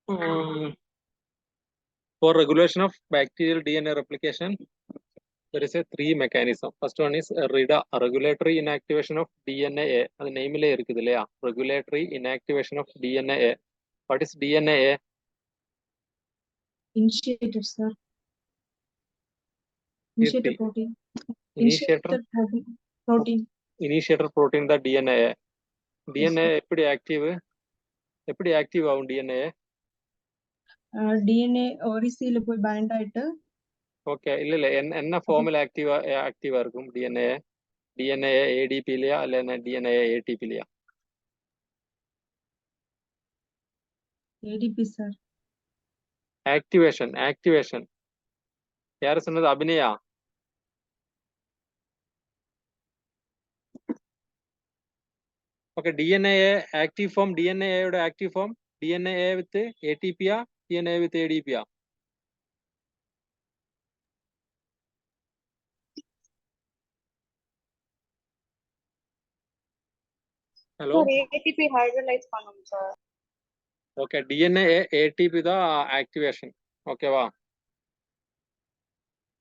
For regulation of bacterial DNA replication, there is a three mechanism. First one is RIDA, regulatory inactivation of DNA. The name is regulatory inactivation of DNA. What is DNA? Initiator, sir. Initiator protein. Initiator protein. Initiator protein the DNA. DNA எப்படி active? எப்படி active ஆகும் DNA? DNA ORC-ல போய் bind ஆயிட்டு. Okay, இல்ல என்ன ஃபார்முல ஆக்டிவா இருக்கும் DNA? DNA ADP இல்லையா இல்ல DNA ATP இல்லையா? ADP sir. ஆக்டிவேஷன் யாரு சொன்னது? Abhinaya? Okay, DNA active form, DNA ஓட active form, DNA with ATP yeah DNA with ADP yeah? Hello? Sir, ATP hydrolyze பண்ணும் sir. Okay, DNA ATP தான் activation. Okay வா?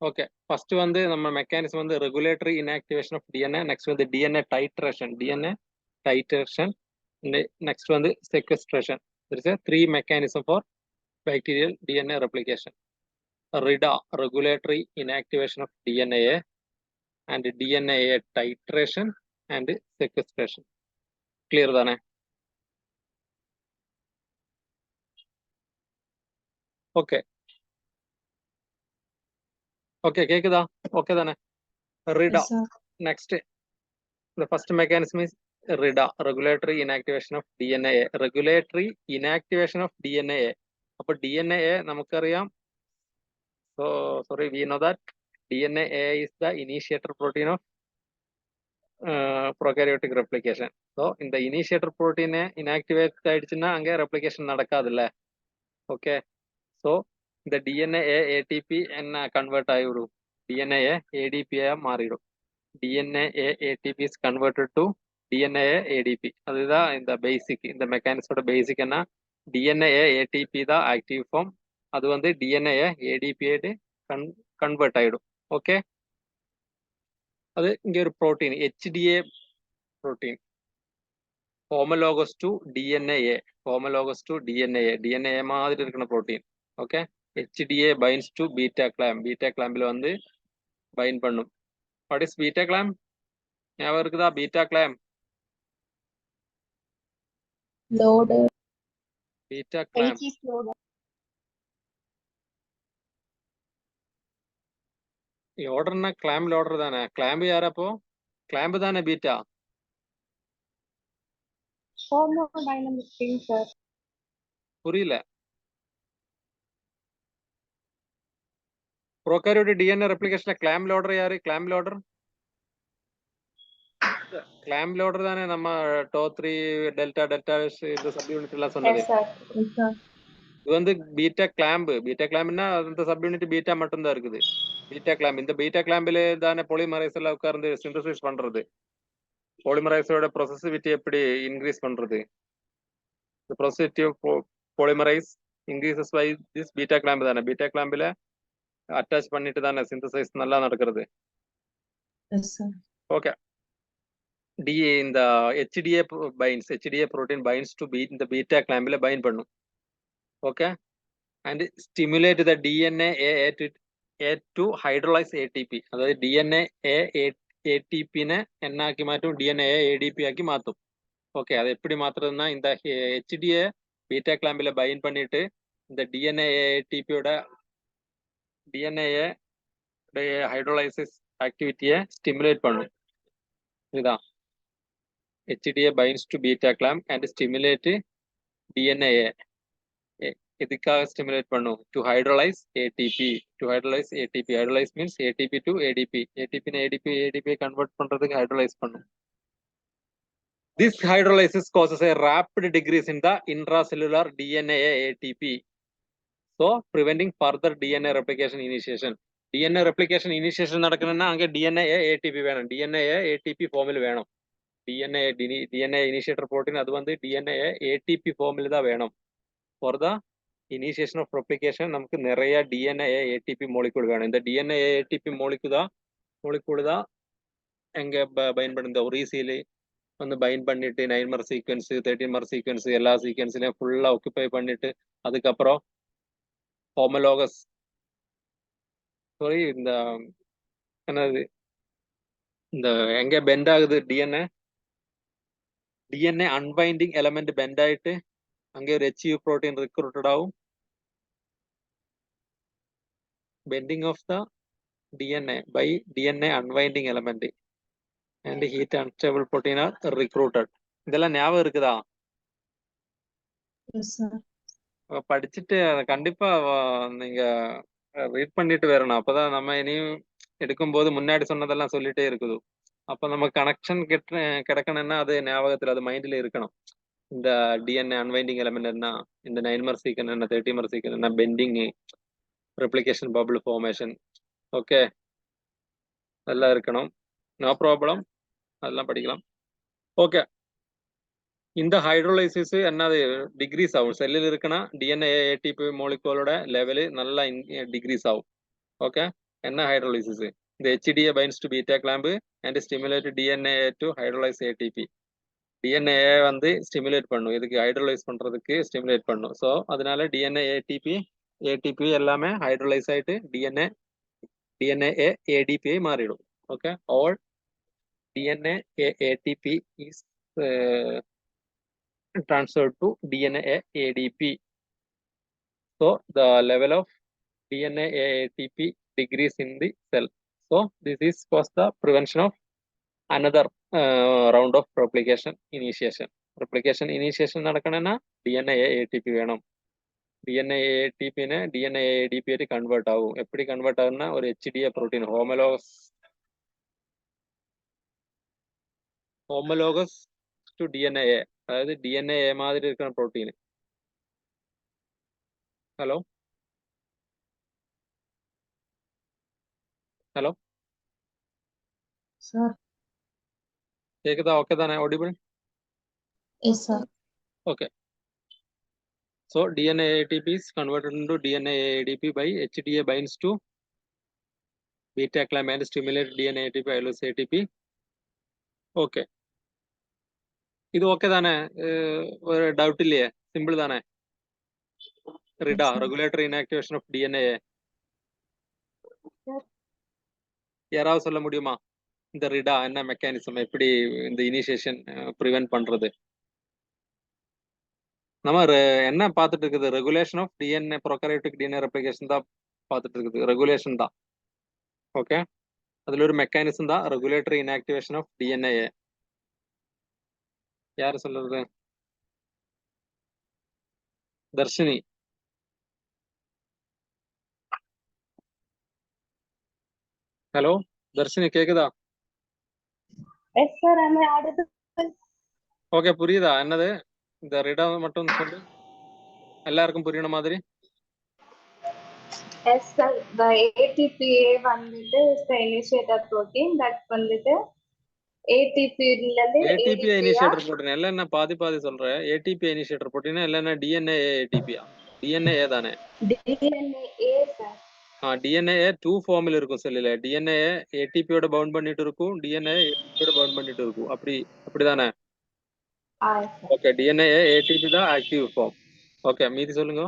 Okay, first வந்து நம்ம mechanism வந்து regulatory inactivation of DNA, next வந்து DNA titration, next வந்து sequestration. There is a three mechanism for bacterial DNA replication. RIDA, regulatory inactivation of DNA, and DNA titration and sequestration. Clear தானே? Okay. Okay, கேக்குதா? Okay தானே? RIDA. Yes, sir. Next, the first mechanism is RIDA, regulatory inactivation of DNA. Regulatory inactivation of DNA. அப்போ DNA നമുക്കറിയാം. So, sorry, we know that DNA is the initiator protein of prokaryotic replication. So, in the initiator protein inactivate ஆயிடுச்சுன்னா அங்கே replication நடக்காதுல்ல. Okay. So, the DNA ATP என்ன convert ஆகிவிடும்? DNA ADP மாறிடும். DNA ATP is converted to DNA ADP. அதுதான் இந்த பேசிக், இந்த மெக்கானிக்ஸோட பேசிக் என்ன? DNA ATP தான் ஆக்டிவ் ஃபார்ம், அது வந்து DNA ADP கன்வெர்ட் ஆயிடும். ஓகே, அது இங்க ஒரு protein HDA protein, homologous to DNA, homologous to DNA மாதிரி இருக்கிற protein. Okay, HDA binds to beta clamp, beta கிளாம்பில் வந்து பைண்ட் பண்ணும். What is beta clamp? ஞாபகம் இருக்குதா? Beta clamp, Loader. Beta clamp, H is loader. லோடர்னா கிளாம் லோடர் தானே? Clamp யாரப்போ? கிளாம்பு தானே பீட்டா? Thermodynamic thing, sir. புரியல. ப்ரோகாரியோட் டிஎன்ஏ ரெப்ளிகேஷன்ல கிளாம் லோடர் யாரு? கிளாம் லோடர் தானே நம்ம டோ3 டெல்டா இந்த சப் யூனிட் எல்லாம் சொன்னது. Yes, sir. Yes, sir. இது வந்து பீட்டா கிளாம்ப்னா அந்த சப் யூனிட் பீட்டா மட்டும் தான் இருக்குது. பீட்டா கிளாம்ப், இந்த பீட்டா கிளாம்பில தானே பாலிமரைஸ் எல்லாம் உட்கார்ந்து சிந்தசிஸ் பண்றது. பாலிமரைஸோட ப்ரொசசிவிட்டி எப்படி இன்க்ரீஸ் பண்றது? The processivity of polymerase increases by this beta clamp தானே? பீட்டா கிளாம்பில அட்டாச் பண்ணிட்டு தானே சிந்தசைஸ் நல்லா நடக்கிறது. Yes, sir. ஓகே, இந்த HDA protein binds to இந்த பீட்டா கிளாம்பில பைண்ட் பண்ணும். Okay, and stimulate the DNA to hydrolyze ATP. அதாவது DNA ATP നെ എന്നാക്കി മാറ്റും? DNA ADP ആക്കി മാറ്റും. ஓகே, அது எப்படி மாத்துறதுன்னா இந்த HDA பீட்டா கிளாம்பில பைண்ட் பண்ணிட்டு இந்த DNA ATP-யோட DNA ஹைட்ரோலைசிஸ் ஆக்டிவிட்டியை ஸ்டிமுலேட் பண்ணும். இதுதான் HDA binds to beta clamp and stimulate DNA. எதுக்காக ஸ்டிமுலேட் பண்ணும்? To hydrolyse ATP. To hydrolyse ATP. Hydrolyse means ATP to ADP. ATP னு ADP கன்வெர்ட் பண்றதுக்கு ஹைட்ரோலைஸ் பண்ணும். This hydrolysis causes a rapid decrease in the intracellular DNA ATP, so preventing further DNA replication initiation. DNA replication initiation നടക്കണമെன்னா அங்கே DNA ATP வேணும். DNA ATP ஃபார்மில் வேணும். DNA initiator protein அது வந்து DNA ATP ஃபார்மில் தான் வேணும். For the initiation of replication நமக்கு நிறைய DNA ATP molecule வேணும். இந்த DNA ATP molecule தான் எங்க பைண்ட் பண்ணுது ஒரு ஈஸியில வந்து பைண்ட் பண்ணிட்டு 9 மர் சீக்வன்ஸ் 13 மர் சீக்வன்ஸ் எல்லா சீக்வன்ஸ்லயும் ஃபுல்லா ஆக்குபை பண்ணிட்டு அதுக்கப்புறம் ஹோமோலோகஸ் சாரி இந்த என்னது இந்த எங்க பெண்ட் ஆகுது டிஎன்ஏ அன்பைண்டிங் எலமெண்ட் பெண்ட் ஆயிட்டு அங்கே ஒரு HU protein recruited ஆகும். Bending of the DNA by DNA unwinding element and heat unstable protein are recruited. இதெல்லாம் ஞாபகம் இருக்குதா? Yes, sir. படிச்சுட்டு கண்டிப்பா நீங்க ரீட் பண்ணிட்டு வரணும். அப்பதான் நம்ம இனியும் எடுக்கும்போது முன்னாடி சொன்னதெல்லாம் சொல்லிட்டே இருக்குது. அப்ப நம்ம கனெக்ஷன் கிடைக்கணும்னா அது ஞாபகத்துல அது மைண்ட்ல இருக்கணும். இந்த டிஎன்ஏ அன்வைண்டிங் எலமெண்ட் என்ன, இந்த 9 மர் சீக்வன்ஸ் என்ன, 30 மர் சீக்வன்ஸ் என்ன, bending, replication, bubble formation, okay அதெல்லாம் இருக்கணும். நோ ப்ராப்ளம், அதெல்லாம் படிக்கலாம். ஓகே, இந்த ஹைட்ரோலைசிஸ் என்னது டிகிரீஸ் ஆகும். செல்லில் இருக்குன்னா டிஎன்ஏ ஏடிபி மோலிகூலோட லெவலு நல்லா டிகிரீஸ் ஆகும். ஓகே, என்ன ஹைட்ரோலைசிஸ்? இந்த HDA binds to beta clamp and stimulate DNA to hydrolyse ATP. DNA வந்து ஸ்டிமுலேட் பண்ணும், இதுக்கு ஹைட்ரோலைஸ் பண்றதுக்கு ஸ்டிமுலேட் பண்ணும். ஸோ அதனால டிஎன்ஏ ஏடிபி எல்லாமே ஹைட்ரோலைஸ் ஆயிட்டு டிஎன்ஏ ஏடிபி மாறிடும். Okay, all DNA ADP is transferred to DNA ADP. So the level of DNA ATP decrease in the cell. So this is was the prevention of another round of replication initiation. Replication initiation നടക്കണമെന്നാ DNA ATP വേണം. DNA ATP നെ DNA ADP ആയിട്ട് convert ആവും. எப்படி convert ആവുന്ന ഒരു HDA protein homologous to DNA, அதாவது DNA மாதிரி இருக்கிற புரோட்டீன். Hello hello Sir. கேக்குதா? ஓகே தானே? Audible? Yes, sir. Okay. So DNA ATP is converted into DNA ADP by HDA binds to beta clamp and stimulate DNA ATP hydrolase ATP. Okay. இது okay தானே? ஒரு doubt இல்லையே? Simple தானே? ரிடா, regulatory inactivation of DNA. யாராவது சொல்ல முடியுமா இந்த ரிடா என்ன மெக்கானிசம், எப்படி இந்த இனிஷியேஷன் ப்ரிவென்ட் பண்றது? நம்ம என்ன பார்த்துட்டு இருக்குது? Regulation of DNA prokaryotic DNA replication தான் பார்த்துட்டு இருக்குது. ரெகுலேஷன் தான். ஓகே, அதுல ஒரு மெக்கானிசம் தான் ரெகுலேட்டரி இன்ஆக்டிவேஷன் ஆஃப் டிஎன்ஏ. யாரு சொல்றது? தர்ஷினி. ஹலோ தர்ஷினி, கேக்குதா? Yes, sir. Am I audible? Okay, புரியுதா? என்னது இந்த ரிடா மட்டும் சொல்லு, எல்லாருக்கும் புரியுற மாதிரி. Yes, sir. The ATPA வந்துட்டு is the initiator protein that வந்துட்டு ATP ல இருந்து ஏடிபி ADP இனிஷியேட்டர் புரோட்டீன் எல்லாம் என்ன பாதி பாதி சொல்ற? ஏடிபி இனிஷியேட்டர் புரோட்டீன் இல்லைன்னா டிஎன்ஏ ஏடிபியா? டிஎன்ஏ தானே? DNA sir. டிஎன்ஏ 2 ஃபார்ம்ல இருக்கும் செல்லுல. டிஎன்ஏ ஏடிபியோட பவுண்ட் பண்ணிட்டு இருக்கும், டிஎன்ஏ ஏடிபியோட பவுண்ட் பண்ணிட்டு இருக்கும். அப்படிதானே? Sir. ஓகே, டிஎன்ஏ ஏடிபி தான் ஆக்டிவ் ஃபார்ம். ஓகே, மீதி சொல்லுங்க.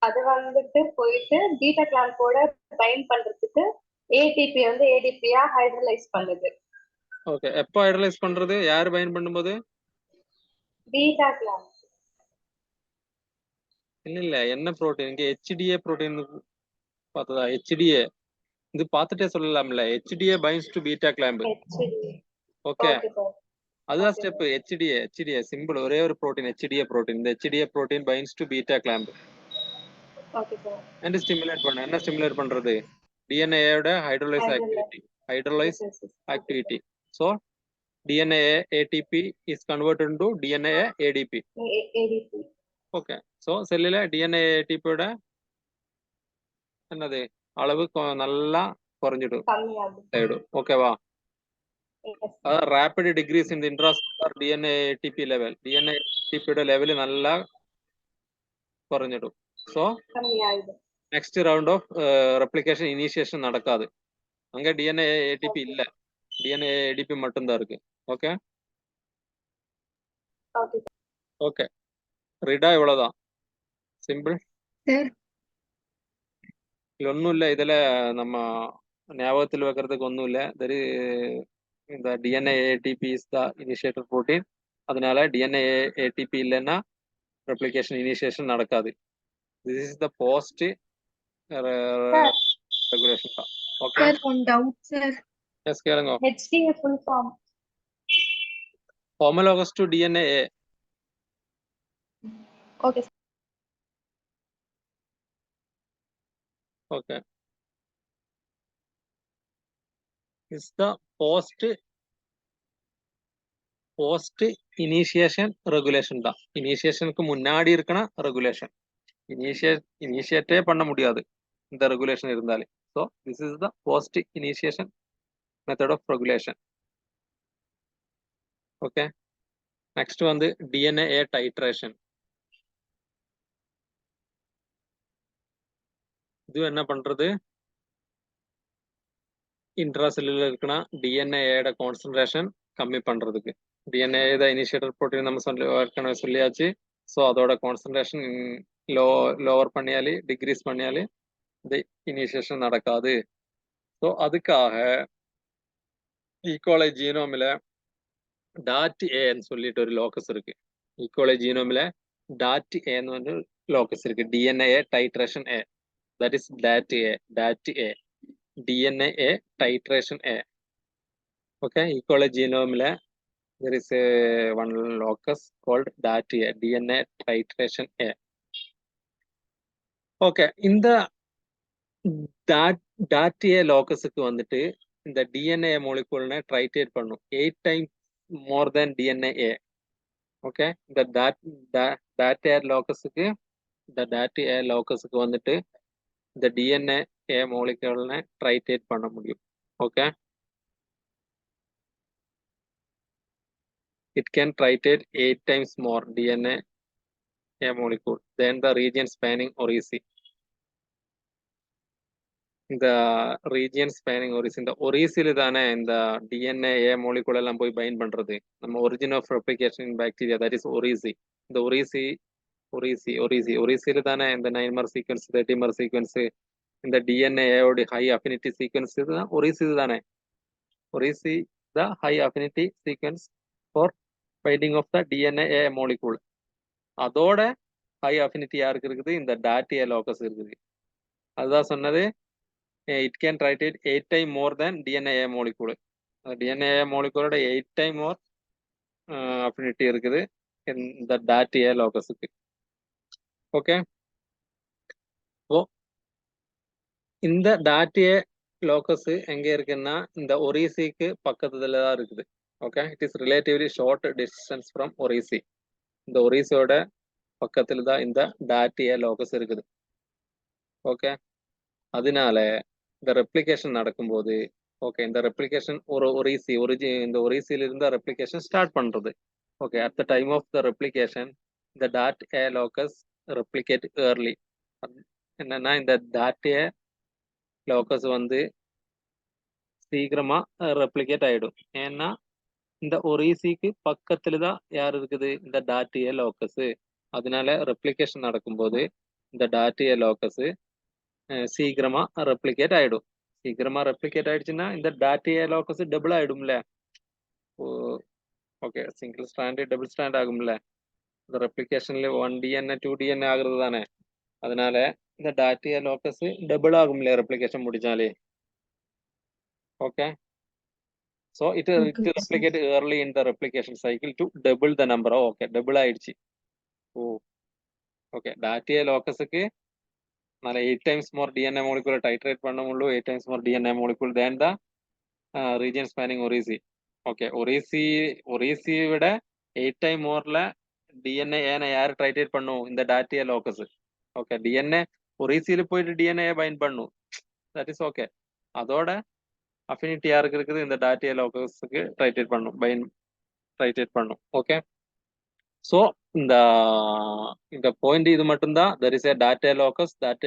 அது வந்துட்டு போயிட்டு பீட்டா கிளாம்போட பைண்ட் பண்றதுக்கு ATP வந்து ADP-யா ஹைட்ரலைஸ் பண்ணுது. ஓகே, எப்போ ஹைட்ரலைஸ் பண்றது? யார் பைண்ட் பண்ணும்போது? Beta clamp. இல்ல என்ன புரோட்டீன்? இங்க HDA புரோட்டீன் பார்த்ததா? HDA இது பார்த்துட்டே சொல்லலாம்ல. HDA binds to beta clamp. Okay, அதுதான் ஸ்டெப். HDA சிம்பிள், ஒரே ஒரு புரோட்டீன் HDA புரோட்டீன். இந்த HDA protein binds to beta clamp. Okay sir. and stimulate பண்ண. என்ன ஸ்டிமுலேட் பண்றது? DNA யோட hydrolyse activity. So DNA ATP is converted into DNA ADP. Okay, so செல்லுல DNA ATP யோட என்னது அளவு நல்லா குறைஞ்சிடும். ஓகேவா? rapid decrease in the intracellular DNA ATP level. DNA ATP யோட லெவல் நல்லா குறைஞ்சிடும். ஸோ கம்மியாயிடும். Next round of replication initiation நடக்காது. அங்க டிஎன்ஏ ஏடிபி இல்ல, டிஎன்ஏ ஏடிபி மட்டும்தான் இருக்கு. ஓகே ஓகே ஓகே ரிடா இவ்வளவுதான், சிம்பிள். சார் இது ஒன்றும் இல்லை, இதுல நம்ம ஞாபகத்தில் வைக்கிறதுக்கு ஒன்றும் இல்லை. இந்த DNA ADP is the initiator protein. அதனால டிஎன்ஏ ஏடிபி இல்லைன்னா ரெப்ளிகேஷன் இனிஷியேஷன் நடக்காது. This is the post sir. Regulation தான். Okay sir one doubt sir. Yes கேளுங்க. HDA full form. Homologous to DNA. Okay. Okay. Is the post initiation regulation தான். இனிஷியேஷனுக்கு முன்னாடி இருக்கன regulation. இனிஷியேட்டே பண்ண முடியாது இந்த ரெகுலேஷன் இருந்தாலே. So this is the post initiation method of regulation. Okay next வந்து DNA titration. இது என்ன பண்றது, இன்ட்ராசெல்லுலர் இருக்குன்னா டிஎன்ஏட கான்சன்ட்ரேஷன் கம்மி பண்றதுக்கு. டிஎன்ஏ தான் இனிஷியேட்டர் புரோட்டீன் நம்ம ஏற்கனவே சொல்லியாச்சு. ஸோ அதோட கான்சன்ட்ரேஷன் லோவர் பண்ணியாலே டிக்ரீஸ் பண்ணியாலே இந்த இனிஷியேஷன் நடக்காது. ஸோ அதுக்காக ஈகோலை ஜீனோமில் டாட் ஏன்னு சொல்லிட்டு ஒரு லோக்கஸ் இருக்கு. ஈகோலை ஜீனோமில் டாட் ஏன்னு வந்து லோக்கஸ் இருக்கு. DNA titration A, that is dat A DNA titration A. Okay E coli ஜீனோமில் there is a one locus called DAT A, DNA titration A. Okay, இந்த DAT A locusக்கு வந்துட்டு இந்த DNA molecule ட்ரைட்டேட் பண்ணும் 8 times more than DNA A. Okay இந்த DAT A locusக்கு வந்துட்டு இந்த DNA A molecule ட்ரைட்டேட் பண்ண முடியும். Okay it can tritate 8 times more DNA A molecule than the region spanning ORIC. இந்த ரீஜியன் ஸ்பேனிங் ஒரிசி, இந்த ஒரிசில தானே இந்த டிஎன்ஏ ஏ மோலிகுல் எல்லாம் போய் பைண்ட் பண்றது. நம்ம origin of replication in bacteria, that is oriC. இந்த ஒரிசில தானே இந்த 9 சீக்வன்ஸ் 30 சீக்வன்ஸ் இந்த டிஎன்ஏயோட ஹை அஃபினிட்டி சீக்வன்ஸ் இதுதான் ஒரிசி தானே. OriC the high affinity sequence for binding of the DNA A molecule. அதோட ஹை அஃபினிட்டி யாருக்கு இருக்குது, இந்த டாட் ஏ லோக்கஸ் இருக்குது. அதுதான் சொன்னது, it can tritate 8 times more than DNA molecule. DNA molecule 8 times more affinity இருக்குது இந்த DAT A locusக்கு. ஓகே ஸோ இந்த DAT A locus எங்க இருக்குன்னா இந்த ஒரிசிக்கு பக்கத்துல தான் இருக்குது. Okay it is relatively short distance from oriC. இந்த ஒரிசியோட பக்கத்துல தான் இந்த DAT A locus இருக்குது. ஓகே அதனால இந்த ரெப்ளிகேஷன் நடக்கும்போது ஓகே இந்த ரெப்ளிகேஷன் இந்த ஒரிசியில இருந்த ரெப்ளிகேஷன் ஸ்டார்ட் பண்றது. Okay at the time of the replication இந்த dat A locus replicate early. என்னன்னா இந்த டாட் ஏ லோக்கஸ் வந்து சீக்கிரமா ரெப்ளிகேட் ஆயிடும். ஏன்னா இந்த ஒரிசிக்கு பக்கத்துல தான் யார் இருக்குது, இந்த டாட் ஏ லோக்கஸ். அதனால ரெப்ளிகேஷன் நடக்கும்போது இந்த டாட் ஏ லோக்கஸ் சீக்கிரமா ரெப்ளிகேட் ஆயிடும். சீக்கிரமா ரெப்ளிகேட் ஆயிடுச்சுன்னா இந்த டாட் ஏ லோக்கஸ் டபுள் ஆயிடும்ல. Okay single strand double strand ஆகும்ல. இந்த ரெப்ளிகேஷன்ல 1 DNA 2 DNA ஆகுறது தானே. அதனால இந்த டாட் ஏ லோக்கஸ் டபுள் ஆகும்ல ரெப்ளிகேஷன் முடிச்சாலே. Okay so it replicate early in the replication cycle to double the number. Okay double ஆயிடுச்சு. ஓகே டாட் ஏ லோக்கஸுக்கு நான் 8 times more DNA molecule titrate பண்ண முடியும். 8 times more DNA molecule than the region spanning oriC. Okay oriC விட 8 times moreல DNA ஏன யார் ட்ரைட்டேட் பண்ணும், இந்த dat A locus. Okay DNA ஒரிசியில போயிட்டு DNA பைண்ட் பண்ணும், தட் இஸ் ஓகே. அதோட அஃபினிட்டி யாருக்கு இருக்குது, இந்த டாட் ஏ லோக்கஸுக்கு ட்ரைட்டேட் பண்ணும் ஓகே So இந்த point இது மட்டும்தான், there is a data locus, that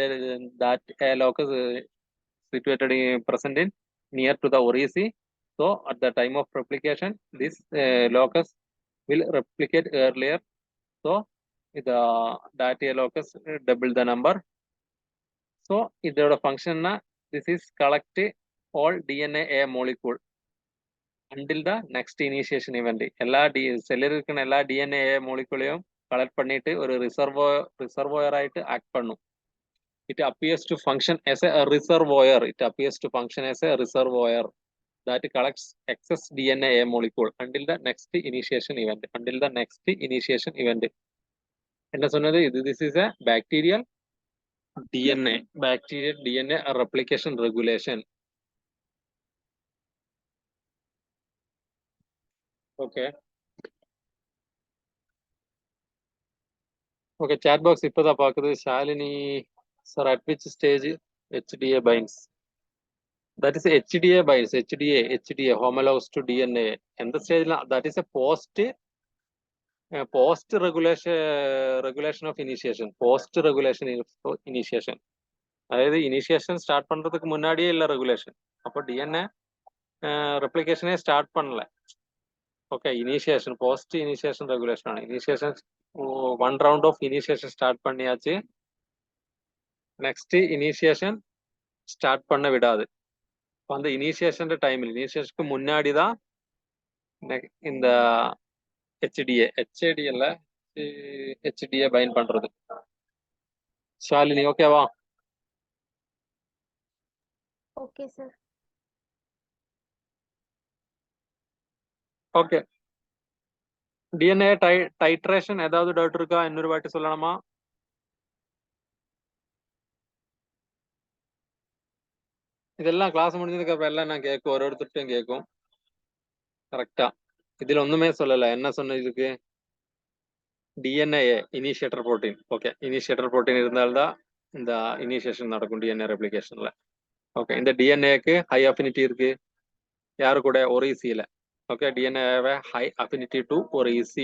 locus situated present in near to the OREC. So at the time of replication, this locus will replicate earlier. So the data locus double the number. So இதோட function this is collect all DNA A molecule until the next initiation event. எல்லா செல்லில் இருக்கிற எல்லா DNA A moleculeயும் collect பண்ணிட்டு ஒரு reservoir ஆயிட்டு act பண்ணும். It appears to function as a reservoir. It appears to function as a reservoir that collects excess DNA A molecule until the next initiation event. Until the next initiation event. என்ன சொன்னது? This is a bacterial DNA replication regulation. Okay. Okay, chat box இப்போதான் பார்க்குது. Shalini sir, at which stage HDA binds? That is HDA binds. HDA homologous to DNA. And the stage that is a post regulation of initiation. Post regulation initiation. அதாவது initiation start பண்றதுக்கு முன்னாடியே இல்லை regulation. அப்போ DNA ரெப்ளிகேஷனே start பண்ணல. Okay, initiation post initiation regulation ആണ്. Initiation 1 round of initiation start பண்ணியாச்சு. Next initiation start பண்ண விடாது. அந்த இனிஷியேஷன் டைமில் இனிஷியேஷனுக்கு முன்னாடி தான் இந்த ஹெச்டிஏ பைண்ட் பண்றது. ஷாலினி ஓகேவா? Okay, sir. Okay, DNA titration ஏதாவது டவுட் இருக்கா? இன்னொரு வாட்டி சொல்லணுமா? இதெல்லாம் கிளாஸ் முடிஞ்சதுக்கு அப்புறம் எல்லாம் நான் கேட்கும், ஒருத்தர்ட்டும் கேட்கும். கரெக்டா? இதுல ஒண்ணுமே சொல்லல. என்ன சொன்னதுக்கு? DNA initiator protein. Okay, initiator protein இருந்தால்தான் இந்த இனிஷியேஷன் நடக்கும் டிஎன்ஏ ரெப்ளிகேஷன்ல. ஓகே, இந்த டிஎன்ஏக்கு ஹை அஃபினிட்டி இருக்கு யாரு கூட? OREC-ல. Okay, DNA high affinity to OREC.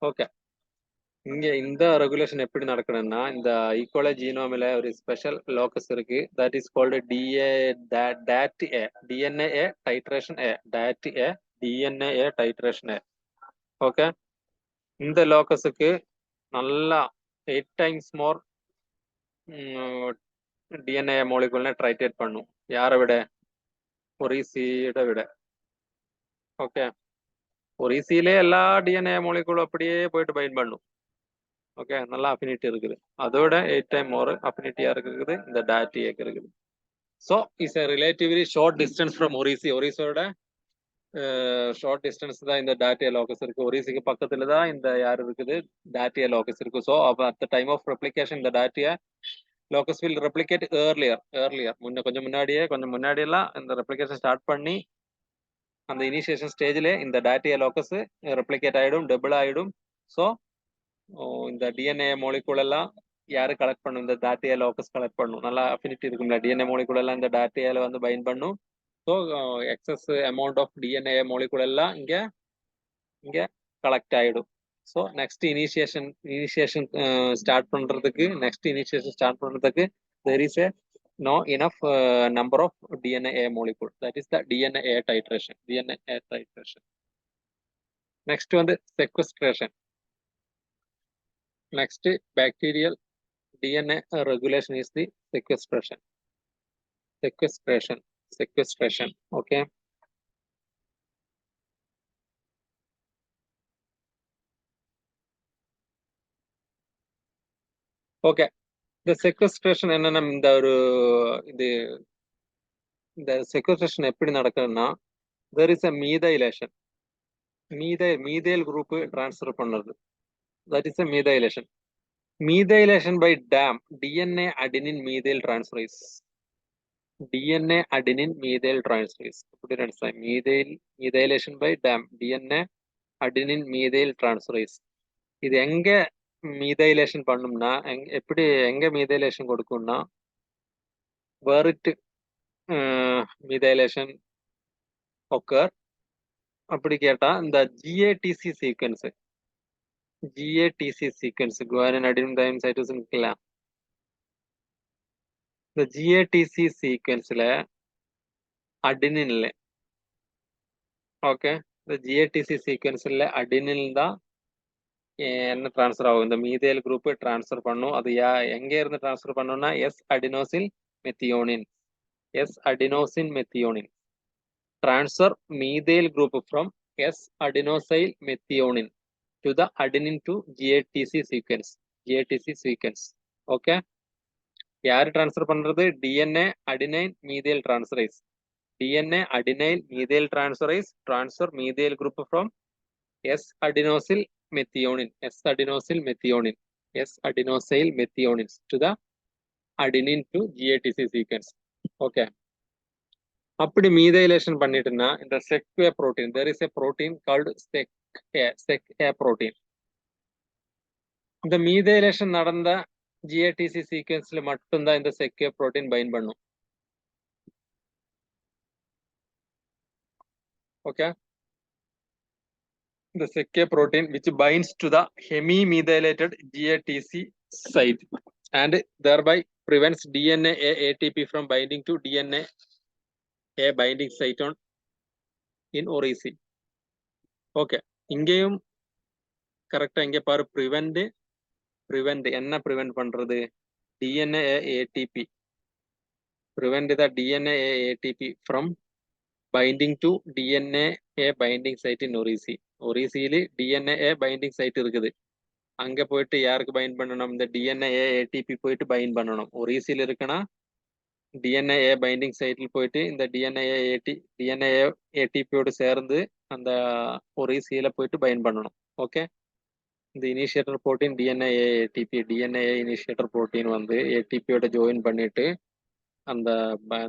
Okay, இங்க இந்த ரெகுலேஷன் எப்படி நடக்கணும்னா, இந்த ஈக்குவல ஜீனோமில ஒரு ஸ்பெஷல் லோக்கஸ் இருக்கு. That is called DNA titration DNA titration. Okay, இந்த லோக்கஸுக்கு நல்லா 8 டைம்ஸ் மோர் டிஎன்ஏ மோலிகுல்னை ட்ரைட்டேட் பண்ணும். யாரை விட? OREC-யோட விட. ஓகே, OREC-லே எல்லா டிஎன்ஏ மோலிகுலும் அப்படியே போயிட்டு பைண்ட் பண்ணும். ஓகே, நல்லா அஃபினிட்டி இருக்குது. அதோட 8 டைம் மோர் அஃபினிட்டியா இருக்குது இந்த டாட்டிஏக்கு இருக்குது. So it's relatively short distance from OREC-ஓட ஷார்ட் டிஸ்டன்ஸ் தான் இந்த டாட்டியா லோக்கஸ் இருக்கு. OREC-க்கு பக்கத்துல தான் இந்த யார் இருக்குது? டாட்டியா லோக்கஸ் இருக்கு. So at the time of replication இந்த datA locus will replicate earlier கொஞ்சம் முன்னாடியெல்லாம் இந்த ரெப்ளிகேஷன் ஸ்டார்ட் பண்ணி அந்த இனிஷியேஷன் ஸ்டேஜ்ல இந்த டாட்டியா லோக்கஸ் ரெப்ளிகேட் ஆயிடும், டபுள் ஆயிடும். ஸோ இந்த டிஎன்ஏ மோலிகுல் எல்லாம் யாரு கலெக்ட் பண்ணும்? இந்த டாட்டியா லோக்கஸ் கலெக்ட் பண்ணும். நல்லா அஃபினிட்டி இருக்கும்ல, டிஎன்ஏ மோலிகுல் எல்லாம் இந்த டாட்டியால வந்து பைண்ட் பண்ணும். So excess amount of DNA molecule எல்லாம் இங்க கலெக்ட் ஆயிடும். ஸோ நெக்ஸ்ட் இனிஷியேஷன் ஸ்டார்ட் பண்றதுக்கு there is a no enough number of DNA molecule. That is the DNA titration. Next one, the sequestration. Next bacterial DNA regulation is the sequestration. Okay. Okay, the sequestration என்னன்னா இந்த sequestration எப்படி நடக்குதுன்னா, there is a methylation. methyl group transfer பண்ணுறது. That is a methylation. Methylation by DAM, DNA adenine methyl transferase. Methylation by DAM, DNA adenine methyl transferase. இது எங்க மீதைலேஷன் பண்ணும்னா, எப்படி எங்க மீதைலேஷன் கொடுக்கும்னா, where it methylation occur அப்படி கேட்டா இந்த GATC sequence GATC sequence guanine adenine thymine cytosine இருக்குல்ல இந்த GATC sequenceல adenine இல்ல ஓகே இந்த GATC sequenceல adenine தான் என்ன ட்ரான்ஸ்ஃபர் ஆகும் இந்த மீதேல் குரூப் ட்ரான்ஸ்ஃபர் பண்ணும் அது எங்க இருந்து ட்ரான்ஸ்ஃபர் பண்ணும்னா S adenosyl methionine transfer methyl group from S-adenosyl methionine to the adenine to GATC sequence. Okay. யாரு ட்ரான்ஸ்ஃபர் பண்றது DNA adenine methyl transferase. DNA adenine methyl transferase transfer methyl group from S-adenosyl methionine to the adenine to GATC sequence. Okay. அப்படி மீதைலேஷன் பண்ணிட்டுன்னா இந்த segue protein there is a protein called sec A protein இந்த மீதைலேஷன் நடந்த GATC சீக்வென்ஸ்ல மட்டும்தான் இந்த sec A protein find பண்ணும் okay the sec A protein which binds to the hemimethylated GATC site and thereby prevents DNA ATP from binding to DNA A binding site on in OREC. Okay இங்கேயும் கரெக்டா இங்க பாரு prevent என்ன prevent பண்றது DNA ATP prevent the DNA ATP from binding to DNA A binding site in OREC. OREC-ல DNA A binding site இருக்குது அங்க போயிட்டு யாருக்கு பைண்ட் பண்ணணும் இந்த DNA ATP போயிட்டு பைண்ட் பண்ணணும் OREC-ல இருக்குன்னா DNA A binding site-ல போயிட்டு இந்த DNA ATP யோட சேர்ந்து அந்த OREC-ல போயிட்டு பைண்ட் பண்ணணும் ஓகே இந்த initiator protein DNA initiator protein வந்து ATP-யோட ஜாயின் பண்ணிட்டு அந்த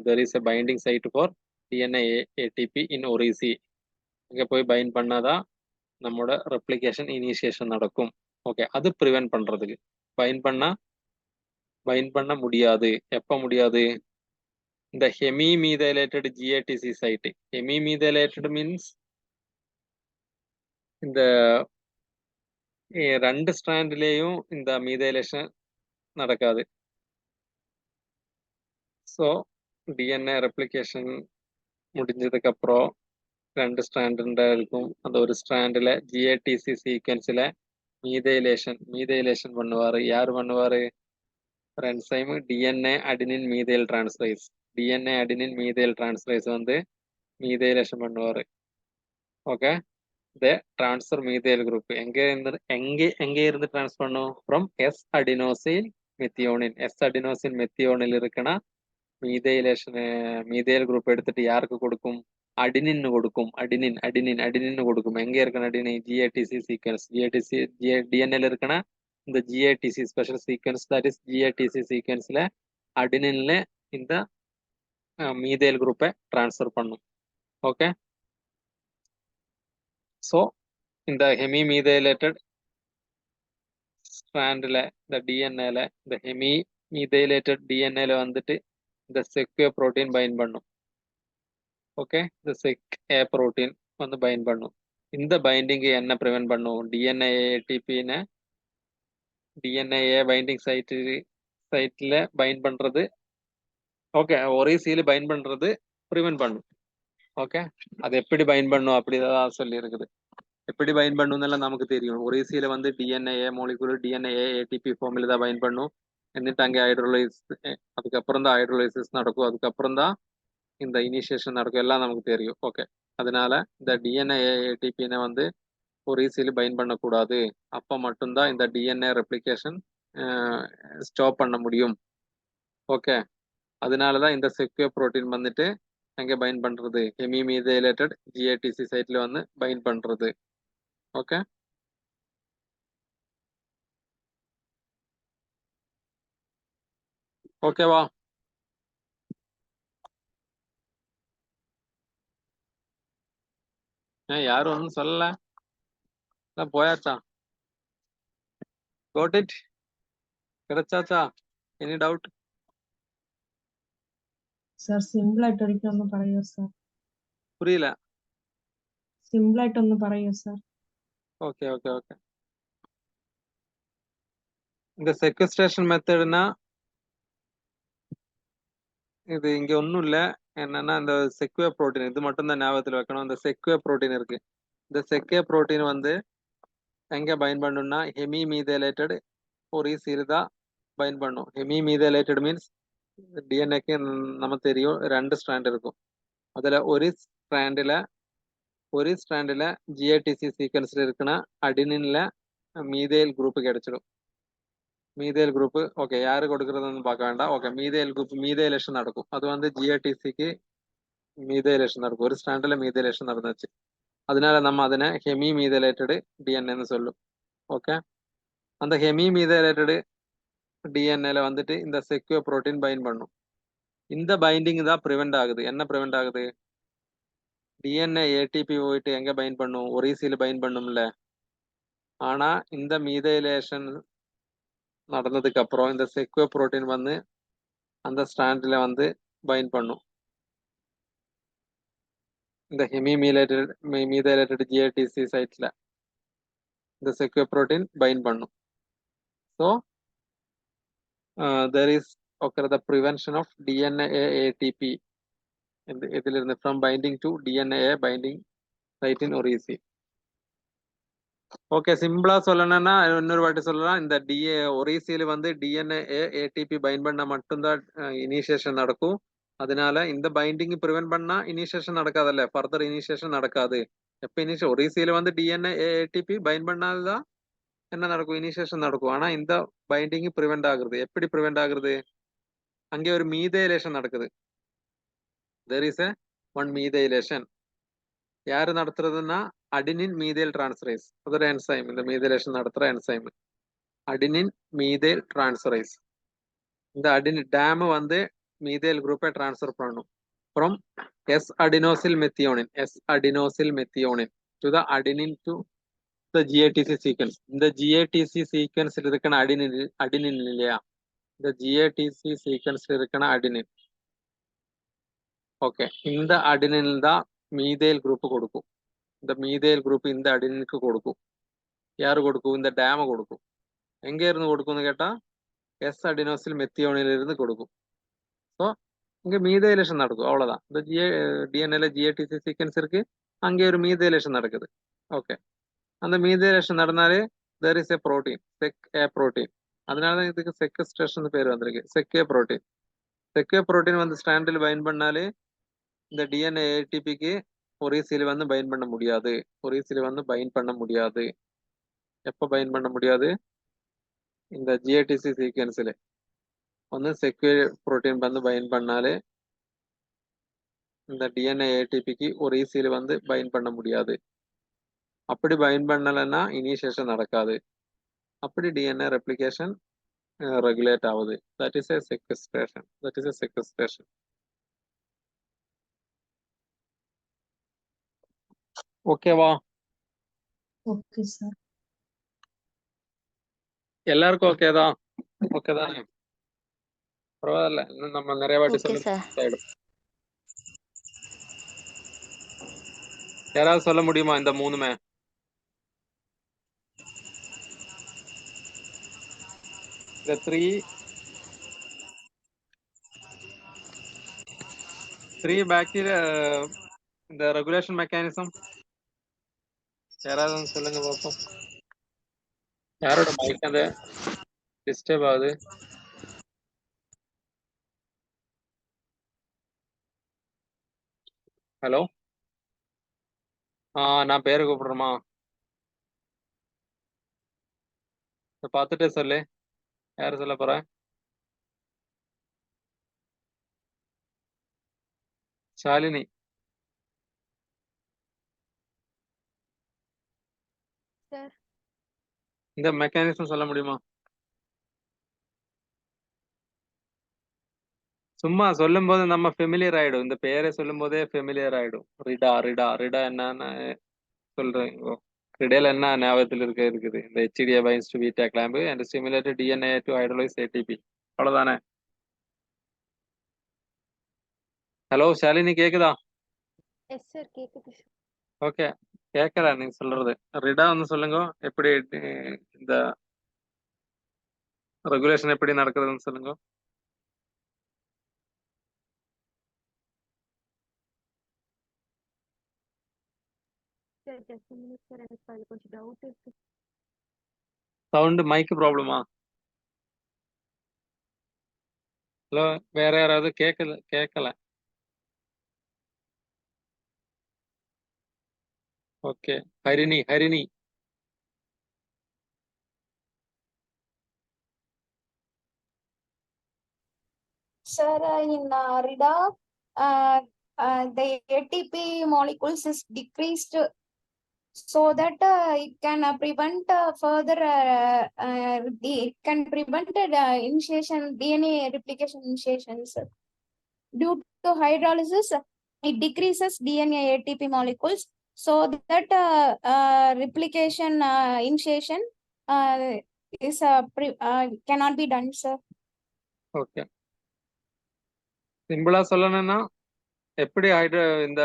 there is a binding site for DNA ATP in OREC இங்க போய் பைண்ட் பண்ணாதான் நம்மோட ரெப்ளிகேஷன் இனிஷியேஷன் நடக்கும் ஓகே அது ப்ரிவென்ட் பண்றதுக்கு பைண்ட் பண்ண முடியாது எப்ப முடியாது இந்த ஹெமிமீதைலேட்டட் GATC சைட் ஹெமிமீதைலேட்டட் மீன்ஸ் இந்த ரெண்டு ஸ்ட்ராண்ட்லயும் இந்த மீதைலேஷன் நடக்காது ஸோ DNA ரெப்ளிகேஷன் முடிஞ்சதுக்கு அப்புறம் ரெண்டு ஸ்ட்ராண்ட் இருக்கும் அந்த ஒரு ஸ்ட்ராண்ட்ல GATC சீக்வென்ஸ்ல மீதைலேஷன் பண்ணுவாரு யார் பண்ணுவாரு என்சைம் DNA அடினின் மீதைல் டிரான்ஸ்ஃபரேஸ் வந்து மீதைலேஷன் பண்ணுவாரு okay the transfer methyl group எங்க இருந்து ட்ரான்ஸ்ஃபர் பண்ணும் from S-adenosyl methionine இருக்குன்னா மீதைல் குரூப் எடுத்துட்டு யாருக்கு கொடுக்கும் அடினின் கொடுக்கும் அடினின் கொடுக்கும் எங்க இருக்குன்னு அடினின் GATC சீக்வென்ஸ் DNA இருக்குன்னா இந்த GATC special sequence that is GATC சீக்வென்ஸ்ல அடினின்ல இந்த மீதைல் குரூப்பை ட்ரான்ஸ்ஃபர் பண்ணும் ஓகே ஸோ இந்த ஹெமிமீதைலேட்டட் ஸ்ட்ராண்ட்ல இந்த டிஎன்ஏல இந்த ஹெமிமீதைலேட்டட் டிஎன்ஏல வந்துட்டு இந்த செக் ஏ புரோட்டீன் பைண்ட் பண்ணும் ஓகே இந்த செக் ஏ புரோட்டீன் வந்து பைண்ட் பண்ணும் இந்த பைண்டிங் என்ன ப்ரிவென்ட் பண்ணும் DNA பைண்டிங் சைட்ல பைண்ட் பண்றது ஓகே ஒரே சீல பைண்ட் பண்றது ப்ரிவென்ட் பண்ணும் ஓகே அது எப்படி பைண்ட் பண்ணும் அப்படிதான் சொல்லி இருக்குது எப்படி பைண்ட் பண்ணும் நமக்கு தெரியும் ஒரே சீல வந்து DNA மோலிகுலர் DNA ATP ஃபார்மில் தான் பைண்ட் பண்ணும் എന്നിട്ട് அங்கே அதுக்கப்புறம் தான் ஹைட்ரோலைசிஸ் நடக்கும் அதுக்கப்புறம் தான் இந்த இனிஷியேஷன் நடக்கும் எல்லாம் நமக்கு தெரியும் ஓகே அதனால இந்த DNA ATP-னை வந்து ஒரு ஈஸியில் பைண்ட் பண்ணக்கூடாது அப்போ மட்டும்தான் இந்த DNA ரெப்ளிகேஷன் ஸ்டாப் பண்ண முடியும் ஓகே அதனால தான் இந்த செக்யூர் புரோட்டீன் வந்துட்டு அங்கே பைண்ட் பண்றது ஹெமிமீதைலேட்டட் GATC சைட்ல வந்து பைண்ட் பண்றது ஓகே ஓகேவா யாரும் ஒன்றும் சொல்லல போயாச்சா கோட் இட் கிடைச்சாச்சா எனி டவுட் സർ സിമ്പിൾ ആയിട്ട് ഒരിക്കൽ ഒന്ന് പറയോ സർ புரியல സിമ്പിൾ ആയിട്ട് ഒന്ന് പറയോ സർ ഓക്കെ இந்த செக்வஸ்ட்ரேஷன் மெத்தட்னா இது இங்க ஒன்றும் இல்லை. என்னன்னா இந்த செக்வே புரோட்டீன் இது மட்டும் தான் ஞாபகத்தில் வைக்கணும். இந்த செக்வே புரோட்டீன் இருக்கு. இந்த செக்வே புரோட்டீன் வந்து எங்க பைண்ட் பண்ணும்னா ஹெமி மீதேலேட்டட் ஒரு சீரிதா பைண்ட் பண்ணும். ஹெமி மீதேலேட்டட் மீன்ஸ் டிஎன்ஏக்கு நமக்கு தெரியும் 2 ஸ்ட்ராண்ட் இருக்கும். அதுல ஒரு ஸ்ட்ராண்டில் ஜிஏடிசி சீக்வன்ஸ்ல இருக்குன்னா அடினின்ல மீதேல் குரூப் கிடைச்சிடும். மீதேல் குரூப் ஓகே யாரு கொடுக்கறதுன்னு பார்க்க வேண்டாம். ஓகே மீதேல் குரூப் மீதேலேஷன் நடக்கும். அது வந்து ஜிஏடிசிக்கு மீதேலேஷன் நடக்கும். ஒரு ஸ்ட்ராண்டில் மீதேலேஷன் நடந்துச்சு. அதனால நம்ம அதனை ஹெமி மீதேலேட்டடு டிஎன்ஏன்னு சொல்லும். ஓகே அந்த ஹெமி மீதேலேட்டடு டிஎன்ஏல வந்துட்டு இந்த செக்யூர் புரோட்டீன் பைண்ட் பண்ணும். இந்த பைண்டிங் தான் ப்ரிவெண்ட் ஆகுது. என்ன ப்ரிவெண்ட் ஆகுது? டிஎன்ஏ ஏடிபி போயிட்டு எங்க பைண்ட் பண்ணும்? ஒரு சீல பைண்ட் பண்ணும்ல. ஆனா இந்த மீதேலேஷன் நடந்ததுக்கு அப்புறம் இந்த செக்யூர் புரோட்டீன் வந்து அந்த ஸ்ட்ராண்ட்ல வந்து பைண்ட் பண்ணும். இந்த ஹெமி மீதேலேட்டட் ஜிஏடிசி சைட்ல இந்த செக்யூர் புரோட்டீன் பைண்ட் பண்ணும். So there is occur the prevention of DNA ATP இதிலிருந்து from binding to DNA binding site in OREC. Okay சிம்பிளா சொல்லணும்னா இன்னொரு வாட்டி சொல்லலாம். இந்த ஒரிசியில வந்து டிஎன்ஏ ஏடிபி பைண்ட் பண்ணா மட்டும்தான் இனிஷியேஷன் நடக்கும். அதனால இந்த பைண்டிங் ப்ரிவென்ட் பண்ணா இனிஷியேஷன் நடக்காதல்ல, ஃபர்தர் இனிஷியேஷன் நடக்காது. எப்ப ஒரிசியில வந்து டிஎன்ஏ ஏடிபி பைண்ட் பண்ணாதான் என்ன நடக்கும்? இனிஷியேஷன் நடக்கும். ஆனா இந்த பைண்டிங் ப்ரிவென்ட் ஆகுறது. எப்படி ப்ரிவென்ட் ஆகுறது? அங்கே ஒரு மீதேலேஷன் நடக்குது. there is a one மீதேலேஷன். யாரு நடத்துறதுன்னா அடினின் மீதேல் டிரான்ஸ்ஃபரேஸ். அது ஒரு என்சைம். இந்த மீதேலேஷன் நடத்துற என்சைம் அடினின் மீதேல் டிரான்ஸ்ஃபரேஸ். இந்த அடினின் டேம் வந்து மீதேல் குரூப்பை டிரான்ஸ்ஃபர் பண்ணணும் from S adenosyl methionine to the adenine to the GATC sequence. இந்த ஜிஏடிசி சீக்வன்ஸ் இருக்கிற அடினின் இல்லையா? இந்த ஜிஏடிசி சீக்வன்ஸ் இருக்கிற அடினின். ஓகே இந்த அடினில் தான் மீதேல் குரூப் கொடுக்கும். இந்த மீதேல் குரூப் இந்த அடினுக்கு கொடுக்கும். யாரு கொடுக்கும்? இந்த டேம கொடுக்கும். எங்க இருந்து கொடுக்கும்னு கேட்டா எஸ் அடினோசில் மெத்தியோனில இருந்து கொடுக்கும். ஸோ இங்க மீதேலேஷன் நடக்கும். அவ்வளவுதான். இந்த டிஎன்ஏல ஜிஏடிசி சீக்வன்ஸ் இருக்கு. அங்கே ஒரு மீதேலேஷன் நடக்குது. ஓகே அந்த மீதேலேஷன் நடந்தாலே there is a protein seq protein. அதனாலதான் இதுக்கு செக்வஸ்ட்ரேஷன் பேர் வந்திருக்கு. செக் புரோட்டீன் வந்து ஸ்ட்ராண்டில் பைண்ட் பண்ணாலே இந்த டிஎன்ஏ ஏடிபிக்கு ஒரே சீல வந்து பைண்ட் பண்ண முடியாது. எப்ப பைண்ட் பண்ண முடியாது? இந்த ஜிஏடிசி சீக்வன்ஸ்ல வந்து செக்யூர் புரோட்டீன் வந்து பைண்ட் பண்ணாலே இந்த டிஎன்ஏ ஏடிபிக்கு ஒரே சீல வந்து பைண்ட் பண்ண முடியாது. அப்படி பைண்ட் பண்ணலைன்னா இனிஷியேஷன் நடக்காது. அப்படி டிஎன்ஏ ரெப்ளிகேஷன் ரெகுலேட் ஆகுது. That is a sequestration. ஓகேவா? Okay sir. எல்லாருக்கும் ஓகே தான்? ஓகே தானே? பரவாயில்ல. இன்னும் நம்ம நிறைய வாட்டி ஓகே சொல்லி சார். ஆயிடும். யாராவது சொல்ல முடியுமா இந்த மூணுமே? இந்த த்ரீ பாக்டீரியா இந்த ரெகுலேஷன் மெக்கானிசம் யாராவது சொல்லுங்க பார்ப்போம். யாரோட மைக் அந்த டிஸ்டர்ப் ஆகுது? ஹலோ நான் பேரு கூப்பிடுறேமா? பார்த்துட்டே சொல்லு. யாரு சொல்ல போற? ஷாலினி. சார் இந்த மெக்கானிசம் சொல்ல முடியுமா? சும்மா சொல்லும் போது நம்ம ஃபெமிலியர் ஆயிடும். இந்த பேரை சொல்லும் போதே ஃபெமிலியர் ஆயிடும். ரிடா என்னன்னு சொல்றேன். ரிடேல என்ன ஞாபகத்தில் இருக்குது? இந்த HDA binds to beta clamp and stimulated DNA to hydrolyze ATP. அவ்வளவுதானே? ஹலோ ஷாலினி கேக்குதா? எஸ் சார் கேக்குது சார். ஓகே கேட்கல நீங்க சொல்றது. ரிடா வந்து சொல்லுங்க. எப்படி இந்த ரெகுலேஷன் எப்படி நடக்குதுன்னு சொல்லுங்க. சார் ஜஸ்ட் மினிட் சார், எனக்கு அது கொஞ்சம் டவுட் இருக்கு. சவுண்ட் மைக் ப்ராப்ளமா? ஹலோ, வேற யாராவது கேட்கல. Okay, Harini. Sir, in RIDA, the ATP molecules is decreased so that it can prevent further it can prevent initiation DNA replication initiations. Due to hydrolysis, it decreases DNA ATP molecules so that replication initiation is cannot be done, sir. Okay, சிம்பிளா சொல்லணும்னா எப்படி இந்த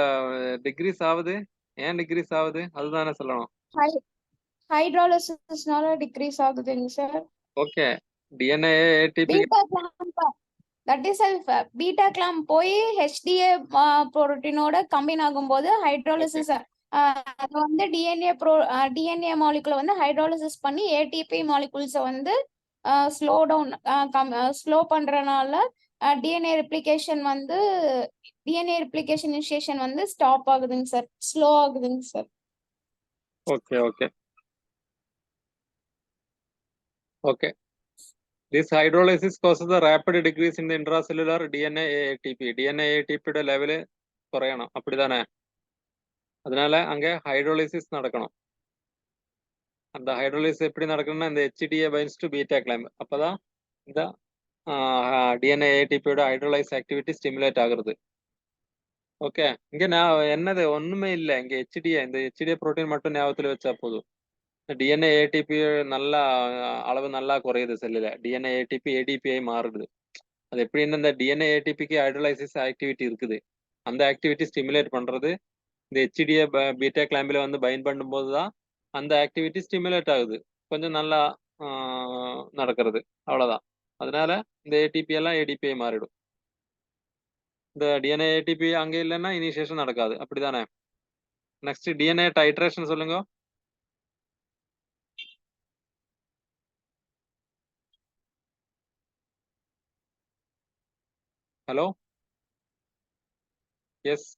degrees ஆகுது, ஏன் degrees ஆகுது அதுதானே சொல்லணும். Hydrolysis decrease ஆகுதுங்க sir. Okay, DNA ATP beta clamp, that is beta clamp போய் HDA புரோட்டீனோட கம்பைன் ஆகும்போது ஹைட்ரோலிசிஸ் அது வந்து டிஎன்ஏ மாலிகுலை வந்து ஹைட்ரோலிசிஸ் பண்ணி ஏடிபி மாலிகுல்ஸை வந்து ஸ்லோ பண்றதுனால டிஎன்ஏ ரெப்ளிகேஷன் இனிஷியேஷன் வந்து ஸ்டாப் ஆகுதுங்க சார், ஸ்லோ ஆகுதுங்க sir. Okay. This hydrolysis causes a rapid decrease in the intracellular DNA ATP. DNA ATP യുടെ ലെവല് കുറയണം, அப்படிதானே? அதனால அங்க ஹைட்ரோலிசிஸ் நடக்கணும். அந்த ஹைட்ரோலிசிஸ் எப்படி நடக்கணும்னா இந்த HDA binds to beta clamp. அப்பதான் இந்த DNA ATP யோட ஹைட்ரோலைஸ் ஆக்டிவிட்டி ஸ்டிமுலேட் ஆகுறது. ஓகே, இங்க நான் என்னது ஒண்ணுமே இல்லை, இங்க இந்த HDA புரோட்டீன் மட்டும் ஞாபகத்துல வச்சா போதும். டிஎன்ஏ ஏடிபி நல்லா அளவு நல்லா குறையுது செல்லுல. டிஎன்ஏ ஏடிபி ஏடிபிஐ மாறுது. அது எப்படின்னா இந்த டிஎன்ஏ ஏடிபிக்கு ஹைட்ரோலைசிஸ் ஆக்டிவிட்டி இருக்குது. அந்த ஆக்டிவிட்டி ஸ்டிமுலேட் பண்றது இந்த HDA பீட்டா கிளாம்பில் வந்து பைண்ட் பண்ணும்போது தான் அந்த ஆக்டிவிட்டி ஸ்டிமுலேட் ஆகுது, கொஞ்சம் நல்லா நடக்கிறது, அவ்வளவுதான். அதனால இந்த ஏடிபி எல்லாம் ஏடிபிஐ மாறிடும். இந்த டிஎன்ஏ ஏடிபி அங்கே இல்லைன்னா இனிஷியேஷன் நடக்காது, அப்படிதானே? நெக்ஸ்ட் டிஎன்ஏ டைட்ரேஷன் சொல்லுங்க. ஹலோ, எஸ்,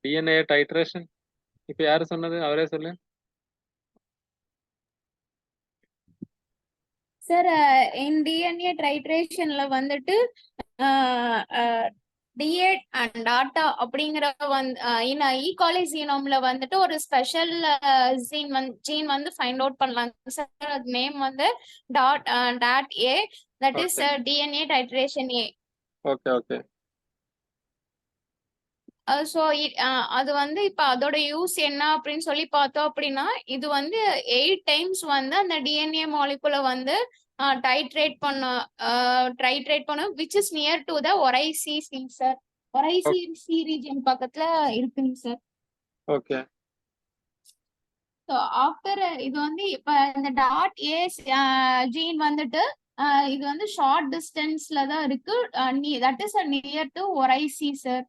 டிஎன்ஏ டைட்ரேஷன் இப்ப யாரு சொன்னது? அவரே சொல்லு. சார், இன் டிஎன்ஏ டைட்ரேஷன்ல வந்துட்டு D8 and டாட்டா அப்படிங்கிற ஈகாலி ஜீனோம்ல வந்துட்டு ஒரு ஸ்பெஷல் ஜீன் வந்து ஃபைண்ட் அவுட் பண்ணலாம் சார். அது நேம் வந்து dot A, that is DNA titration A. Okay. So அது வந்து இப்ப அதோட யூஸ் என்ன அப்படின்னு சொல்லி பார்த்தோம் அப்படின்னா, இது வந்து 8 times வந்து அந்த டிஎன்ஏ மாலிகுலை வந்து டைட்ரேட் பண்ணும் which is near to the oryzae C sir. Oryzae C region பக்கத்துல இருக்குங்க சார். ஓகே. ஸோ ஆஃப்டர் இது வந்து இப்ப இந்த டாட் ஏ ஜீன் வந்துட்டு இது வந்து ஷார்ட் டிஸ்டன்ஸ்ல தான் இருக்கு, that is near to oryzae sir.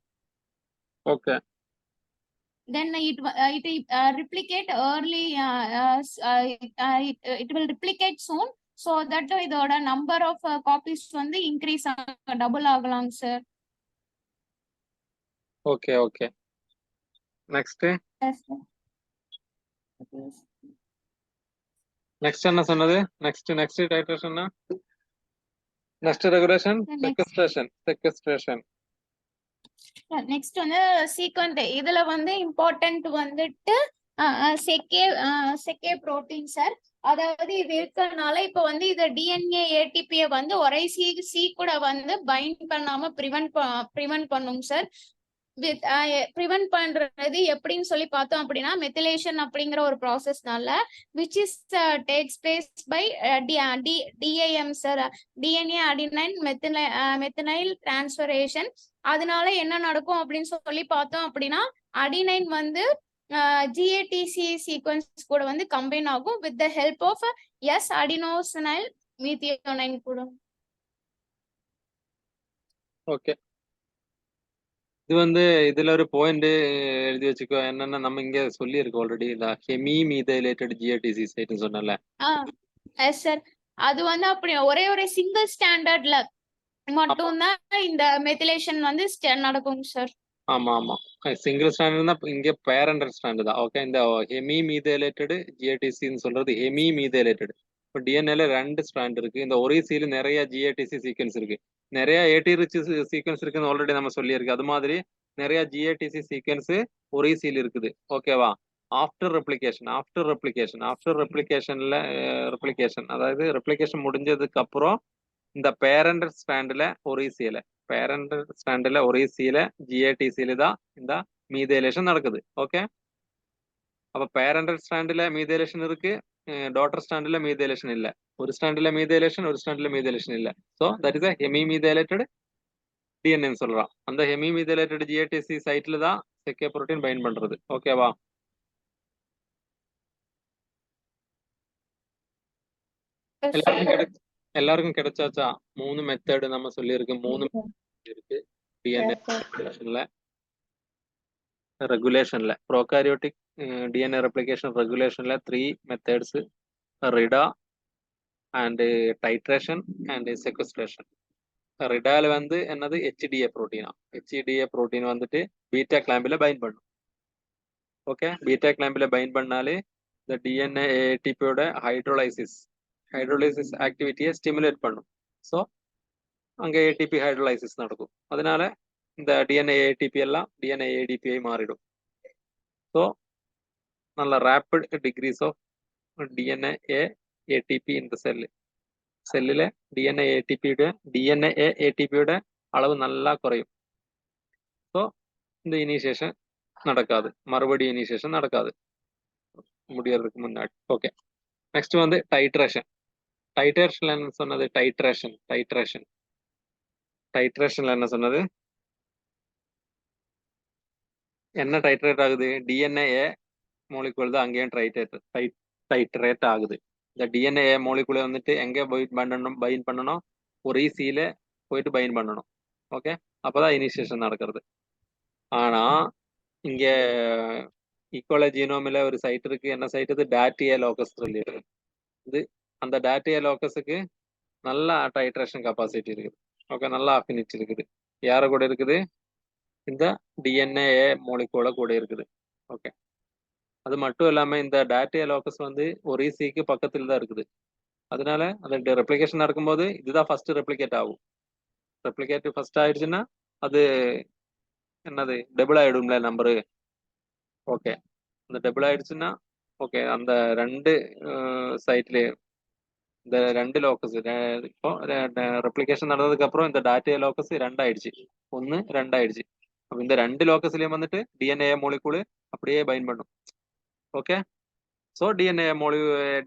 Okay. Then it replicate early. It will replicate soon, so that the number of copies வந்து increase double ஆகலாம் sir. Okay. Next. Yes, sir. Next என்ன சொன்னது? Next titration. Next regulation. Sequestration. Next வந்து சீக்வெண்ட். இதுல வந்து important வந்துட்டு செகே protein sir. அதாவது இது இருக்கறனால இப்ப வந்து இது டிஎன்ஏ ஏடிபியை வந்து ஒரைசி சி கூட வந்து பைண்ட் பண்ணாம ப்ரிவென்ட் பண்ணும் சார். ப்ரிவென்ட் பண்றது எப்படின்னு சொல்லி பார்த்தோம் அப்படின்னா, மெத்திலேஷன் அப்படிங்கிற ஒரு ப்ராசஸ்னால which is takes place by DAM sir, DNA adenine methyl transferation. அதனால என்ன நடக்கும் அப்படின்னு சொல்லி பார்த்தோம் அப்படின்னா, அடினைன் வந்து GATC சீக்வன்ஸ் கூட வந்து கம்பைன் ஆகும் with the help of S adenosyl methionine கூட. ஓகே, இது வந்து இதுல ஒரு பாயிண்ட் எழுதி வச்சுக்கோ. என்னன்னா நம்ம இங்க சொல்லியிருக்கோம் ஆல்ரெடி, இந்த ஹெமி மீதைலேட்டட் ஜிஏடிசி சைட்னு சொன்னல. எஸ் சார், அது வந்து அப்படி ஒரே ஒரு சிங்கிள் ஸ்டாண்டர்ட்ல மட்டும்தான் இந்த மெத்திலேஷன் வந்து நடக்கும் சார். ஆமா ஆமா, சிங்கிள் ஸ்டாண்டர்ட் தான் இங்க பேரண்டல் ஸ்டாண்டர்ட் தான். ஓகே, இந்த ஹெமி மீதைலேட்டட் ஜிஏடிசின்னு சொல்றது ஹெமி மீதைலேட்டட். இப்போ டிஎன்ஏல 2 ஸ்ட்ராண்ட் இருக்கு. இந்த ஒரே சீல நிறைய ஜிஏடிசி சீக்வன்ஸ் இருக்கு, நிறைய ஏடி ரிச் சீக்வன்ஸ் இருக்குன்னு ஆல்ரெடி நம்ம சொல்லியிருக்கு. அது மாதிரி நிறைய ஜிஏடிசி சீக்வன்ஸ் ஒரே சீல் இருக்குது. ஓகேவா? ஆஃப்டர் ரெப்ளிகேஷன்ல ரெப்ளிகேஷன், அதாவது ரெப்ளிகேஷன் முடிஞ்சதுக்கு அப்புறம் இந்த பேரண்டல் ஸ்டாண்ட்ல ஒரே சீல ஜிஏடிசியில தான் இந்த மீதேலேஷன் நடக்குது. ஓகே, அப்ப பேரண்டல் ஸ்டாண்ட்ல மீதேலேஷன் இருக்கு, டாட்டர் ஸ்டாண்ட்ல மீதேலேஷன் இல்ல. ஒரு ஸ்டாண்ட்ல மீதேலேஷன், ஒரு ஸ்டாண்ட்ல மீதேலேஷன் இல்ல. சோ தட் இஸ் ஹெமி மீதேலேட்டட் டிஎன்ஏன்னு சொல்றான். அந்த ஹெமி மீதேலேட்டட் ஜிஏடிசி சைட்ல தான் செக்கே புரோட்டீன் பைண்ட் பண்றது. ஓகேவா? எல்லாருக்கும் கிடைச்சாச்சா? 3 மெத்தட் நம்ம சொல்லியிருக்கு. 3 இருக்கு டிஎன்ஏ ரெகுலேஷன்ல. ப்ரோகாரியோட்டிக் டிஎன்ஏ ரெப்ளிகேஷன் ரெகுலேஷன்ல 3 methods: RIDA and titration and sequestration. ரிடால வந்து என்னது ஹெச்டிஏ புரோட்டீனா. ஹெச்டிஏ புரோட்டீன் வந்துட்டு பீட்டா கிளாம்பில பைண்ட் பண்ணும். ஓகே, பீட்டா கிளாம்பில பைண்ட் பண்ணாலே இந்த டிஎன்ஏ ஏடிபியோட ஹைட்ரோலைசிஸ் ஆக்டிவிட்டியை ஸ்டிமுலேட் பண்ணும். ஸோ அங்கே ஏடிபி ஹைட்ரோலைசிஸ் நடக்கும். அதனால இந்த டிஎன்ஏ ஏடிபி எல்லாம் டிஎன்ஏ ஏடிபிஐ மாறிடும். ஸோ நல்ல rapid decrease of DNA ADP இந்த செல்லில் டிஎன்ஏ ஏடிபியோட அளவு நல்லா குறையும். ஸோ இந்த இனிஷியேஷன் நடக்காது, மறுபடியும் இனிஷியேஷன் நடக்காது முடியறதுக்கு முன்னாடி. ஓகே, நெக்ஸ்ட் வந்து டைட்ரேஷன். டைட்ரேஷன்ல என்ன சொன்னது? டைட்ரேஷன்ல என்ன சொன்னது? என்ன டைட்ரேட் ஆகுது? டிஎன்ஏ மோலிகுல் தான் அங்கேயும் டைட்ரேட் ஆகுது. இந்த டிஎன்ஏ மோலிகுலை வந்துட்டு எங்கே பைண்ட் பண்ணணும்? ஒரு சீல போயிட்டு பைண்ட் பண்ணணும். ஓகே, அப்போதான் இனிஷியேஷன் நடக்கிறது. ஆனா இங்க ஈக்குவல ஜீனோமில் ஒரு சைட் இருக்கு. என்ன சைட் இது? டாட்டியா லோக்கஸ் சொல்லியிருக்கு. இது அந்த டாட்டியா லோக்கஸுக்கு நல்ல டைட்ரேஷன் கெப்பாசிட்டி இருக்குது. ஓகே, நல்ல அஃபினிட்டி இருக்குது. யார கூட இருக்குது? இந்த டிஎன்ஏ மோலிகுல கூட இருக்குது. ஓகே, அது மட்டும் இல்லாம இந்த டாட்டியா லோக்கஸ் வந்து ஒரு சிக்கு பக்கத்துல தான் இருக்குது. அதனால அந்த ரெப்ளிகேஷன் நடக்கும்போது இதுதான் ஃபர்ஸ்ட் ரெப்ளிகேட் ஆகும். ரெப்ளிகேட் ஃபர்ஸ்ட் ஆயிடுச்சுன்னா அது என்னது? டபுள் ஆயிடும்ல நம்பரு. ஓகே, அந்த டபுள் ஆயிடுச்சுன்னா ஓகே, அந்த 2 சைட்லயே இந்த 2 லோக்கஸ் இப்போ ரெப்ளிகேஷன் நடந்ததுக்கு அப்புறம் இந்த டாட்டா லோக்கஸ் 2 ஆயிடுச்சு, 1 2 ஆயிடுச்சு. அப்ப இந்த 2 லோக்கஸ்லயும் வந்துட்டு டிஎன்ஏ மோலிகுல் அப்படியே பைண்ட் பண்ணும். ஓகே, ஸோ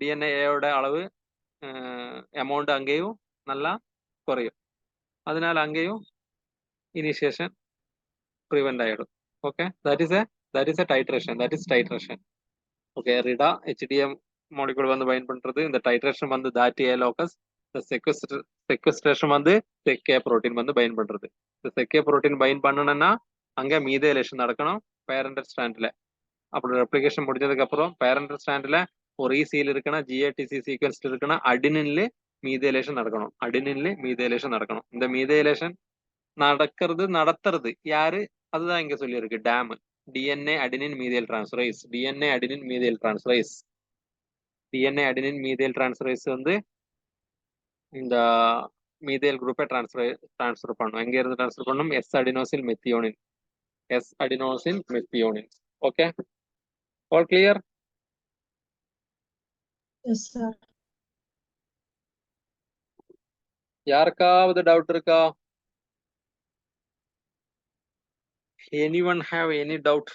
டிஎன்ஏயோட அளவு அமௌண்ட் அங்கேயும் நல்லா குறையும். அதனால அங்கேயும் இனிஷியேஷன் ப்ரிவெண்ட் ஆயிடும். Okay, that is titration. Okay, RIDA HDM molecule வந்து பைண்ட் பண்றது. இந்த டைட்ரேஷன் வந்து டாட்டியா லோக்கஸ். இந்த செக்வஸ்ட்ரேஷன் வந்து செக்கே புரோட்டீன் வந்து பைண்ட் பண்றது. இந்த செக்கே புரோட்டீன் பைண்ட் பண்ணணும்னா அங்க மீதேலேஷன் நடக்கணும் பேரண்டல் ஸ்டாண்ட்ல. அப்படி ரெப்ளிகேஷன் முடிஞ்சதுக்கு அப்புறம் பேரண்டல் ஸ்டாண்ட்ல ஒரு சீல் இருக்குன்னா, ஜிஏடிசி சீக்வன்ஸ் இருக்குன்னா அடினின்ல மீதேலேஷன் நடக்கணும். இந்த மீதேலேஷன் நடத்துறது யாரு? அதுதான் இங்க சொல்லியிருக்கு, டேம். டிஎன்ஏ அடினின் மீதியல் டிரான்ஸ்ஃபரேஸ் வந்து இந்த மீதியல் குரூப்பை டிரான்ஸ்ஃபர் பண்ணும். எங்க இருந்து டிரான்ஸ்ஃபர் பண்ணும்? S adenosine methionine. Okay, all clear? Yes, sir. யாருக்காவது டவுட் இருக்கா? Anyone have any doubt?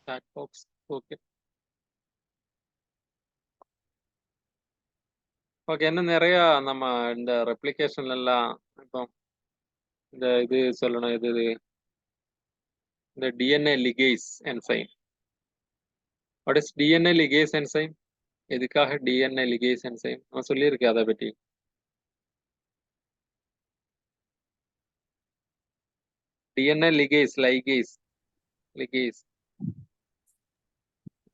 chat box. Okay. Okay, இன்னும் நிறைய நம்ம இந்த ரெப்ளிகேஷன்ல எல்லாம் இப்போ இது சொல்லணும். இது இந்த DNA ligase enzyme. What is DNA ligase enzyme? எதுக்காக டிஎன்ஏ லிகேஸ் என்சைம் நான் சொல்லியிருக்கேன் அதை பற்றி. DNA ligase ligase.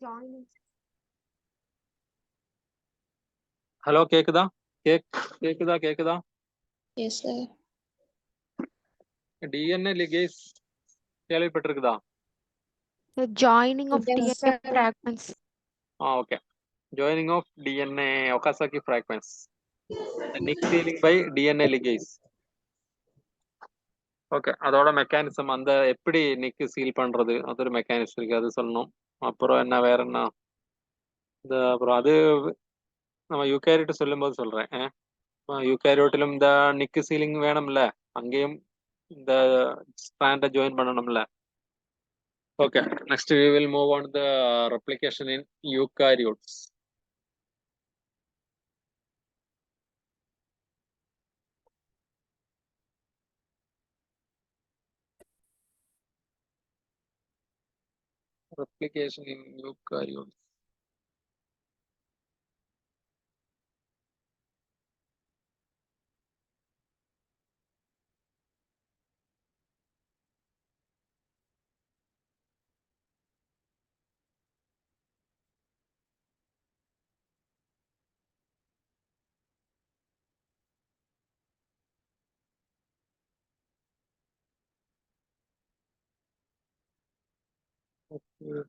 Joining. Hello, கேக்குதா? கேக்குதா? Yes, sir. டிஎன்ஏ லிகேஸ் கேள்விப்பட்டிருக்குதா? The joining of Yes, DNA sir. fragments. Okay. Joining of DNA Okazaki fragments. Nick sealing by DNA ligase. Okay, அதோட mechanism, அந்த எப்படி நிக்கு சீல் பண்றது, அது ஒரு மெக்கானிசம் இருக்கு, அது சொல்லணும். அப்புறம் என்ன, வேற என்ன, இந்த அப்புறம் அது நம்ம யூகாரியோட் சொல்லும்போது சொல்றேன். யூகாரியோட்டிலும் இந்த நிக்கு சீலிங் வேணும்ல, அங்கேயும் இந்த ஸ்ட்ராண்டை ஜாயின் பண்ணணும்ல. Okay, next we will move on to the replication in eukaryotes. Replication in eukaryotes. Okay.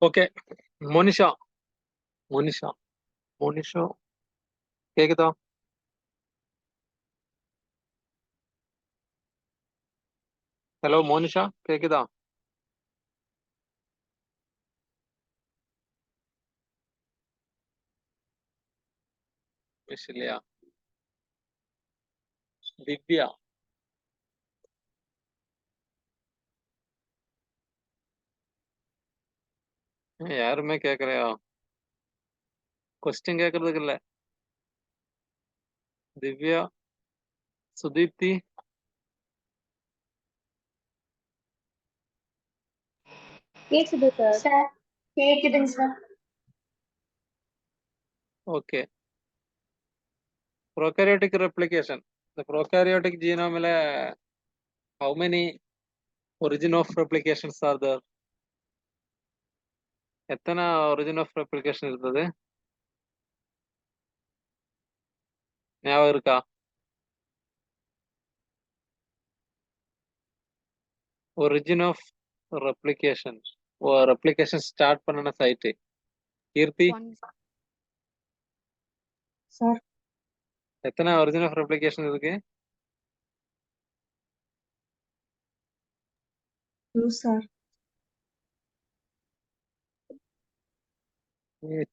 Okay, Monisha கேக்குதா? ஹலோ மோனிஷா, கேக்குதா? மிஸ் இல்லையா? திவ்யா, யாருமே கேக்குறையா? கொஸ்டின் கேக்குறதுக்கு இல்ல. திவ்யா, சுதீப்தி, கேக்குது சார். சார் கேக்குதுங்க sir. Okay. prokaryotic replication. The prokaryotic genome, how many origin of replications are there? எத்தனை origin of replication இருந்தது ஞாபகம் இருக்கா? origin of replication, replication start பண்ணன சைட் கீர்த்தி, One. Sir, எத்தனை origin of replication இருக்கு? 2, sir.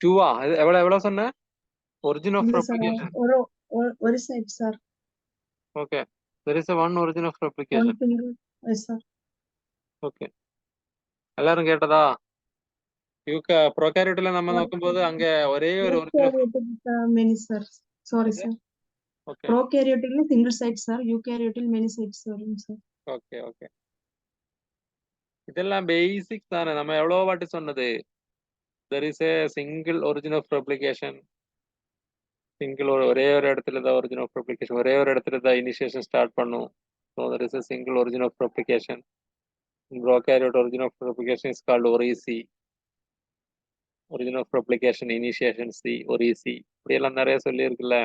2-ஆ? எவ்வளவு சொன்ன origin of இல்ல sir, replication? ஒரு side sir. Okay, there is a one origin of One replication. finger. Yes, sir. Okay, எல்லாரும் கேட்டதா? prokaryoteல நம்ம നോക്കുம்போது அங்க ஒரே ஒரு origin of Prokaryotic many sir. Sorry Okay. sir. okay Prokaryotic single side sir. Eukaryotic many sides sir. okay okay இதெல்லாம் basics தானே, நம்ம எவ்வளவு வாட்டி சொன்னது. there is a single origin of replication. Single ஒரே ஒரு இடத்துல தான் origin of replication, ஒரே ஒரு இடத்துல தான் இனிஷியேஷன் ஸ்டார்ட் பண்ணும். so there is a single origin of replication. In prokaryote, origin of replication is called OREC. origin of replication, initiation C, OREC. இப்படி எல்லாம் நிறைய சொல்லி இருக்குல்ல.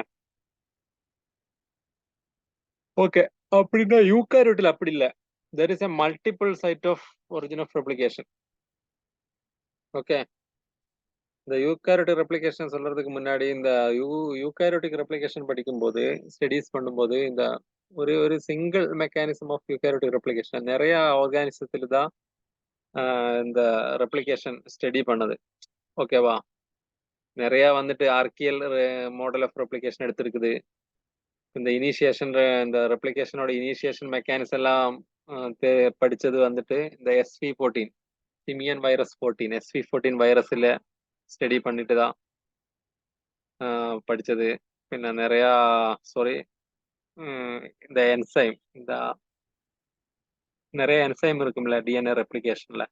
ஓகே, அப்படின்னா யூகாரியோட்ல அப்படி இல்ல. there is a multiple site of origin of replication. okay, இந்த eukaryotic replication சொல்றதுக்கு முன்னாடி இந்த யூகாரியோட்டிக் ரெப்ளிகேஷன் படிக்கும்போது ஸ்டடீஸ் பண்ணும்போது இந்த ஒரு single mechanism of eukaryotic replication நிறைய ஆர்கானிசத்துல தான் இந்த ரெப்ளிகேஷன் ஸ்டடி பண்ணுது. ஓகேவா? நிறைய வந்துட்டு ஆர்கியல் மாடல் ஆஃப் ரெப்ளிகேஷன் எடுத்திருக்குது. இந்த இனிஷியேஷன் இந்த ரெப்ளிகேஷனோட இனிஷியேஷன் மெக்கானிசம் எல்லாம் படிச்சது வந்துட்டு இந்த SV14 சிமியன் வைரஸ் 14 SV14 வைரஸ்ல ஸ்டடி பண்ணிட்டு தான் படிச்சது. பின்ன நிறைய இந்த என்சைம் இந்த நிறைய என்சைம் இருக்கும்ல டிஎன்ஏ ரெப்ளிகேஷன்ல,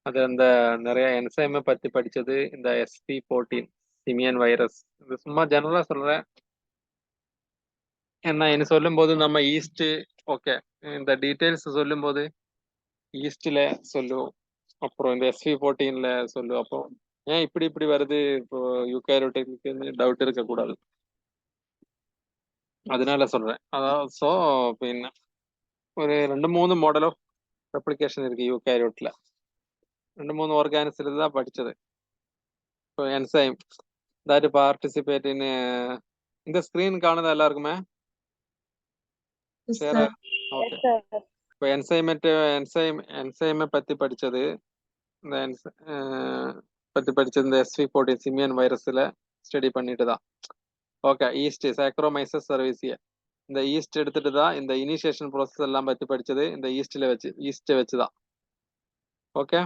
அது அந்த நிறைய என்சைமை பத்தி படிச்சது இந்த SV14 சிமியன் வைரஸ். இது சும்மா ஜெனரலா சொல்றேன். என்ன சொல்லும் போது நம்ம ஈஸ்ட் ஓகே இந்த டீடைல்ஸ் சொல்லும் போது ஈஸ்ட்ல சொல்லுவோம், அப்புறம் இந்த SV14ல சொல்லுவோம். அப்போ ஏன் இப்படி வருது இப்போ யூகாரியோட்டிக்கு டவுட் இருக்கக்கூடாது, அதனால சொல்றேன். அதாவது ஸோ பின்ன ஒரு 2-3 மாடல் ஆஃப் ரெப்ளிகேஷன் இருக்கு யூகாரியோட்ல. 2-3 ஆர்கானிசத்துல தான் படிச்சது. இப்போ என்சைம் தட் பார்ட்டிசிபேட் இன் இந்த ஸ்கிரீன் காணுதா எல்லாருக்குமே? Yes, சரி, sir. ஓகே. Yes, sir. இப்போ என்சைமை பத்தி படிச்சது இந்த பத்தி படிச்சது இந்த SV14 சிமியன் வைரஸ்ல ஸ்டடி பண்ணிட்டு தான். ஓகே, ஈஸ்ட் சாக்ரோமைசஸ் சர்வீசிய இந்த ஈஸ்ட் எடுத்துட்டு தான் இந்த இனிஷியேஷன் ப்ராசஸ் எல்லாம் பத்தி படிச்சது இந்த ஈஸ்ட்டை வச்சு தான். ஓகே,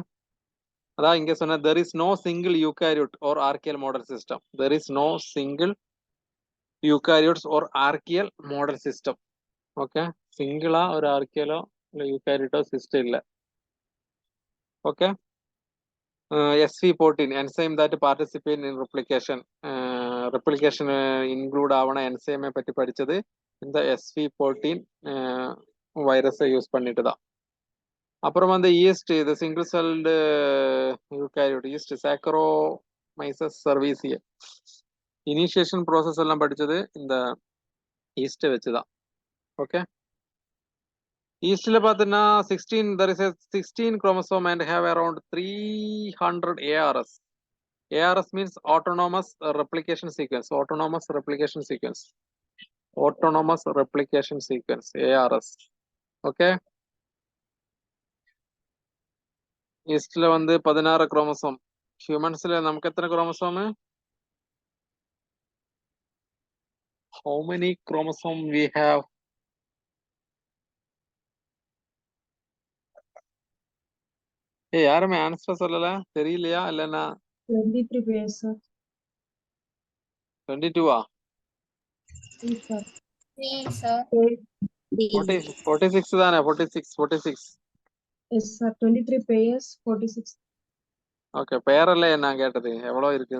அதான் இங்க சொன்ன there is no single eukaryote or archaeal model system. There is no single eukaryotes or archaeal model system. Okay, சிங்கிளா ஒரு ஆர்கியலோ இல்லை யூகாரியோட்டோ சிஸ்டம் இல்லை. Okay, SV14 enzyme that participate in replication. Replication include ஆவன enzyme பற்றி படிச்சது இந்த SV14 வைரஸை use பண்ணிட்டு தான். அப்புறம் வந்து ஈஸ்ட் இது single celled eukaryote yeast Saccharomyces cerevisiae initiation process எல்லாம் படிச்சது இந்த ஈஸ்ட்டை வச்சு தான். ஓகே, ஈஸ்ட்ல பார்த்தீங்கன்னா 16 chromosome and have around 300 ARS. ARS means autonomous replication sequence. Autonomous replication sequence. ARS. Okay. ஈஸ்ட்ல வந்து 16 chromosome. Humansல நமக்கு எத்தனை chromosome? How many chromosome we have? யாருமே ஆன்சர் சொல்லல, தெரியலையா இல்லைன்னா? 23 pairs, sir. 22-ஆ? Yes, sir. Yes, sir. 46 தானே? 46. Yes, sir. 23 pairs, 46. ஓகே, பேரல்ல நான் கேட்டது எவ்வளவு இருக்கு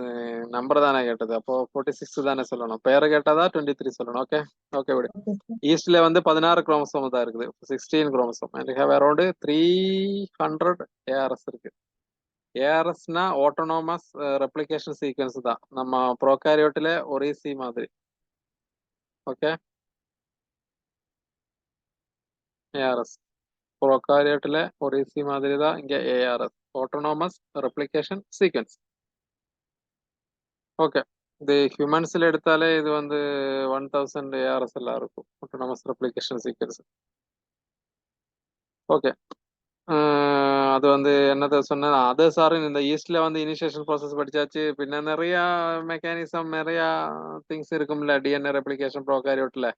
நம்பர் தானே கேட்டது, அப்போ 46 தானே சொல்லணும். பேரை கேட்டதா 23 சொல்லணும். ஓகே ஓகே விடு. Okay, sir. ஈஸ்ட்ல வந்து 16 குரோமோசோம் தான் இருக்குது, 16 chromosome and have around 300 ARS இருக்கு. ஏஆர்எஸ்னா ஆட்டோனோமஸ் ரெப்ளிகேஷன் சீக்வன்ஸ் தான், நம்ம ப்ரோகாரியோட்டில ஒரே சி மாதிரி. ஓகே, ஏஆர்எஸ் ப்ரோகாரியோட்டில ஒரே சி மாதிரி தான் இங்க ARS autonomous replication sequence. Okay, இது ஹியூமன்ஸ்ல எடுத்தாலே இது வந்து 1000 ARS எல்லாம் இருக்கும் ஆட்டோனமஸ் ரெப்ளிகேஷன் சீக்வன்ஸ். ஓகே, அது வந்து என்னதை சொன்ன அது சார் இந்த ஈஸ்ட்ல வந்து இனிஷியேஷன் ப்ராசஸ் படிச்சாச்சு. பின்ன நிறைய மெக்கானிசம் நிறைய திங்ஸ் இருக்கும்ல டிஎன்ஏ ரெப்ளிகேஷன் ப்ரோகாரியோட்ல.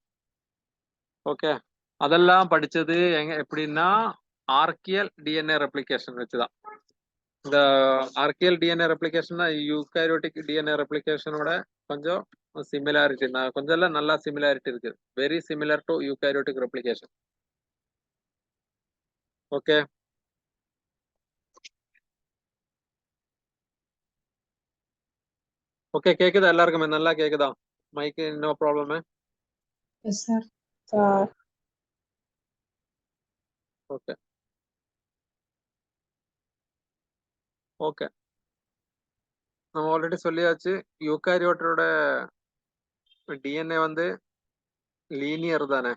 ஓகே, அதெல்லாம் படிச்சது எப்படின்னா ஆர்கியல் டிஎன்ஏ ரெப்ளிகேஷன் வச்சுதான். இந்த ஆர்கியல் டிஎன்ஏ ரெப்ளிகேஷன்னா யூகாரியோட்டிக் டிஎன்ஏ ரெப்ளிகேஷனோட கொஞ்சம் சிமிலாரிட்டி, கொஞ்சம் எல்லாம் நல்லா சிமிலாரிட்டி இருக்கு. Very similar to eukaryotic replication. Okay, okay கேக்குதா எல்லாருக்குமே? நல்லா கேக்குதா? மைக்கு no problem? Yes, sir. Okay okay, நம்ம ஆல்ரெடி சொல்லியாச்சு யூகாரியோட்டோட டிஎன்ஏ வந்து லீனியர் தானே,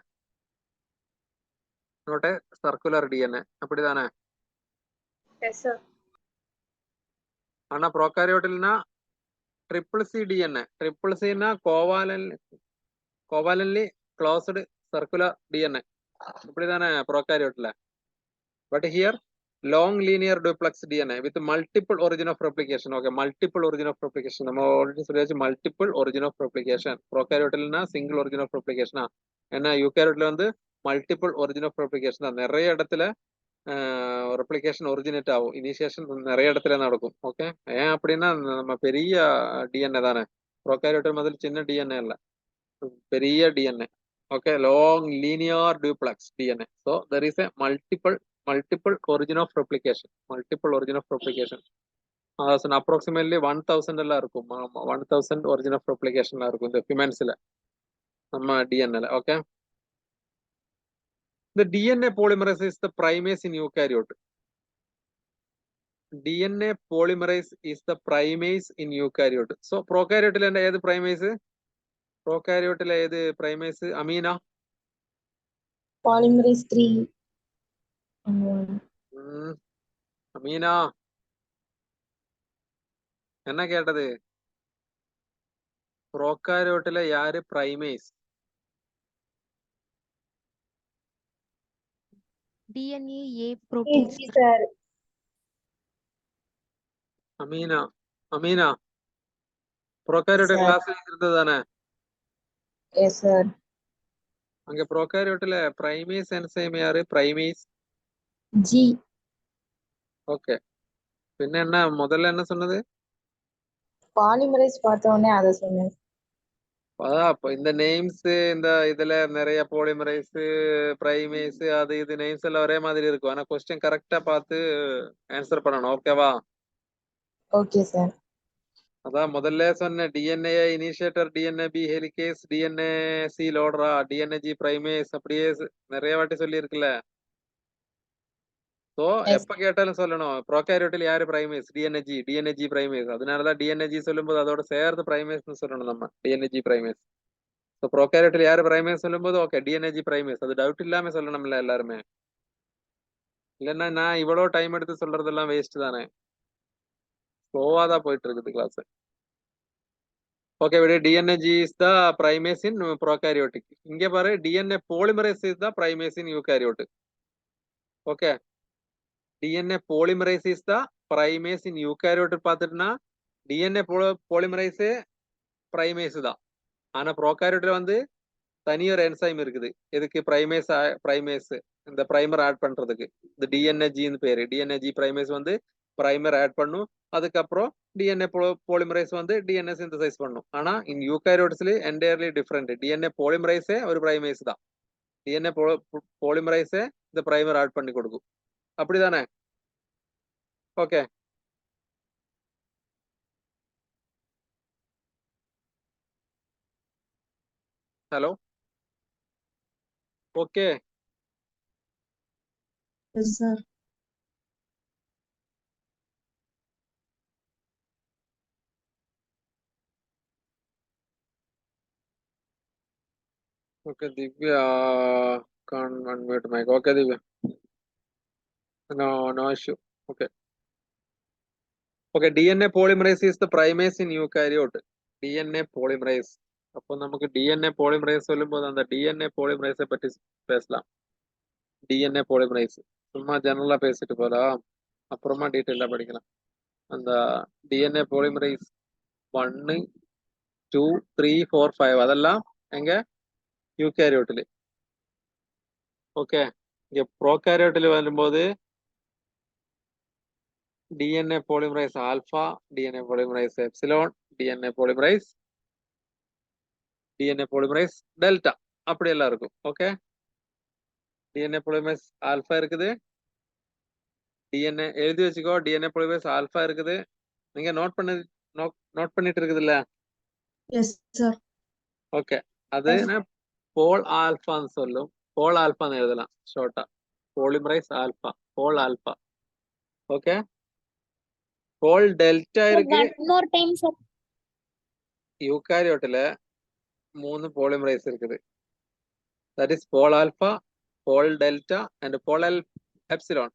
നോട്ട് സർക്കുലർ DNA அப்படிதானே? Yes, sir. ஆனா ப்ரோகாரியோட்டில்னா ட்ரிபிள் சி டிஎன்ஏ. ட்ரிபிள் சின்னா கோவாலன்லி க்ளோஸ்டு சர்க்குலர் டிஎன்ஏ. இப்படிதானே ப்ரோகாரியோட்ல. But here long linear duplex DNA with multiple origin of replication. Okay, multiple origin of replication. நம்ம already சொல்லியாச்சு multiple origin of replication. prokaryoteல்னா single origin of replication. ஏன்னா யூகாரியோட்ல வந்து multiple origin of replication தான். நிறைய இடத்துல replication originate ஆகும். Initiation நிறைய இடத்துல நடக்கும். ஓகே, ஏன் அப்படின்னா நம்ம பெரிய டிஎன்ஏ தானே. ப்ரோகாரியோட்டல் மாதிரி சின்ன டிஎன்ஏ இல்லை, பெரிய DNA. Okay, long linear duplex DNA. So there is a multiple origin of replication. approximately 1000 எல்லாம் இருக்கும். 1000 origin of replication இருக்கும் இந்த ஹியூமன்ஸ்ல, நம்ம டிஎன்ஏல. Okay, the DNA polymerase is the primase in eukaryote. DNA polymerase is the primase in eukaryote. So prokaryote ல ஏது primase? prokaryote ல ஏது primase? அமீனா? Polymerase 3. அமீனா என்ன கேட்டது? ப்ரோகாரியோட்ல யாரு primase? DNA A protein. sir. Amina prokaryote கிளாஸ்ல இருந்ததானே? Yes, sir. அங்க ப்ரோகாரியோட்ல பிரைமேஸ் என்சைம் யாரு? Primase G. ஓகே, பின்ன என்ன முதல்ல என்ன சொன்னது? Polymerase பார்த்தோன்னே அதை சொன்னேன். அதான் அப்ப இந்த நேம்ஸ், இந்த இதுல நிறைய பாலிமரைஸ், பிரைமேஸ், அது இது நேம்ஸ் எல்லாம் ஒரே மாதிரி இருக்கும். ஆனா கொஸ்டின் கரெக்டா பார்த்து ஆன்சர் பண்ணணும். ஓகேவா? Okay sir. அதான் முதல்ல சொன்ன DNA initiator, DNA B helicase, DNA C லோடரா, டிஎன்ஏ ஜி பிரைமேஸ், அப்படியே நிறைய வாட்டி சொல்லி இருக்குல்ல. ஸோ எப்ப கேட்டாலும் சொல்லணும் ப்ரோகாரியோட்டில் யாரு பிரைமேஸ்? DNA G primase. அதனாலதான் டிஎன்ஏ ஜி சொல்லும்போது அதோட சேர்த்து பிரைமேஸ்னு சொல்லணும் நம்ம, டிஎன்ஏ ஜி பிரைமேஸ். ஸோ ப்ரோகாரியோட்டில் யாரு பிரைமேஸ் சொல்லும்போது ஓகே டிஎன்ஏ ஜி பிரைமேஸ், அது டவுட் இல்லாம சொல்லணும்ல எல்லாருமே. இல்லைன்னா நான் இவ்வளவு டைம் எடுத்து சொல்றதெல்லாம் வேஸ்ட் தானே. ஸ்லோவா தான் போயிட்டு இருக்குது கிளாஸ். ஓகே, விட DNA G is the primase in prokaryotic. இங்க பாரு DNA polymerase is the primase in eukaryote. Okay, DNA polymerase is the primase in eukaryote பார்த்துட்டுனா டிஎன்ஏ பாலிமரேஸே பிரைமேஸ் தான். ஆனா ப்ரோகாரியோட்ல வந்து தனியொரு என்சைம் இருக்குது. எதுக்கு? பிரைமேஸ் இந்த பிரைமர் ஆட் பண்றதுக்கு. இந்த டிஎன்ஏ ஜின்னு பேரு. டிஎன்ஏ ஜி பிரைமேஸ் வந்து பிரைமர் ஆட் பண்ணும். அதுக்கப்புறம் டிஎன்ஏ பாலிமரைஸ் வந்து டிஎன்ஏ சிந்தசைஸ் பண்ணும். ஆனா இன் யூகாரியோட்ஸ்ல என்டையர்லி டிஃப்ரெண்ட். டிஎன்ஏ பாலிமரைஸே ஒரு பிரைமேஸ் தான். டிஎன்ஏ பாலிமரைஸே இந்த பிரைமர் ஆட் பண்ணி கொடுக்கும். அப்படிதானே? Okay, hello, okay. Yes, sir. Okay, Divya, can't unmute mic. Okay, Divya. No issue. Okay. Okay, DNA polymerase is the primase in eukaryote. DNA polymerase. அப்போ நமக்கு DNA polymerise சொல்லும்போது அந்த DNA பாலிமரைஸை பற்றி பேசலாம். டிஎன்ஏ பாலிமரைஸ் சும்மா ஜெனரலா பேசிட்டு போலாம், அப்புறமா டீட்டெயிலா படிக்கலாம். அந்த டிஎன்ஏ பாலிமரைஸ் 1, 2, 3, 4, 5 அதெல்லாம் எங்க? யூகாரியோட்டில். ஓகே, இங்க ப்ரோகாரியோட்டில் வரும்போது DNA polymerase alpha, DNA polymerase epsilon, DNA polymerase delta அப்படி எல்லாம் இருக்கும். ஓகே, DNA polymerase alpha இருக்குது, DNA எழுதி வச்சுக்கோ. DNA polymerase alpha இருக்குது. நீங்க நோட் பண்ணிட்டு இருக்குதுல்ல? S sir. ஓகே, அது போல் ஆல்பான்னு சொல்லும். போல் ஆல்பான்னு எழுதலாம் ஷார்ட்டா. polymerase alpha, போல் ஆல்பா. ஓகே, போல் டெல்டா இருக்கு. One more time, sir. யூகாரியோட்டில் 3 polymerase இருக்குது. That is pol alpha, pol delta, and pol epsilon.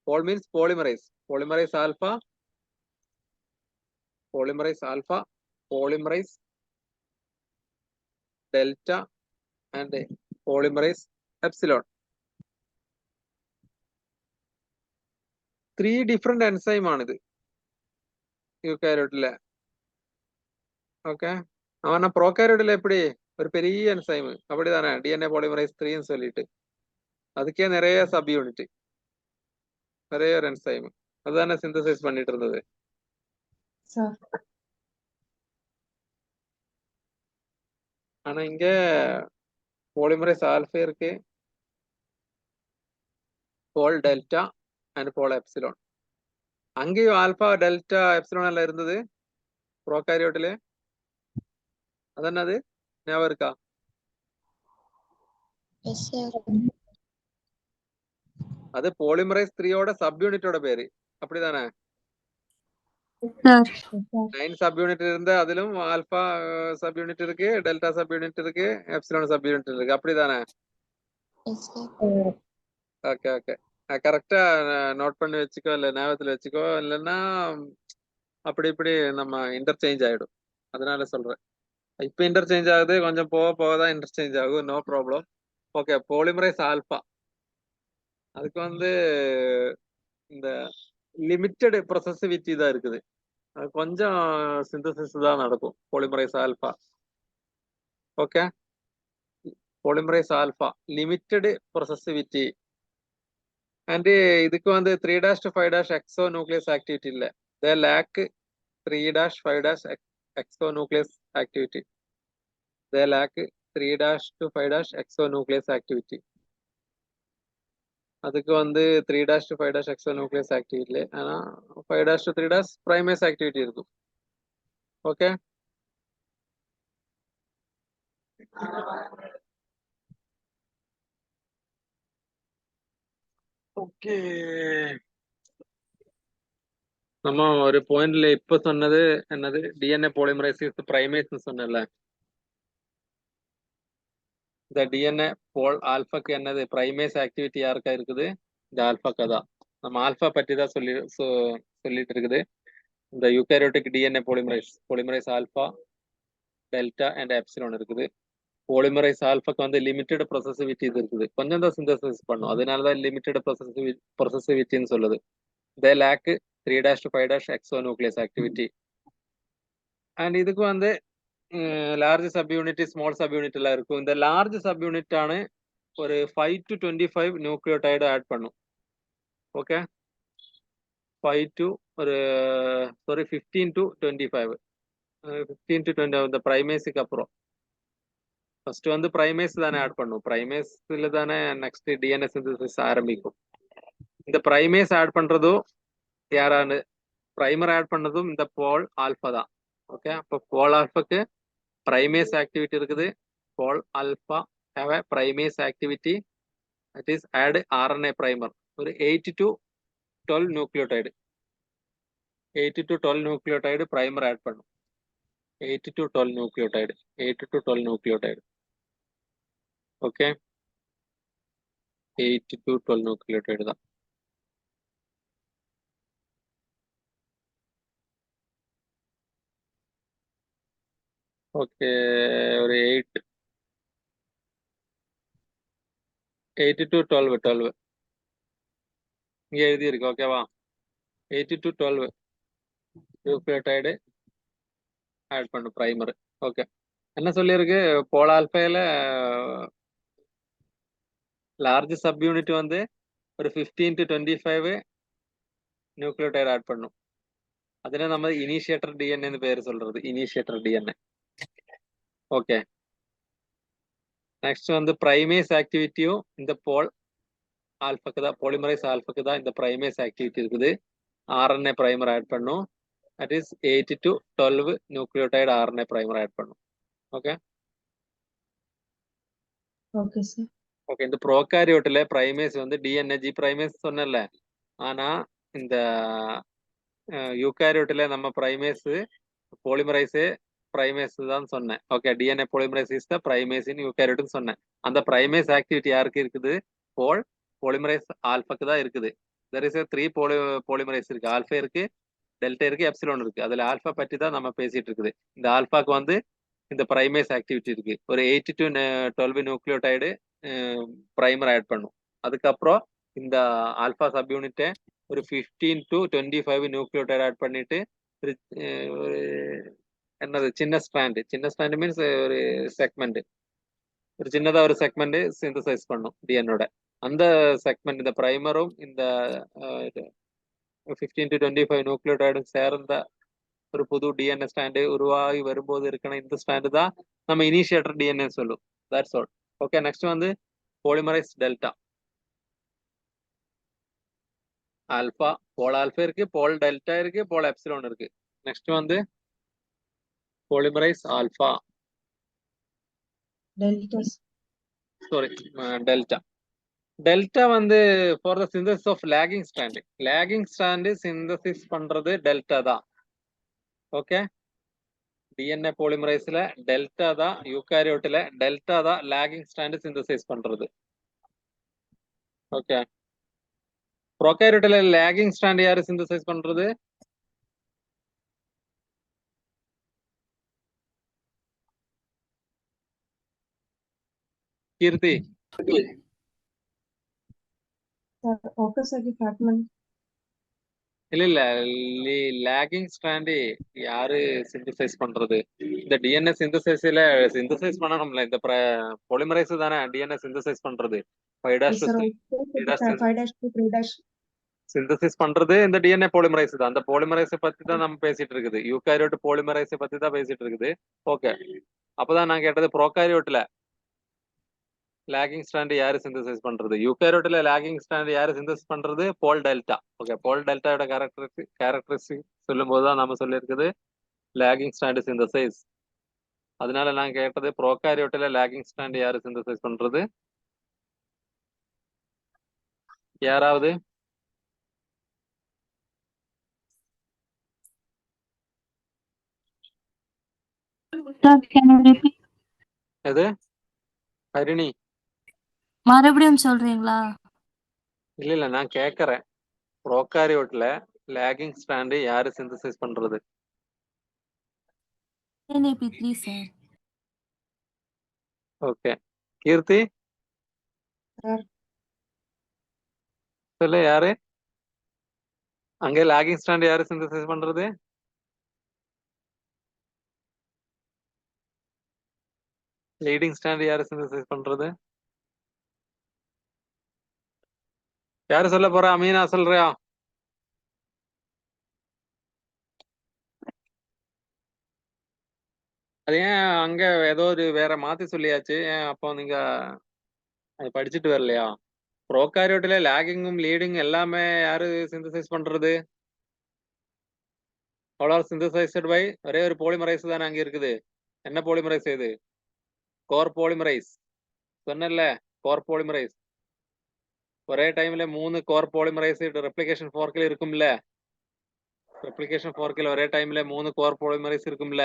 Pol means polymerase. Polymerase alpha, polymerase alpha, polymerase delta, and polymerase epsilon. 3 different enzyme ആണിത് യൂക്കാരിയോട്ടിലെ. Okay, ஆனா ப்ரோகாரியோட்டில் எப்படி ஒரு பெரிய enzyme அப்படிதானே, DNA polymerise 3ன்னு சொல்லிட்டு அதுக்கே நிறைய சப் யூனிட், நிறைய ஒரு என்சைம் அதுதானே சிந்தசைஸ் பண்ணிட்டு இருந்தது. சார் ஆனா இங்க பாலிமரைஸ் ஆல்ஃபா இருக்கு, pol delta and pole epsilon. அங்கேயும் ஆல்பா டெல்டா எப்சிலோன் எல்லாம் இருந்தது ப்ரோகாரியோட்டிலே. அதென்னது ஞாபகம் இருக்கா? Yes sir. அது பாலிமரைஸ் 3யோட சப் யூனிட்டோட பேரு அப்படிதானே. 9 சப் யூனிட் இருந்து அதிலும் ஆல்பா சப் யூனிட் இருக்கு, டெல்டா சப் யூனிட் இருக்கு, எப்சிலோன் சப் யூனிட் இருக்கு அப்படிதானே. S sir. ஓகே ஓகே, கரெக்டா நோட் பண்ணி வச்சுக்கோ, இல்லை ஞாபகத்துல வச்சுக்கோ, இல்லைன்னா அப்படி இப்படி நம்ம இன்டர்சேஞ்ச் ஆயிடும். அதனால சொல்றேன், இப்ப இன்டர்சேஞ்ச் ஆகுது, கொஞ்சம் போக போக தான் இன்டர்சேஞ்ச் ஆகும், no problem. Okay, polymerase alpha அதுக்கு இந்த லிமிட்டெட் ப்ரொசசிவிட்டி தான் இருக்குது, அது கொஞ்சம் சிந்தசிஸ் தான் நடக்கும் polymerase alpha. Okay, polymerase alpha limited processivity. And இதுக்கு 3' to 5' எக்ஸோ நியூக்ளியஸ் ஆக்டிவிட்டி இல்லை, they lack 3' 5' exonucleus activity. They lack 3' to 5' exonucleus activity. அதுக்கு 3' to 5' exonucleus activity இல்லை, ஆனா 5' to 3' primase activity இருக்கும். Okay, okay. நம்ம ஒரு பாயிண்ட்ல இப்ப சொன்னது என்னது, டிஎன்ஏ பாலிமரைசிஸ் பிரைமேஸ் சொன்னல. இந்த டிஎன்ஏ போல் ஆல்பாக்கு என்னது பிரைமேஸ் ஆக்டிவிட்டி யாருக்கா இருக்குது, இந்த ஆல்பாக்கா தான். நம்ம ஆல்பா பற்றி தான் சொல்லிட்டு இருக்குது. இந்த eukaryotic DNA polymerase alpha, delta and epsilon இருக்குது. பாலிமரைஸ் ஆல்பாக்கு லிமிட்டெட் ப்ரொசசிவிட்டி இது இருக்குது, கொஞ்சம் தான் சிந்தசிஸ் பண்ணும், அதனாலதான் லிமிட்டெட் ப்ரொசசிவிட்டின்னு சொல்லுது. they lack 3' to 5' exonucleus activity. and இதுக்கு large sub unit, small sub unit எல்லாம் இருக்கும். இந்த லார்ஜ் சப் யூனிட் ஆன ஒரு 5 to 25 நியூக்ளியோடைடு ஆட் பண்ணும். ஓகே, 5 to 15 to 25, 15 to 20 இந்த பிரைமேஸுக்கு அப்புறம் ஃபர்ஸ்ட் பிரைமேஸ் தானே ஆட் பண்ணும், பிரைமேஸ்ல தானே நெக்ஸ்ட் டிஎன்ஏ சிந்தசிஸ் ஆரம்பிக்கும். இந்த பிரைமேஸ் ஆட் பண்றதும் யாரானு, பிரைமர் ஆட் பண்ணதும் இந்த போல் ஆல்பா தான். ஓகே, அப்போ போல் ஆல்பாக்கு பிரைமேஸ் ஆக்டிவிட்டி இருக்குது. போல் alpha have a primase activity, that is add RNA primer ஒரு 8 to 12 nucleotide, 8 to 12 nucleotide primer add பண்ணும். 8 to 12 nucleotide, 8 to 12 nucleotide. Okay, 8 to 12 nucleotide தான். Okay, ஒரு 8 to 12 இங்க எழுதி இருக்கு. ஓகேவா, 8 to 12 நியூக்ளியோடைடு ஆட் பண்ணும் பிரைமர். ஓகே, என்ன சொல்லியிருக்கு, போல் ஆல்பைல லார்ஜ் சப் யூனிட் ஒரு 15 to 25 நியூக்ளியோடைடு ஆட் பண்ணும். അതിനെ നമ്മൾ ഇനീഷ്യേറ്റർ DNA എന്ന് പേര് சொல்றது, initiator DNA. Okay, next primase ஆக்டிவிட்டியும் இந்த போல் ஆல்பாக்கு தான், பாலிமரைஸ் ஆல்பாக்கு தான் இந்த பிரைமேஸ் ஆக்டிவிட்டி இருக்குது. RNA பிரைமர் ஆட் பண்ணும், that is 8 to 12 nucleotide RNA primer add பண்ணும். Okay okay sir. ஓகே, இந்த ப்ரோகாரியோட்டில் பிரைமேஸ் டிஎன்ஏ ஜி பிரைமேஸ் சொன்னல, ஆனா இந்த யூகாரியோட்டில் நம்ம பிரைமேஸ் பாலிமரைஸே பிரைமேஸ் தான் சொன்னேன். Okay, DNA polymerase is the primase in யூகாரியோட்னு சொன்னேன். அந்த பிரைமேஸ் ஆக்டிவிட்டி யாருக்கு இருக்குது, பாலிமரைஸ் ஆல்பாக்கு தான் இருக்குது. தெர் இஸ் 3 பாலிமரைஸ் இருக்கு, ஆல்பா இருக்கு, டெல்டா இருக்கு, எப்சிலோன் இருக்கு. அதுல ஆல்பா பற்றி தான் நம்ம பேசிட்டு இருக்குது. இந்த ஆல்பாக்கு வந்து இந்த பிரைமேஸ் ஆக்டிவிட்டி இருக்கு. ஒரு 8 to 12 நியூக்ளியோடைடு பிரைமர் ஆட் பண்ணும். அதுக்கப்புறம் இந்த ஆல்பா சப் யூனிட்டை ஒரு 15 to 25 நியூக்ளியோடைடு ஆட் பண்ணிட்டு என்னது சின்ன ஸ்ட்ராண்ட் மீன்ஸ் ஒரு செக்மெண்ட், ஒரு சின்னதா ஒரு செக்மெண்ட் சிந்தசைஸ் பண்ணும் டிஎன்னோட. அந்த செக்மெண்ட் இந்த பிரைமரும் இந்த 15 to 25 நியூக்ளியோடைடும் சேர்ந்த ஒரு புது டிஎன்ஏ ஸ்டாண்டு உருவாகி வரும்போது இருக்கிற இந்த ஸ்டாண்டு தான் நம்ம இனிஷியேட்டர் டிஎன்ஏ சொல்லும். That's all. ஓகே, நெக்ஸ்ட் வந்து polymerase delta. Alpha, pol alpha இருக்கு, போல் டெல்டா இருக்கு, போல் எப்சிலோன் இருக்கு. நெக்ஸ்ட் வந்து polymerase alpha, Delta. Sorry delta. Delta வந்து for the synthesis of lagging strand. Lagging strand synthesis பண்றது delta தான். Okay, DNA பாலிமரைஸ்ல delta தான், யூகாரியோட்ல டெல்டா தான் லேகிங் ஸ்டாண்டு சிந்தசைஸ் பண்றது. ஓகே, ப்ரோகாரியோட்ல லேகிங் ஸ்டாண்ட் யாரு சிந்தசைஸ் பண்றது? கீர்த்தி. Sir, Okazaki fragment. இல்ல லேகிங் ஸ்டாண்ட் யாரு சிந்தசைஸ் பண்றது? இந்த டிஎன்ஏ சிந்தசைஸ் பண்ணணும்ல, இந்த பாலிமரைஸ் தானே டிஎன்ஏ சிந்தசைஸ் பண்றது. 5' to Sir, 3' 5' to 3'. சிந்தசிஸ் பண்றது இந்த டிஎன்ஏ பாலிமரைஸ் தான். அந்த பாலிமரைஸை பத்தி தான் நம்ம பேசிட்டு இருக்குது. யூகாரியோட் பாலிமரைஸை பத்தி தான் பேசிட்டு இருக்குது. ஓகே, அப்பதான் நான் கேட்டது ப்ரோகாரியோட்ல லேகிங் ஸ்டாண்ட் யாரு சிந்தசைஸ் பண்றது? யூகாரியோட்ல லேகிங் ஸ்டாண்ட் யாரு சிந்தசிஸ் பண்றது? போல் டெல்டா. ஓகே, போல் டெல்டாவோட கேரக்டரிஸ்டிக் சொல்லும் போது தான் நம்ம சொல்லியிருக்குது லேகிங் ஸ்டாண்ட் சிந்தசைஸ். அதனால நான் கேட்டது ப்ரோகாரியோட்ல லேகிங் ஸ்டாண்ட் யாரு சிந்தசைஸ் பண்றது? யாராவது? எது ஹரிணி? மறுபடியும் சொல்றீங்களா? இல்ல நான் கேக்குறேன், ப்ரோகாரியோட்ல லேகிங் ஸ்டாண்ட் யாரு சிந்தசைஸ் பண்றது? NAP3 sir. ஓகே, கீர்த்தி Sir, சொல்லு, யாரு அங்க லேகிங் ஸ்டாண்ட் யாரு சிந்தசைஸ் பண்றது? லீடிங் ஸ்டாண்ட் யாரு சிந்தசைஸ் பண்றது? யாரு சொல்ல போறா? அமீனா சொல்றியா? அது ஏன் அங்க ஏதோ ஒரு வேற மாத்தி சொல்லியாச்சு, ஏன் அப்போ நீங்க அது படிச்சுட்டு வரலையா? ப்ரோகாரியோட்ல லேகிங்கும் லீடிங் எல்லாமே யாரு சிந்தசைஸ் பண்றது? ஆல் ஆர் சிந்தசைஸ்டு பை ஒரே ஒரு பாலிமரைஸ் தானே அங்க இருக்குது. என்ன பாலிமரைஸ் இது? Core polymerase. சொன்னல, கோர் பாலிமரைஸ். ஒரே டைம்ல 3 கோர் பாலிமரைஸ் ரெப்ளிகேஷன் ஃபோர்க்கில் இருக்கும்ல. ரெப்ளிகேஷன் ஃபோர்க்கில் ஒரே டைம்ல 3 கோர் பாலிமரைஸ் இருக்கும்ல.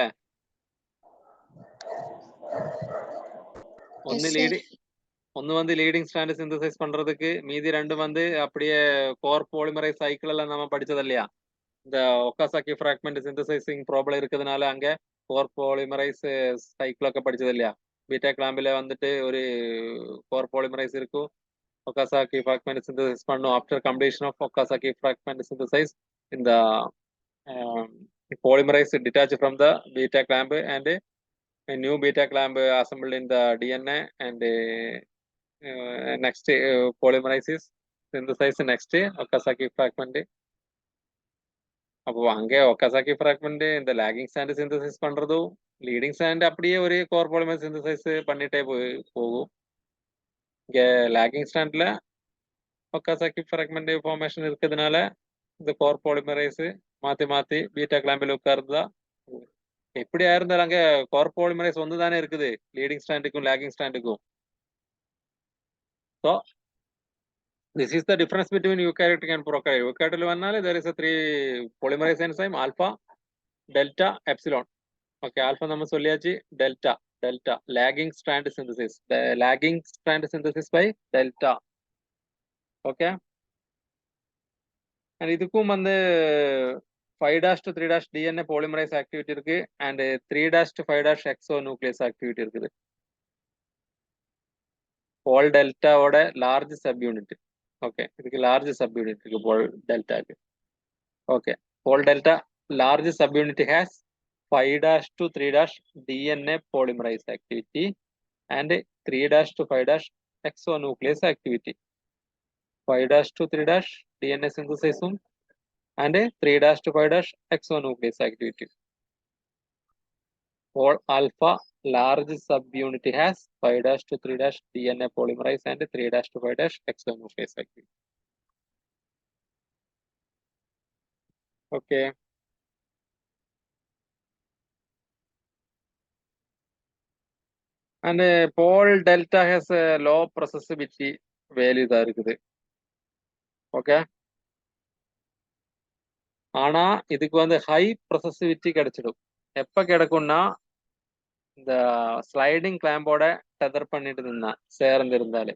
ஒன்னு வந்து லீடிங் ஸ்டாண்ட் சிந்தசைஸ் பண்றதுக்கு, மீதி 2 வந்து அப்படியே கோர் பாலிமரைஸ் சைக்கிள் எல்லாம் நம்ம படிச்சது இல்லையா? இந்த ஒகாசாக்கி ஃப்ராக்மெண்ட் சிந்தசைசிங் ப்ராப்ளம் இருக்கிறதுனால அங்க கோர் பாலிமரைஸ் சைக்கிள் ഒക്കെ படிச்சது இல்லையா? பீட்டா கிளாம்பில வந்துட்டு ஒரு கோர் பாலிமரைஸ் இருக்கும், ஒகாசாக்கி ஃப்ராக்மெண்ட் சிந்தசைஸ் பண்ணும். After completion of Okazaki fragment synthesise இந்த polymerase detached from the beta clamp and a new beta clamp assembled in the DNA and next polymerase is synthesized next Okazaki fragment. அப்போ அங்கே ஒகாசாக்கி fragment இந்த lagging stand synthesis பண்றதும் leading stand அப்படியே ஒரு core polymer synthesise பண்ணிட்டே போகும். இங்க lagging ஸ்டாண்ட்ல ஒகாசாக்கி ஃப்ராக்மெண்ட் ஃபார்மேஷன் இருக்கிறதுனால இந்த கோர் பாலிமரைஸ் மாத்தி மாத்தி பீட்டா கிளாம்பில் உட்காருதா. எப்படியா இருந்தாலும் அங்க கோர் பாலிமரைஸ் ஒன்று தானே இருக்குது லீடிங் ஸ்டாண்டுக்கும் லேகிங் ஸ்டாண்டுக்கும். So this is the difference between eukaryotic and prokaryotic. Eukaryotic vannale there is a 3 polymerase enzyme alpha, delta, epsilon. Okay, alpha namu solliyachi, delta lagging strand synthesis. The lagging strand synthesis by delta. Okay, and idukkum vande 5' to 3' DNA polymerase activity இருக்கு and 3' to 5' exonuclease activity இருக்குது. Pol delta ஓட large subunit. Okay, இதுக்கு large subunit இருக்கு pol delta க்கு. Okay, pol delta large subunit has 5' to 3' DNA polymerase activity and 3' to 5' exonuclease activity. 5' to 3' DNA synthesis and 3' to 5' exonuclease activity. Pol alpha large subunit has 5' to 3' DNA polymerase and 3' to 5' exonuclease activity. Okay. And pol delta has a low processivity value தான் இருக்குது. Okay. ஆனா இதுக்கு வந்து high processivity கிடைச்சிடும். எப்ப கிடைக்கும்னா இந்த sliding கிளாம்போட Tether பண்ணிட்டு இருந்தா சேர்ந்து இருந்தாலே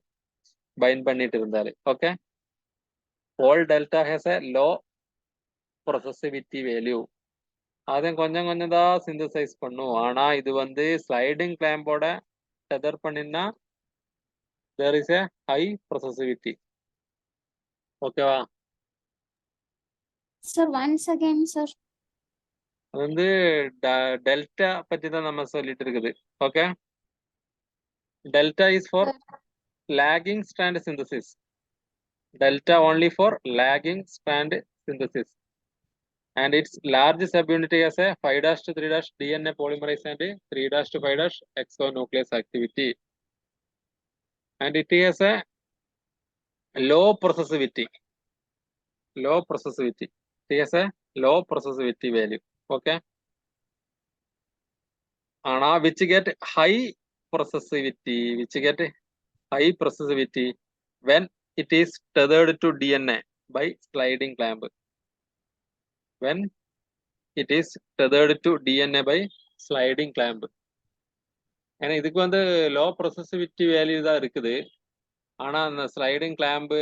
பைண்ட் பண்ணிட்டு இருந்தாலே. Okay, pol delta has a low processivity value. அதை கொஞ்சம் கொஞ்சம் தான் சிந்தசைஸ் பண்ணும். ஆனா இது வந்து ஸ்லைடிங் கிளாம்போட டெதர் பண்ணினா there is a high processivity. ஓகேவா? Sir, once again, sir. அது வந்து டெல்டா பத்தி தான் நம்ம சொல்லிட்டு இருக்குது. Okay, delta is for lagging strand synthesis. Delta only for lagging strand synthesis. And its large subunit has a 5' to 3' DNA polymerase and 3' to 5' exonuclease activity. And it has a low processivity. Low processivity. It has a low processivity value. Okay. Ana which get high processivity. Which get high processivity when it is tethered to DNA by sliding clamp. When it is tethered to DNA by sliding clamp. ஏன்னா இதுக்கு வந்து low ப்ரொசசிவிட்டி value தான் இருக்குது. ஆனா அந்த sliding clamp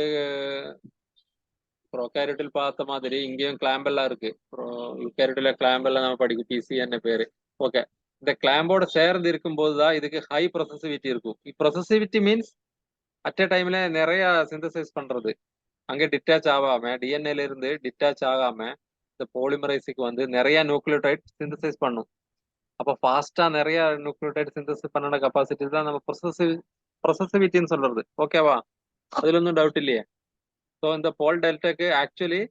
ப்ரோகாரியோட்டில் பார்த்த மாதிரி இங்கேயும் கிளாம்ப் எல்லாம் இருக்கு. யூகாரியோட்டில கிளாம்ப் எல்லாம் நம்ம படிக்கும் பிசி என்ன பேரு. ஓகே, இந்த கிளாம்போட சேர்ந்து இருக்கும்போது தான் இதுக்கு ஹை ப்ரொசசிவிட்டி இருக்கும். ப்ரொசசிவிட்டி மீன்ஸ் அட் எ டைம்ல நிறைய சிந்தசைஸ் பண்றது. அங்கே டிட்டாச் ஆகாம டிஎன்ஏல இருந்து டிட்டாச் ஆகாம இந்த போலிமரைஸுக்கு வந்து நிறைய நியூக்ளியோடைட் சிந்தசைஸ் பண்ணும். அப்போ ஃபாஸ்டா நிறைய நியூக்ளியோடைட் சிந்தசிஸ் பண்ண கெப்பாசிட்டி தான் நம்ம ப்ரொசசிவிட்டின்னு சொல்றது. ஓகேவா? அதுல ஒன்றும் டவுட் இல்லையே. ஸோ இந்த போல் டெல்டாக்கு ஆக்சுவலி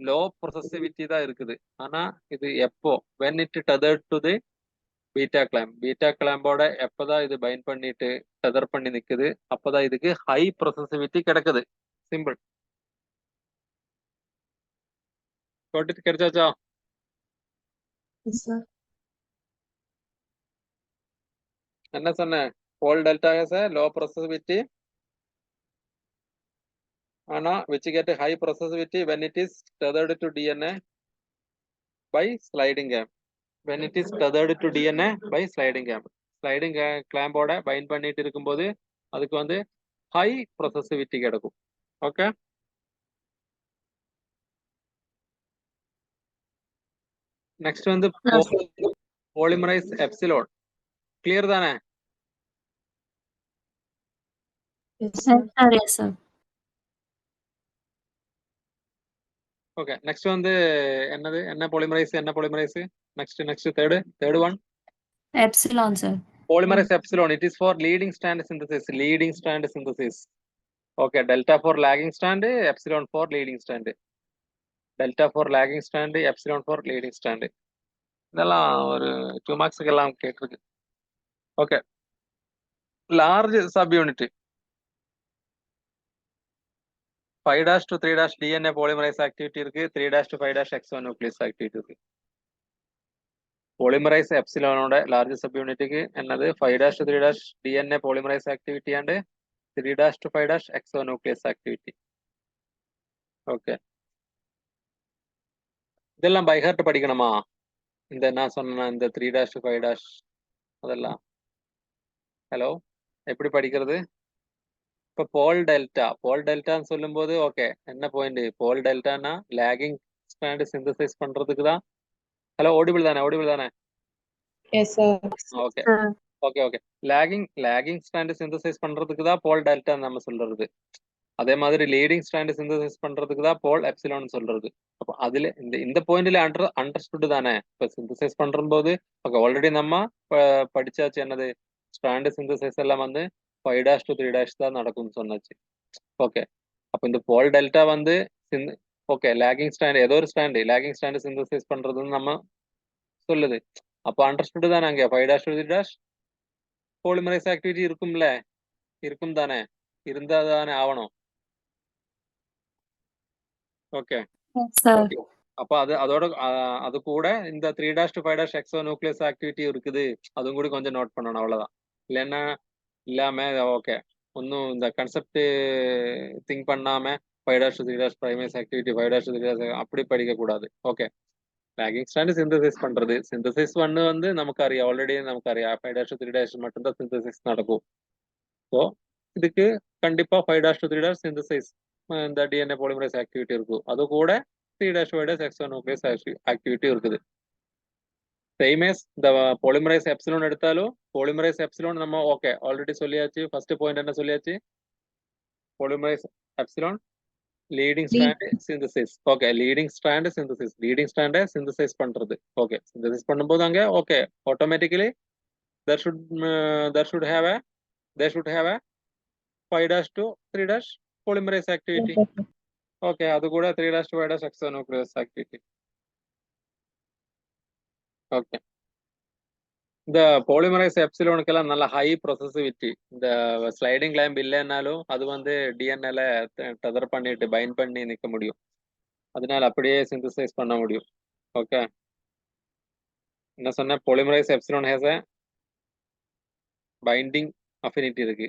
லோ ப்ரொசசிவிட்டி தான் இருக்குது. ஆனா இது எப்போ when it tethered to the beta clamp. Beta கிளாம்போட எப்பதான் இது பைண்ட் பண்ணிட்டு டெதர் பண்ணி நிக்குது அப்பதான் இதுக்கு ஹை ப்ரொசசிவிட்டி கிடைக்குது. சிம்பிள். கிடைச்சாச்சா? Yes, sir. என்ன சொன்னேன்? Pol delta has a low processivity ஆனா which get a high processivity when it is tethered to DNA by sliding clamp. When it is tethered to DNA by sliding clamp. Sliding clamp ஓட find பண்ணிட்டு இருக்கும்போது அதுக்கு வந்து high processivity கிடைக்கும். Okay, next வந்து polymerase epsilon. Clear தானே? Yes, sir. Yes, sir. Yes, sir. Okay, next வந்து என்னது என்ன polymerase next third one Epsilon, sir. polymerase epsilon. It is for leading strand synthesis. Okay, delta for lagging strand, epsilon for leading strand. Delta for lagging strand, epsilon for leading strand. இதெல்லாம் ஒரு 2 மார்க்ஸ்க்கு எல்லாம் கேட்டிருக்கு. Okay, large sub unit 5' to 3' DNA polymerase activity இருக்கு. 3' to 5' exonuclease activity இருக்கு. polymerase epsilon ஓட large sub யூனிட்டுக்கு என்னது 5' to 3' DNA polymerase activity and 3' to 5' exonuclease activity. Okay, இதெல்லாம் பை ஹார்ட் படிக்கணுமா? இந்த நான் சொன்ன இந்த 3' to 5' அதெல்லாம் ஹலோ எப்படி படிக்கிறது? இப்போ போல் டெல்டான்னு சொல்லும்போது ஓகே என்ன பாயிண்ட்? போல் டெல்டானா லேகிங் ஸ்ட்ராண்ட் சிந்தசைஸ் பண்றதுக்கு தான். ஹலோ, ஆடிபிள் தானே? Yes, sir. Okay Sir. Okay. Lagging strand synthesize பண்றதுக்கு தான் போல் டெல்டா நம்ம சொல்றது. அதே மாதிரி லீடிங் ஸ்ட்ராண்ட் சிந்தசைஸ் பண்றதுக்கு தான் போல் எப்சிலான் சொல்றது. அப்போ அதுல இந்த பாயிண்ட்ல அண்டர்ஸ்டுட் தானே? இப்போ சிந்தசைஸ் பண்றபோது ஓகே, ஆல்ரெடி நம்ம படிச்சாச்சு என்னது, ஸ்ட்ராண்ட் சிந்தசைஸ் எல்லாம் வந்து 5' to 3' தான் நடக்கும்னு சொன்னாச்சு. ஓகே, அப்போ இந்த போல் டெல்டா வந்து ஓகே, லாகிங் ஸ்ட்ராண்ட் ஏதோ ஒரு ஸ்ட்ராண்ட் லாகிங் ஸ்ட்ராண்ட் சிந்தசைஸ் பண்றதுன்னு நம்ம சொல்லுது. அப்போ அண்டர்ஸ்டுட் தானே அங்கே 5' to 3' பாலிமரைஸ் ஆக்டிவிட்டி இருக்கும் தானே? இருந்தா தானே ஆகணும். Okay Yes, sir. அப்போ அதோட அது கூட இந்த 3' to 5' எக்ஸோ நியூக்ளியஸ் ஆக்டிவிட்டி இருக்குது, அதுவும் கூட கொஞ்சம் நோட் பண்ணணும், அவ்வளவுதான். இல்லைன்னா இல்லாம ஓகே, ஒன்றும் இந்த கன்செப்ட் திங்க் பண்ணாம 5' to 3' பிரைமேஸ் ஆக்டிவிட்டி 5' to 3' அப்படி படிக்க கூடாது. ஓகே, லாகிங் ஸ்ட்ராண்ட் சிந்தசைஸ் பண்றது, சிந்தசைஸ் வந்து நமக்கு அறியாம், ஆல்ரெடி நமக்கு அறியாம் 5' to 3' மட்டும்தான் சிந்தசைஸ் நடக்கும். ஸோ இதுக்கு கண்டிப்பா 5' to 3' சிந்தசைஸ் இந்த டிஎன்ஏ பாலிமரைஸ் ஆக்டிவிட்டி இருக்கும். அது கூட 3' 5' எக்ஸோ நியூக்ளியஸ் ஆக்டிவிட்டி இருக்குது. சேமேஸ் இந்த பாலிமரைஸ் எப்சிலோன் எடுத்தாலும் பாலிமரைஸ் எப்சிலோன் நம்ம ஓகே ஆல்ரெடி சொல்லியாச்சு. ஃபர்ஸ்ட் பாயிண்ட் என்ன சொல்லியாச்சு? Polymerase epsilon leading strand synthesis. Okay, leading strand synthesize பண்றது. ஓகே, சிந்தசைஸ் பண்ணும்போது அங்க okay automatically there should have a 5' to 3' polymerase activity. Okay, அது கூட 3' to 5' எக்ஸோநியூக்ளியஸ் ஆக்டிவிட்டி. ஓகே, இந்த பாலிமரைஸ் எப்சிலோனுக்கெல்லாம் நல்ல ஹை ப்ரொசசிவிட்டி. இந்த ஸ்லைடிங் லேம்ப் இல்லைன்னாலும் அது வந்து டிஎன்ஏல டெதர் பண்ணிட்டு பைண்ட் பண்ணி நிற்க முடியும். அதனால அப்படியே சிந்தசைஸ் பண்ண முடியும். ஓகே, என்ன சொன்ன? Polymerase epsilon has a binding affinity இருக்கு.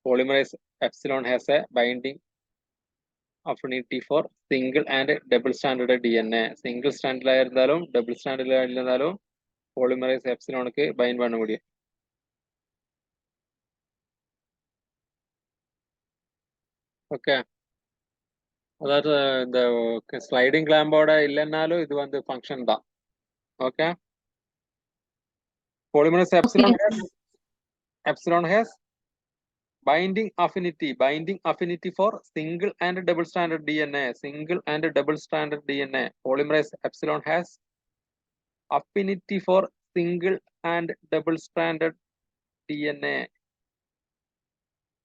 Polymerase epsilon has a binding affinity for single and double stranded DNA. Single stranded இருந்தாலும் double stranded இருந்தாலும் polymerase epsilonக்கு பைண்ட் பண்ண முடியும். ஓகே, அதாவது இந்த ஸ்லைடிங் கிளாம்போட இல்லைன்னாலும் இது வந்து ஃபங்க்ஷன் தான். Okay, polymerase epsilon has binding affinity for single and double stranded DNA. Polymerase epsilon has affinity for single and double stranded DNA.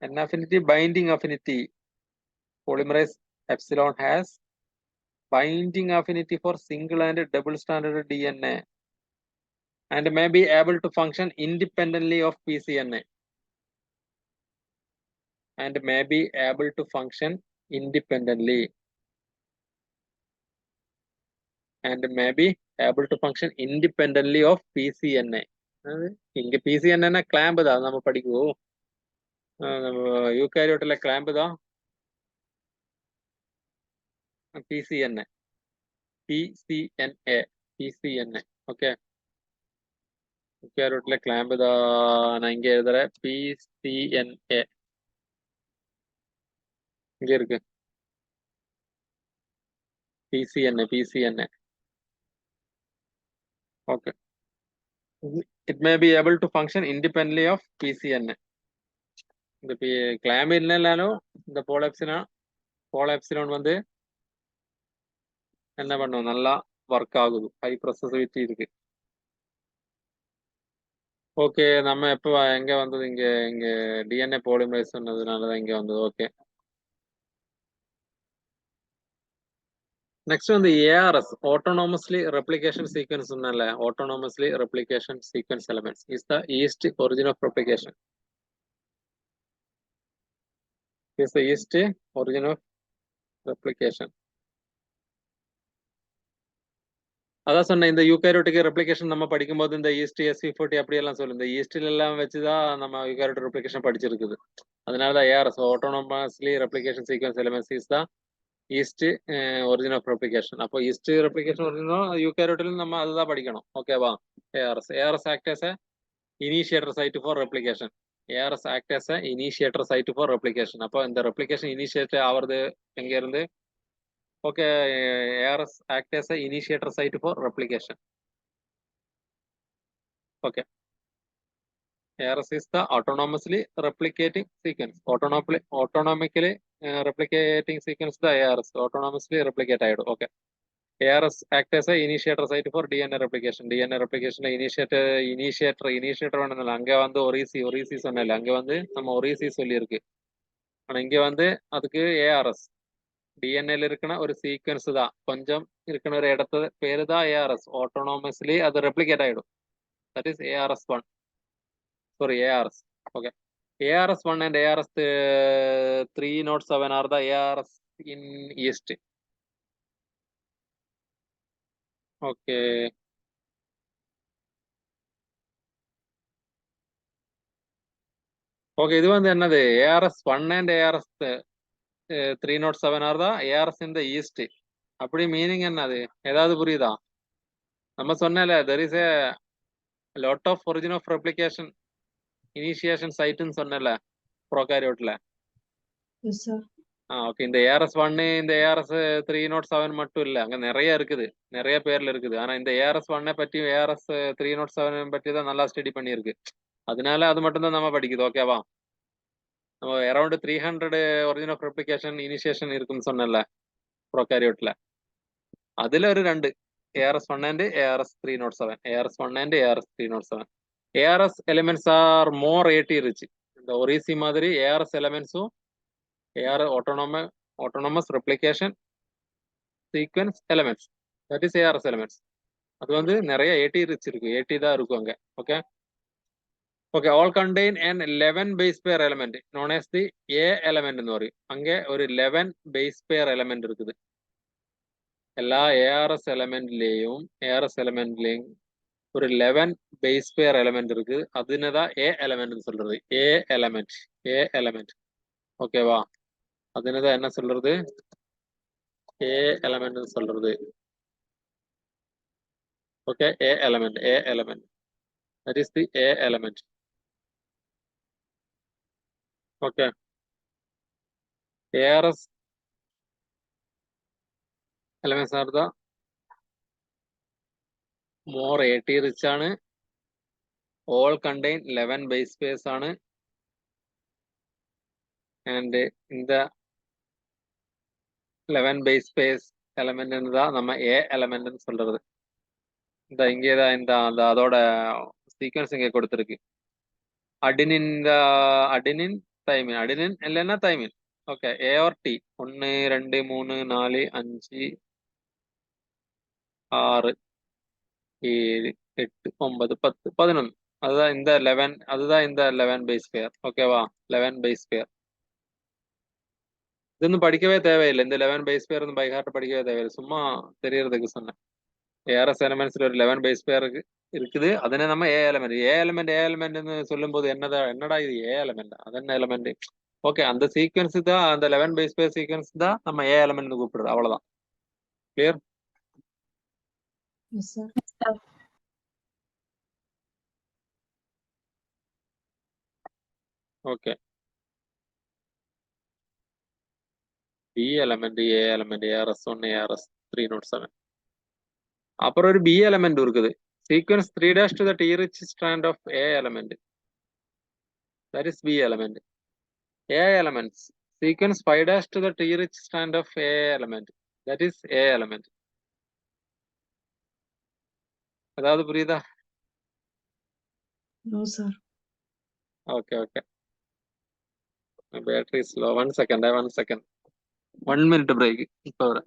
An affinity, binding affinity. Polymerase epsilon has binding affinity for single and double stranded DNA and may be able to function independently of PCNA. And may be able to function independently. And may be able to function independently of PCNA. இங்க PCNA clamp தான் நம்ம படிக்குவோம். யூகாரியோட்ல clamp தான் PCNA. Okay, யூகாரியோட்ல clamp தான் நான் இங்க எழுதுறேன். PCNA இங்க இருக்கு. PCNA. Okay. It may be able to function independently of PCNA. இந்த clamp இல்லைனாலும் இந்த போல் வந்து என்ன பண்ணும், நல்லா ஒர்க் ஆகுது, ஹை ப்ரொசசிவிட்டி இருக்கு. ஓகே, நம்ம எப்போ எங்க வந்தது? இங்க டிஎன்ஏ பாலிமரைஸ் சொன்னதுனாலதான் இங்க வந்தது. ஓகே, நெக்ஸ்ட் வந்து ARS autonomously replication sequence சொன்னல. autonomously replication sequence elements is the yeast origin of replication. Is the yeast origin of replication. அதான் சொன்ன, இந்த யூகாரியோட்டிக் ரெப்ளிகேஷன் நம்ம படிக்கும்போது இந்த ஈஸ்ட் SV40 அப்படி எல்லாம் சொல்லும். இந்த ஈஸ்டில் எல்லாம் வச்சுதான் நம்ம யூகாரியோட்டிக் ரெப்ளிகேஷன் படிச்சிருக்குது. அதனாலதான் ARS autonomously replication sequence elements is the yeast origin of replication. அப்போ ஈஸ்ட் ரெப்ளிகேஷன் ஒரிஜினும் யூகாரியோட்டிலும் நம்ம அதுதான் படிக்கணும். ஓகேவா? ARS act as a initiator site for replication. ARS act as a initiator site for replication. அப்போ இந்த ரெப்ளிகேஷன் இனிஷியேட் ஆகிறது எங்க இருந்து? Okay, ARS act as a initiator site for replication. Okay. ARS is the autonomously replicating sequence. Autonomically replicating sequence the ARS. Autonomously replicated. Okay. ARS act as a initiator site for DNA replication. DNA replication initiator வேணும்ல அங்க வந்து ஒரிசி சொன்னல அங்க வந்து நம்ம ஒரிசி சொல்லியிருக்கு. ஆனா இங்க வந்து அதுக்கு ARS டிஎன்ஏல இருக்கிற ஒரு சீக்வன்ஸ் தான் கொஞ்சம் இருக்கிற ஒரு இடத்து பேரு தான் ARS. autonomously அது replicate ஆயிடும். That is ARS1. Sorry, ARS. Okay. ARS1 and ARS 307 are the ARS in East. Okay. Okay, இது வந்து என்னது ARS1 and ARS 307 are the ARS in the East. அப்படி மீனிங் என்னது ஏதாவது புரியுதா? நம்ம சொன்னல there is a lot of origin of replication initiation site ன்னு சொன்னல ப்ரோகாரியோட்ல. Yes, sir. ஓகே இந்த ARS1 இந்த ARS 307 மட்டும் இல்ல அங்க நிறைய இருக்குது, நிறைய பேர்ல இருக்குது. ஆனா இந்த ARS1 பத்தி ARS 307 பத்தி தான் நல்லா ஸ்டடி பண்ணியிருக்கு. அதனால அது மட்டும் தான் நம்ம படிக்குது. ஓகேவா? நம்ம around 300 origin of replication initiation இருக்குன்னு சொன்னல ப்ரோகாரியோட்ல. அதுல ஒரு 2 ARS1 and ARS 307. ARS1 and ARS 307. ARS elements are more AT rich. இந்த ஒரிசி மாதிரி ARS elementsம் AR autonomous replication sequence elements. That is ARS elements. அது வந்து நிறைய AT rich இருக்கு. AT தான் இருக்கும் அங்க. Okay. Okay, all contain an 11 base pair element known as the A element ன்னு வரும். அங்க ஒரு 11 base pair element இருக்குது. எல்லா ARS elementலயும் ஒரு 11 base pair element இருக்கு. அதுனதான் A element ன்னு சொல்றது. A element. ஓகேவா? அதுனதான் என்ன சொல்றது? A element ன்னு சொல்றது. Okay, A element. That is the A element. Okay. ARS elements are the more AT rich ആണ്. All contain 11 base pairs ആണ്. And in the 11 base pairs element தான் நம்ம A element ன்னு சொல்றது. இந்த இங்கேதான் இந்த அதோட சீக்வன்ஸ் இங்க கொடுத்திருக்கு. அடினின் தைமின் அடினின் இல்லைன்னா thymine. Okay A or T 1 2 3 4 5 6 7 8 9 10 11. அதுதான் இந்த 11 பேஸ் பேர். ஓகேவா? 11 பேஸ் பேர். இதொന്നും படிக்கவே தேவையில்லை. இந்த 11 பேஸ் பேர் பை ஹார்ட் படிக்கவே தேவையில்லை. சும்மா தெரியறதுக்கு சொன்னேன். ARS எலமெண்ட்ஸ்ல ஒரு 11 பேஸ் பேர் இருக்குது. அதனே நம்ம A எலமெண்ட்னு சொல்லும்போது என்னடா இது A எலமெண்ட், அது என்ன எலமெண்ட்? ஓகே, அந்த சீக்வன்ஸ் தான், அந்த 11 பேஸ் பேர் சீக்வன்ஸ் தான் நம்ம A எலமெண்ட் கூப்பிடுறது. அவ்வளவுதான். Clear? Yes, sir. Okay. B element, A element, ARS1 ARS 307. அப்புறம் ஒரு B எலமெண்ட் இருக்குது. Sequence 3' to the T rich strand of A element. That is B element. A elements. Sequence 5' to the T rich strand of A element. That is A element. அதாவது புரியுதா? No, sir. Okay. My battery is low. 1 second. 1 minute break. இப்போ வர.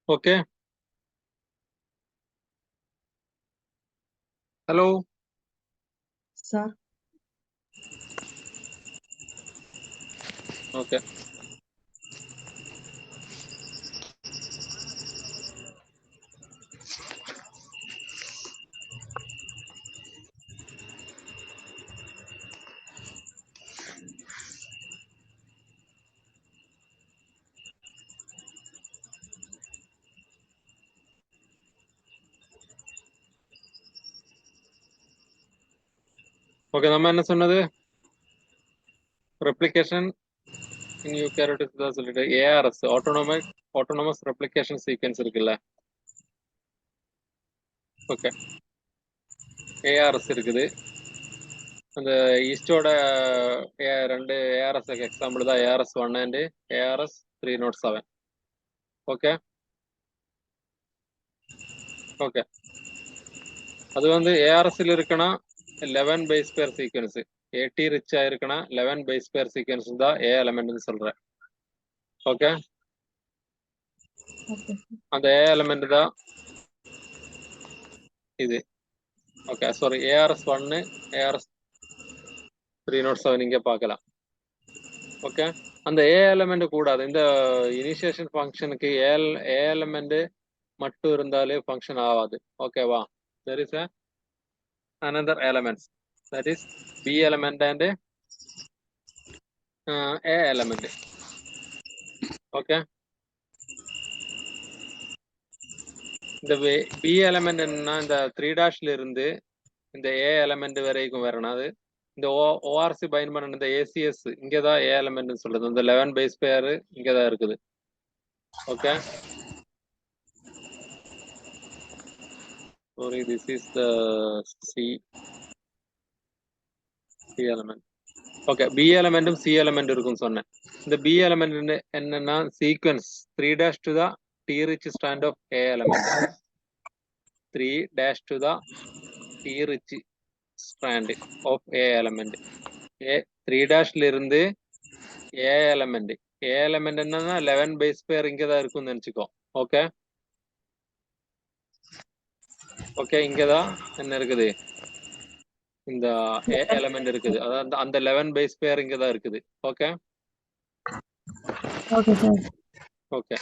Okay. Hello. Sir. Okay. Okay, நம்ம என்ன சொன்னது replication in eukaryote தான் சொல்லிட்டு ARS autonomous replication sequence இருக்குல்ல. ஓகே, ARS இருக்குது. அந்த ஈஸ்டோட ரெண்டு ARS எக்ஸாம்பிள் தான் ARS 1 and ARS 307. Okay okay, அது வந்து ஏஆர்எஸ்ல இருக்குன்னா 11 பைஸ் பேர் சீக்வன்ஸ், ஏடி ரிச் ஆயிருக்குன்னா 11 பைஸ் பேர் சீக்வன்ஸ் தான் ஏ எலமெண்ட்னு சொல்றேன். Okay, Okay. அந்த ஏ எலமெண்ட் தான் இது. ஓகே, சாரி, ஏஆர்எஸ் 1 ஏஆர்எஸ் 307 இங்கே பார்க்கலாம். ஓகே, அந்த ஏ எலமெண்ட் கூடாது. இந்த இனிஷியேஷன் ஃபங்க்ஷனுக்கு ஏ எலமெண்ட் மட்டும் இருந்தாலே ஃபங்க்ஷன் ஆகாது. ஓகேவா? there is another elements, that is b element and a element. Okay, இந்த பி எலமெண்ட் என்னன்னா இந்த 3' இருந்து இந்த ஏ எலமெண்ட் வரைக்கும் வரணும். அது இந்த ஓஆர்சி பைண்ட் பண்ண இந்த ஏசிஎஸ் இங்கதான் ஏ எலமெண்ட் சொல்றது. இந்த 11 பைஸ் பேர் இங்கதான் இருக்குது. Okay, sorry, this is the C element. Okay, B எலமெண்ட்டும் சி எலமெண்ட் இருக்குன்னு சொன்னேன். இந்த பி எலமெண்ட் என்னன்னா sequence 3' to the T rich strand of A element, 3' to the T rich strand of A element. 3' இருந்து A element, A element என்னன்னா 11 பைஸ் pair இங்கதான் இருக்கும்னு நினைச்சுக்கோ. ஓகே ஓகே, இங்கதான் என்ன இருக்குது, இந்த A element இருக்குது. அதாவது அந்த 11 பைஸ் பேர் இங்கதான் இருக்குது. Okay Okay, sir. Okay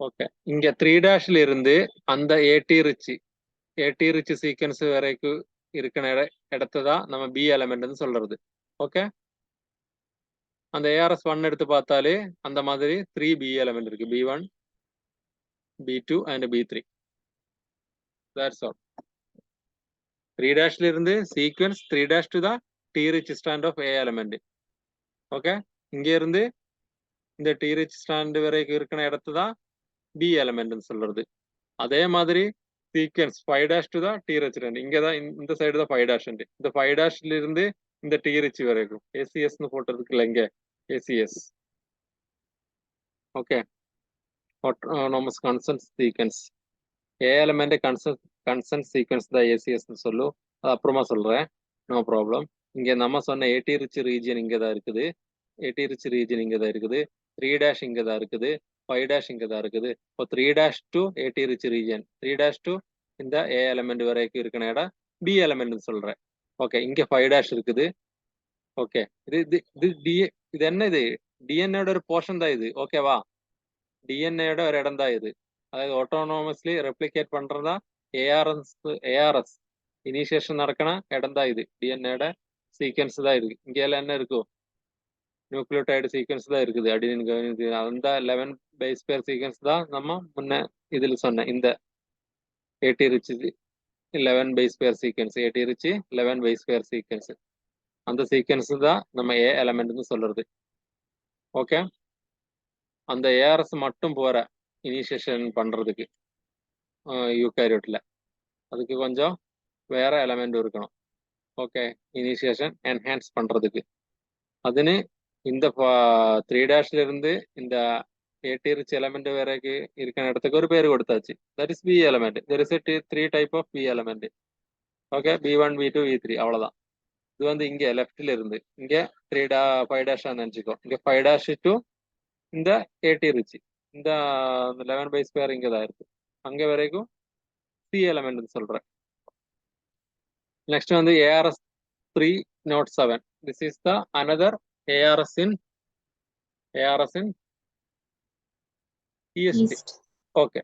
okay, இங்க 3' இருந்து அந்த ஏடி ரிச் சீக்வன்ஸ் வரைக்கும் இருக்கிற இடத்ததான் நம்ம பி எலமெண்ட்னு சொல்றது. ஓகே, அந்த ஏஆர்எஸ் 1 எடுத்து பார்த்தாலே அந்த மாதிரி 3 பி எலமெண்ட் இருக்கு, B1 B2 and B3. that's all. 3' இருந்து sequence 3' to the T rich strand of A element. Okay, இங்க இருந்து இந்த T rich strand வரைக்கும் இருக்கிற இடத்ததான் பி எலமெண்ட்னு சொல்றது. அதே மாதிரி sequence 5' to the T rich strand, இங்கதான் இந்த சைடு தான் 5', இந்த 5' இருந்து இந்த T rich வரைக்கும் ஏசிஎஸ்னு போட்டதுக்குள்ள இங்க ACS. Okay, autonomous consent sequence, ஏ எலமெண்ட் கன்சன்ட் சீக்வன்ஸ் தான் ஏசிஎஸ்னு சொல்லும். அது அப்புறமா சொல்றேன், நோ ப்ராப்ளம். இங்க நம்ம சொன்ன ஏடி ரிச் ரீஜியன் இங்க தான் இருக்குது, ஏடி ரிச் ரீஜியன் இங்க தான் இருக்குது, 3' இங்க தான் இருக்குது, 5' இங்க தான் இருக்குது. இப்போ 3' to AT rich region, 3' to இந்த ஏ எலமெண்ட் வரைக்கும் இருக்கிற இடம் பி எலமெண்ட் சொல்றேன். ஓகே, இங்க 5' இருக்குது. ஓகே, இது என்ன, இது டிஎன்ஏட ஒரு போர்ஷன் தான் இது. ஓகேவா? டிஎன்ஏட ஒரு இடம் தான் இது. அதாவது ஆட்டோனோமஸ்லி ரெப்ளிகேட் பண்றதா ஏஆர்எஸ் இனிஷியேஷன் நடக்கிற இடம் தான் இது. டிஎன்ஏட சீக்வன்ஸ் தான் இருக்கு. இங்க எல்லாம் என்ன இருக்கும், நியூக்ளியோடைடு சீக்வன்ஸ் தான் இருக்குது. அப்படின்னு அந்த 11 பைஸ் பேர் சீக்வன்ஸ் தான் நம்ம முன்ன இதுல சொன்னேன். இந்த ஏடி ரிச் 11 பைஸ் பேர் சீக்வன்ஸ், ஏடி ரிச் 11 பைஸ் பேர் சீக்வன்ஸ், அந்த சீக்வன்ஸ் தான் நம்ம ஏ எலமெண்ட்னு சொல்றது. ஓகே, அந்த ஏஆர்எஸ் மட்டும் போற இனிஷியேஷன் பண்றதுக்கு யூகாரியோட்ல அதுக்கு கொஞ்சம் வேற எலமெண்ட் இருக்கணும். ஓகே, இனிஷியேஷன் என்ஹான்ஸ் பண்றதுக்கு அதுன்னு இந்த 3' இருந்து இந்த ஏடி ரிச் எலமெண்ட் வரைக்கும் இருக்கிற இடத்துக்கு ஒரு பேர் கொடுத்தாச்சு. That is B element. There is 3 type of B element. Okay, B1 B2 B3 அவ்வளவுதான். இது வந்து இங்க லெஃப்ட்ல இருந்து இங்க 5' நினைச்சுக்கோ. இங்க 5' to இந்த ஏடி ரிச் இந்த 11 பை ஸ்கொயர் இங்கே தான் இருக்கு அங்கே வரைக்கும் சி எலமெண்ட் சொல்றேன். நெக்ஸ்ட் வந்து ARS 307. This is the another ARS in EST. East. Okay,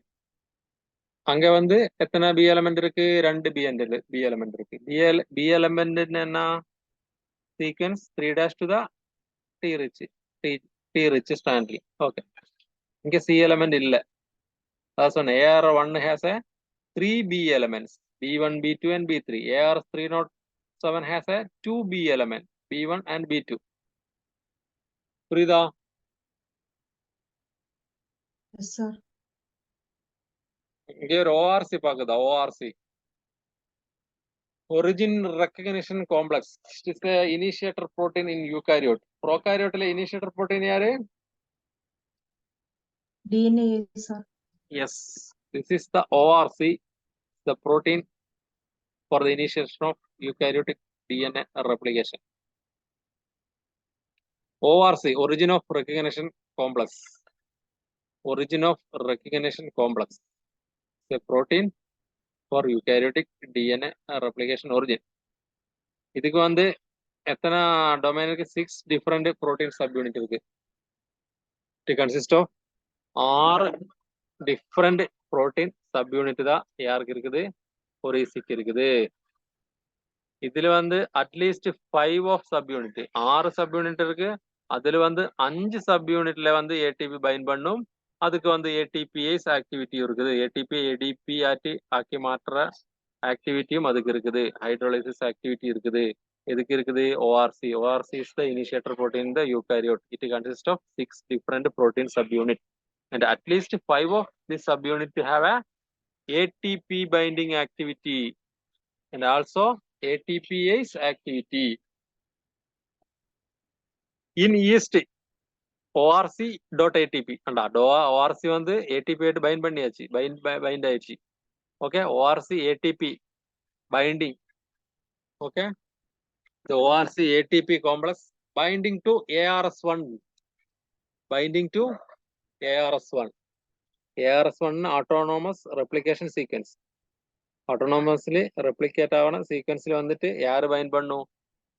அங்க வந்து எத்தனை பி எலமெண்ட் இருக்கு? 2 பி எலமெண்ட் இருக்கு. பி எலமெண்ட் என்ன? Sequence 3' to the T rich ஸ்டாண்ட்லி. ஓகே, இங்க சி எலமெண்ட் இல்ல. அதான் சொன்னேன், AR1 has a 3 B elements, B1, B2 and B3. AR307 has a 2 B element, B1 and B2. புரியுதா? Yes, sir. இங்கே ஒரு ORC பாக்குதா? ORC, origin recognition complex. It is the initiator protein in eukaryote. Prokaryote le initiator protein yaru? DNA, sir. Yes, this is the ORC, the protein for the initiation of eukaryotic DNA replication. ORC, origin of recognition complex. Origin of recognition complex. The protein for eukaryotic DNA replication origin. இதுக்கு வந்து எத்தனை domain இருக்கு? 6 different protein subunit இருக்கு. It consists of 6 different protein subunit தான் யாருக்கு இருக்குது? ஒரு ECக்கு இருக்குது. இதுல வந்து அட்லீஸ்ட் 5 ஆஃப் சப்யூனிட், 6 சப்யூனிட் இருக்கு. அதுல வந்து 5 சப்யூனிட்ல வந்து ஏடிபி பைண்ட் பண்ணும். அதுக்கு வந்து ஏடிபிஏஸ் ஆக்டிவிட்டி இருக்குது. ஏடிபி ஏடிபி ஆக்கி மாற்ற ஆக்டிவிட்டியும் அதுக்கு இருக்குது. ஹைட்ரோலைசிஸ் ஆக்டிவிட்டி இருக்குது. எதுக்கு இருக்குது? ORC. ORC is the initiator protein the eukaryote. It consist of 6 different protein subunit and at least 5 of this subunit have a ATP binding activity and also ATPase activity. In EST ORC.ATP and ORC வந்து ATP ஆയിട്ട് bind பண்ணியாச்சு, bind ஆயிடுச்சு. Okay, ORC ATP binding. Okay, the ORC ATP complex binding to ARS1, binding to ARS1. ARS1 autonomous replication sequence. autonomously replicate ஆவன சீக்வன்ஸ்ல வந்துட்டு யாரு find பண்ணும்?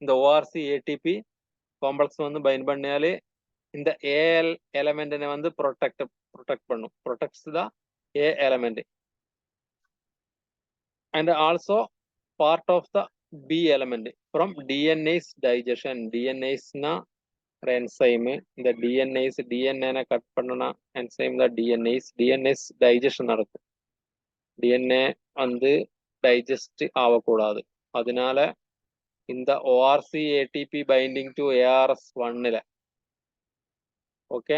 இந்த ORC ATP complex வந்து find பண்ணியாலே இந்த AL எலமெண்ட்னை வந்து ப்ரொடெக்ட் பண்ணும். Protects the A element and also part of the B element from DNA's digestion. DNA's னா enzyme. இந்த DNA's DNA கட் பண்ணனா enzyme தான் DNA's digestion நடக்கும். DNA வந்து டைஜஸ்ட் ஆகக்கூடாது. அதனால இந்த ORC ATP binding to ARS1ல okay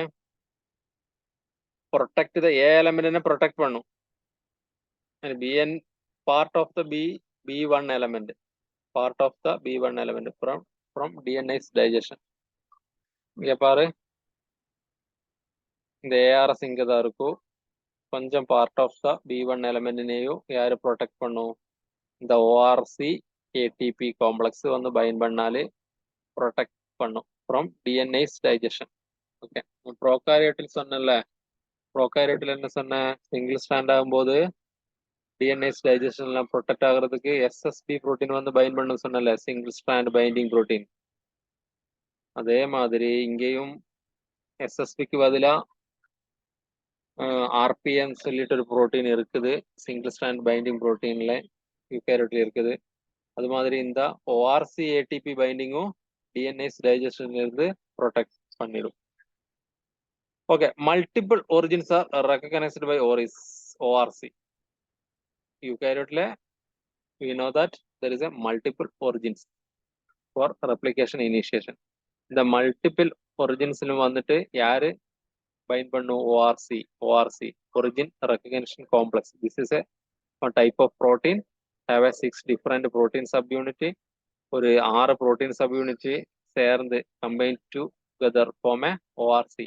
protect the A element നെ protect பண்ணும். and BN part of the B1 element, part of the B1 element from DNA's digestion. இங்க பாரு, இந்த ARS இங்க தான் இருக்கும். கொஞ்சம் பார்ட் ஆஃப் த B1 எலமெண்ட்னையும் யாரு ப்ரொடெக்ட் பண்ணும்? இந்த ORC ATP காம்ப்ளெக்ஸ் வந்து பைண்ட் பண்ணாலே ப்ரொடெக்ட் பண்ணும் ஃப்ரம் DNA's digestion. ஓகே, ப்ரோகாரியோட்டில் சொன்னல, ப்ரோகாரியோட்டில் என்ன சொன்ன? சிங்கிள் ஸ்டாண்ட் ஆகும்போது DNA's digestionல ப்ரொடெக்ட் ஆகிறதுக்கு SSB புரோட்டீன் வந்து பைண்ட் பண்ண சொன்னல, சிங்கிள் ஸ்டாண்ட் பைண்டிங் புரோட்டீன். அதே மாதிரி இங்கேயும் SSBக்கு பதிலா RPN சொல்லிட்டு ஒரு புரோட்டீன் இருக்குது, சிங்கிள் ஸ்டாண்ட் பைண்டிங் புரோட்டீன்ல யூகாரியோட்ல இருக்குது. அது மாதிரி இந்த ORC ATP பைண்டிங்கும் DNA's digestionல இருந்து ப்ரொடெக்ட் பண்ணிடும். Okay, multiple origins are recognised by ORC. யூகாரியோட்ல we know that there is a multiple origins for replication initiation. இந்த மல்டிபிள் ஒரிஜின்ஸ்ல வந்துட்டு யாரு bind பண்ணும்? ORC origin recognition complex. This is a type of protein, have a 6 different protein subunit. ஒரு 6 protein subunit சேர்ந்து combined together form a ORC.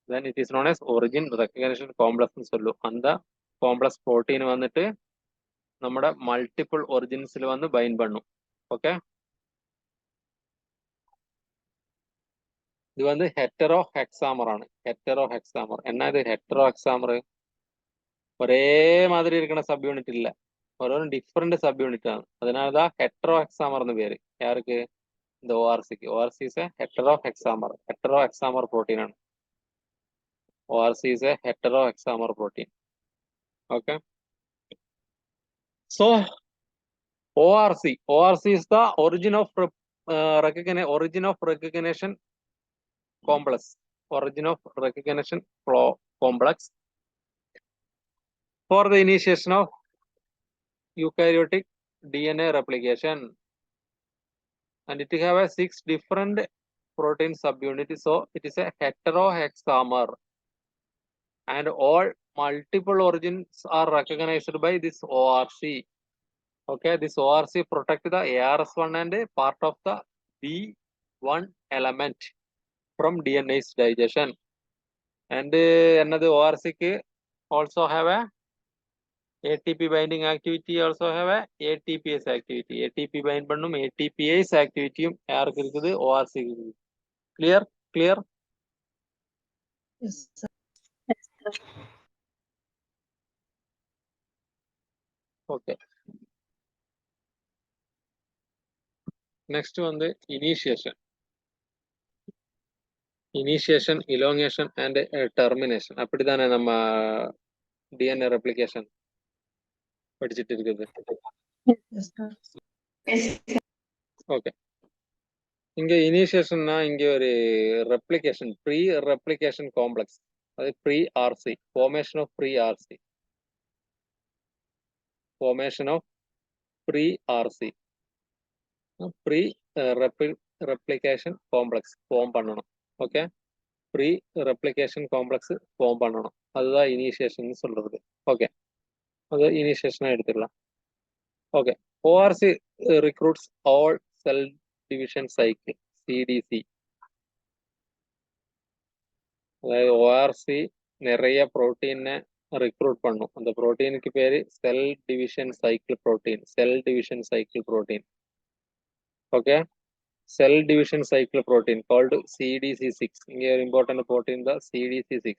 Then it is known as origin recognition complex னு சொல்லும். அந்த complex protein வந்துட்டு நம்மட multiple ஒரிஜின்ஸ்ல வந்து bind பண்ணும். Okay, இது வந்து ஹெட்டரோ ஹெக்ஸாமர் ആണ്. ஹெட்டரோ ஹெக்ஸாமர். என்ன இது ஹெட்டரோ ஹெக்ஸாமர்? ஒரே மாதிரி இருக்கிற சப் யூனிட் இல்ல, ஓரோரும் டிஃப்ரெண்ட் சப் யூனிட் ആണ്. அதனாலதான் ஹெட்டரோ ஹெக்ஸாமர்னு பேரு. யாருக்கு? இந்த ORCக்கு. ORC is a heterohexamer. Heterohexamer protein ആണ്. ORC is a heterohexamer protein. Okay. So ORC is the origin of recognition complex. Origin of recognition complex for the initiation of eukaryotic DNA replication, and it have a 6 different protein subunits. So it is a heterohexamer, and all multiple origins are recognized by this ORC. Okay, this ORC protect the ARS1 and part of the B1 element from DNA's digestion. And another ORC also have a ATP binding activity, also have a ATPase activity. ATP bind pannum ATPase activity யாருக்கு இருக்குது? ORC இருக்குது. Clear? Clear? Yes, sir. Okay. Next one, the initiation. Initiation, elongation and termination. அப்படிதானே நம்ம DNA replication படிச்சிட்டு இருக்குது. Yes, sir. Okay, இங்க இனிஷியேஷன்னா இங்க ஒரு ரெப்ளிகேஷன், ப்ரீ ரெப்ளிகேஷன் காம்ப்ளெக்ஸ், அது pre RC, formation of pre RC, formation of pre RC, pre replication complex form பண்ணணும். Okay, pre replication complex form பண்ணணும், அதுதான் இனிஷியேஷன் சொல்றது. ஓகே, அது இனிஷியேஷனா எடுத்துக்கலாம். Okay, ORC recruits all cell division cycle, CDC. அதாவது ORC நிறைய ப்ரோட்டீனை ரெக்ரூட் பண்ணும். அந்த ப்ரோட்டீனுக்கு பேரு cell division cycle protein, cell division cycle protein. Okay, cell division cycle protein called CDC6. இங்கே ஒரு இம்பார்ட்டன்ட் ப்ரோட்டீன் தான் CDC6.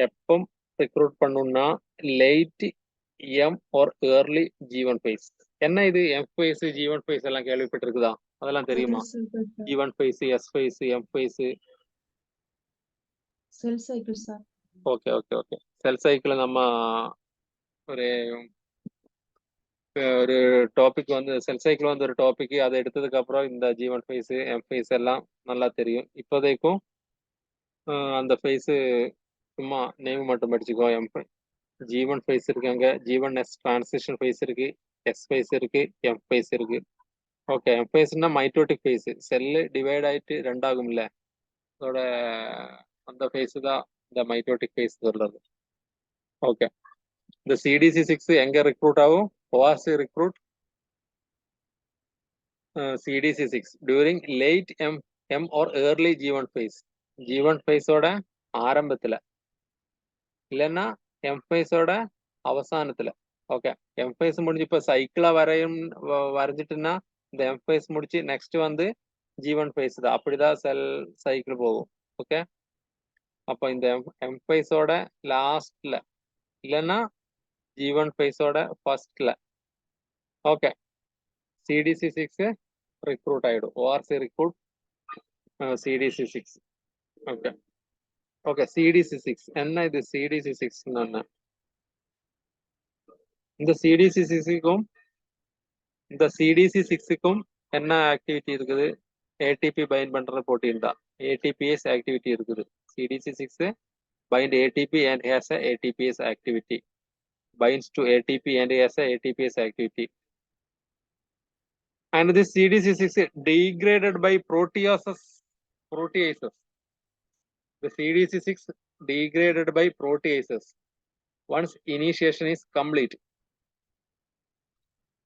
எப்பவும் ரெக்ரூட் பண்ணும்னா late M or early G1 phase. என்ன இது எம் phase G1 phase எல்லாம் கேள்விப்பட்டிருக்குதா? அதெல்லாம் தெரியுமா? Cell cycle. G1 phase, S phase, M phase. Cell cycle, sir. Okay okay okay, cell cycle நம்ம ஒரு ஒரு டாபிக் வந்து செல் சைக்கிள் வந்து ஒரு டாபிக், அதை எடுத்ததுக்கு அப்புறம் இந்த G1 phase, M phase எல்லாம் நல்லா தெரியும். இப்போதைக்கும் அந்த phase சும்மா நேம் மட்டும் படிச்சுக்கோ. G1 phase இருக்கு, அங்க G1S டிரான்சிஷன் phase இருக்கு, S phase இருக்கு, M phase இருக்கு. ஓகே, M phaseனா மைட்டோட்டிக் phase, செல்லு டிவைட் ஆயிட்டு ரெண்டாகும் இல்ல, அதோட அந்த phase தான் இந்த மைட்டோட்டிக் phase சொல்றது. ஓகே, இந்த CDC6 எங்க ரெக்ரூட் ஆகும்? ORC recruit CDC6 during late M or early G1 phase. G1 phase ஓட ஆரம்பத்துல இல்லைன்னா M phase ஓட அவசானத்துல. ஓகே, M phase முடிஞ்சு இப்ப சைக்கிளா வரைஞ்சிட்டுன்னா இந்த M phase முடிச்சு நெக்ஸ்ட் வந்து G1 phase தான். அப்படிதான் செல் சைக்கிள் போகும். ஓகே, அப்போ இந்த M phase ஓட லாஸ்ட்ல இல்லைன்னா G1 phase ஓட ஃபர்ஸ்ட்ல ஓகே CDC6 recruit ஆயிடும். ORC recruit CDC6. Okay okay, CDC6 என்ன இது? CDC6 என்ன? இந்த CDC6க்கும் இந்த CDC6க்கும் என்ன ஆக்டிவிட்டி இருக்குது? ATP பைண்ட் பண்ற ப்ரோட்டீன் தான், ATPase ஆக்டிவிட்டி இருக்குது. CDC6 bind ATP and has a ATPase activity, binds to ATP and has a ATPase activity. And this CDC6 degraded by proteases. The CDC6 degraded by proteases once initiation is complete.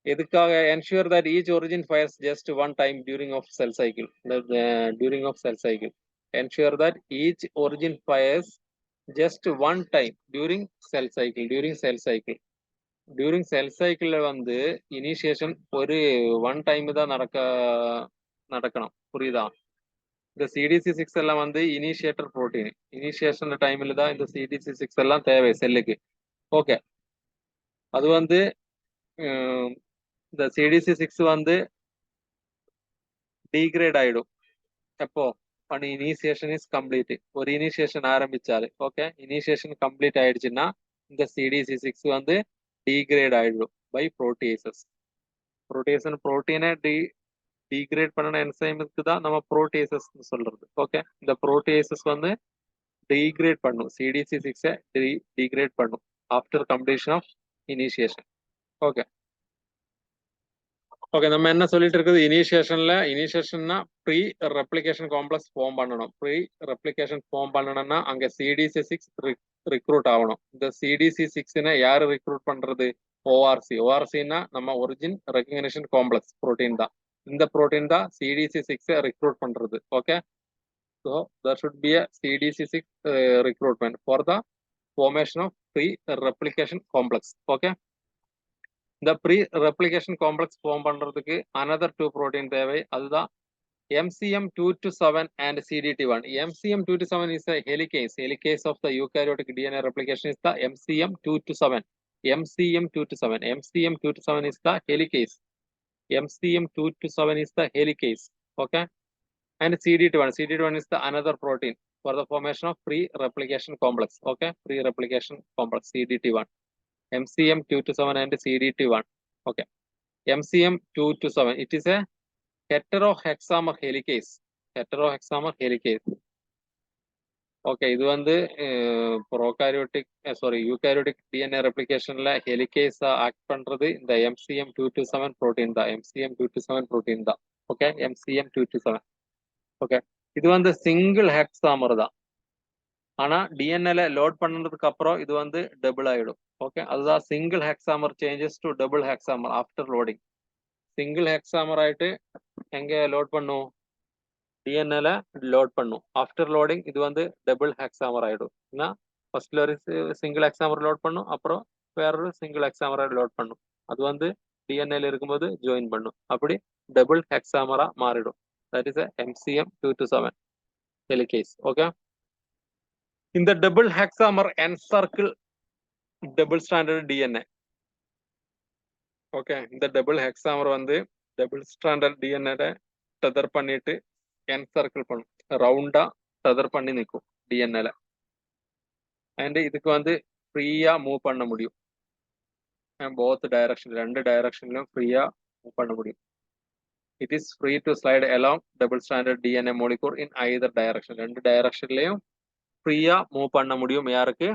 எதுக்காக? ensure that each origin fires just one time during of cell cycle. During of cell cycle, ensure that each origin fires just one time during cell cycle. During cell cycle, during cell cycle வந்து initiation ஒரு one time தான் நடக்கணும். புரியுதா? இந்த CDC6 எல்லாம் வந்து initiator protein. Initiation டைம்ல தான் இந்த CDC6 எல்லாம் தேவை செல்லுக்கு. ஓகே, அது வந்து இந்த CDC6 வந்து டீக்ரேட் ஆயிடும் எப்போ on initiation is complete. ஒரு இனிஷியேஷன் ஆரம்பிச்சாரு. ஓகே, இனிஷியேஷன் கம்ப்ளீட் ஆயிடுச்சுன்னா இந்த CDC6 வந்து டீக்ரேட் ஆயிடும் பை புரோட்டீசஸ். புரோட்டீனை டீக்ரேட் பண்ண என்சைமுக்கு தான் நம்ம புரோட்டீசஸ் சொல்றது. ஓகே, இந்த புரோட்டீசஸ் வந்து டீக்ரேட் பண்ணும் CDC6 டீக்ரேட் பண்ணும் after completion of initiation. Okay okay, நம்ம என்ன சொல்லிட்டு இருக்குது, இனிஷியேஷன்னா ப்ரீ ரெப்ளிகேஷன் காம்ப்ளெக்ஸ் ஃபார்ம் பண்ணணும். ப்ரீ ரெப்ளிகேஷன் ஃபார்ம் பண்ணணும்னா அங்க CDC6 ரிக்ரூட் ஆகணும். இந்த CDC6 யாரு ரிக்ரூட் பண்றது? ORCன்னா நம்ம ஒரிஜின் ரெகக்னிஷன் காம்ப்ளெக்ஸ் புரோட்டீன் தான். இந்த புரோட்டீன் தான் CDC6 ரிக்ரூட் பண்றது. Okay, so there should be a CDC6 recruitment for the formation of pre replication complex. Okay, இந்த ப்ரீ ரெப்ளிகேஷன் காம்ப்ளெக்ஸ் ஃபார்ம் பண்றதுக்கு another 2 protein தேவை. அதுதான் MCM227 and CDT1. MCM227 is a helicase. Helicase of the eukaryotic DNA replication is the MCM227. MCM227 is the helicase. MCM227 is the helicase. Okay, and CDT1 is the another protein for the formation of pre-replication complex. Okay, pre-replication complex CDT1. MCM227 and CDT1. Okay, MCM227, it is a heterohexamer helicase. Okay, இது வந்து eukaryotic DNA ரெப்ளிகேஷன்ல helicase act பண்றது இந்த MCM227 protein தான். MCM227 protein தான். Okay, MCM227. Okay, இது வந்து single ஹெக்ஸாமர் தான். ஆனா டிஎன்ஏல லோட் பண்ணதுக்கு அப்புறம் இது வந்து டபுள் ஆயிடும். ஓகே, அதுதான் single hexamer changes to double hexamer after loading. Single hexamer ஆயிட்டு எங்க லோட் பண்ணும்? டிஎன்ஏல லோட் பண்ணும். ஆஃப்டர் லோடிங் இது வந்து டபுள் ஹெக்ஸாமர் ஆயிடும். ஏன்னா ஃபர்ஸ்ட்ல ஒரு சிங்கிள் ஹெக்ஸாமர் லோட் பண்ணும், அப்புறம் வேறொரு சிங்கிள் ஹெக்ஸாமரை லோட் பண்ணும். அது வந்து டிஎன்ஏல இருக்கும்போது ஜாயின் பண்ணும். அப்படி டபுள் ஹெக்ஸாமரா மாறிடும். That is MCM227 helicase. Okay, இந்த double hexamer encircle double standard DNA. Okay, இந்த டபுள் ஹெக்ஸாமர் வந்து டபுள் ஸ்டாண்டர்ட் DNA டெதர் பண்ணிட்டு என்சர்க்கிள் பண்ணும். ரவுண்டா டெதர் பண்ணி நிற்கும் டிஎன்ஏல. அண்ட் இதுக்கு வந்து ஃப்ரீயா மூவ் பண்ண முடியும். போத் டைரக்ஷன், ரெண்டு டைரக்ஷன்லயும் ஃப்ரீயா மூவ் பண்ண முடியும். It is free to slide along double standard DNA molecule in either direction. ரெண்டு டைரக்ஷன்லயும் ஃப்ரீயா மூவ் பண்ண முடியும். யாருக்கு?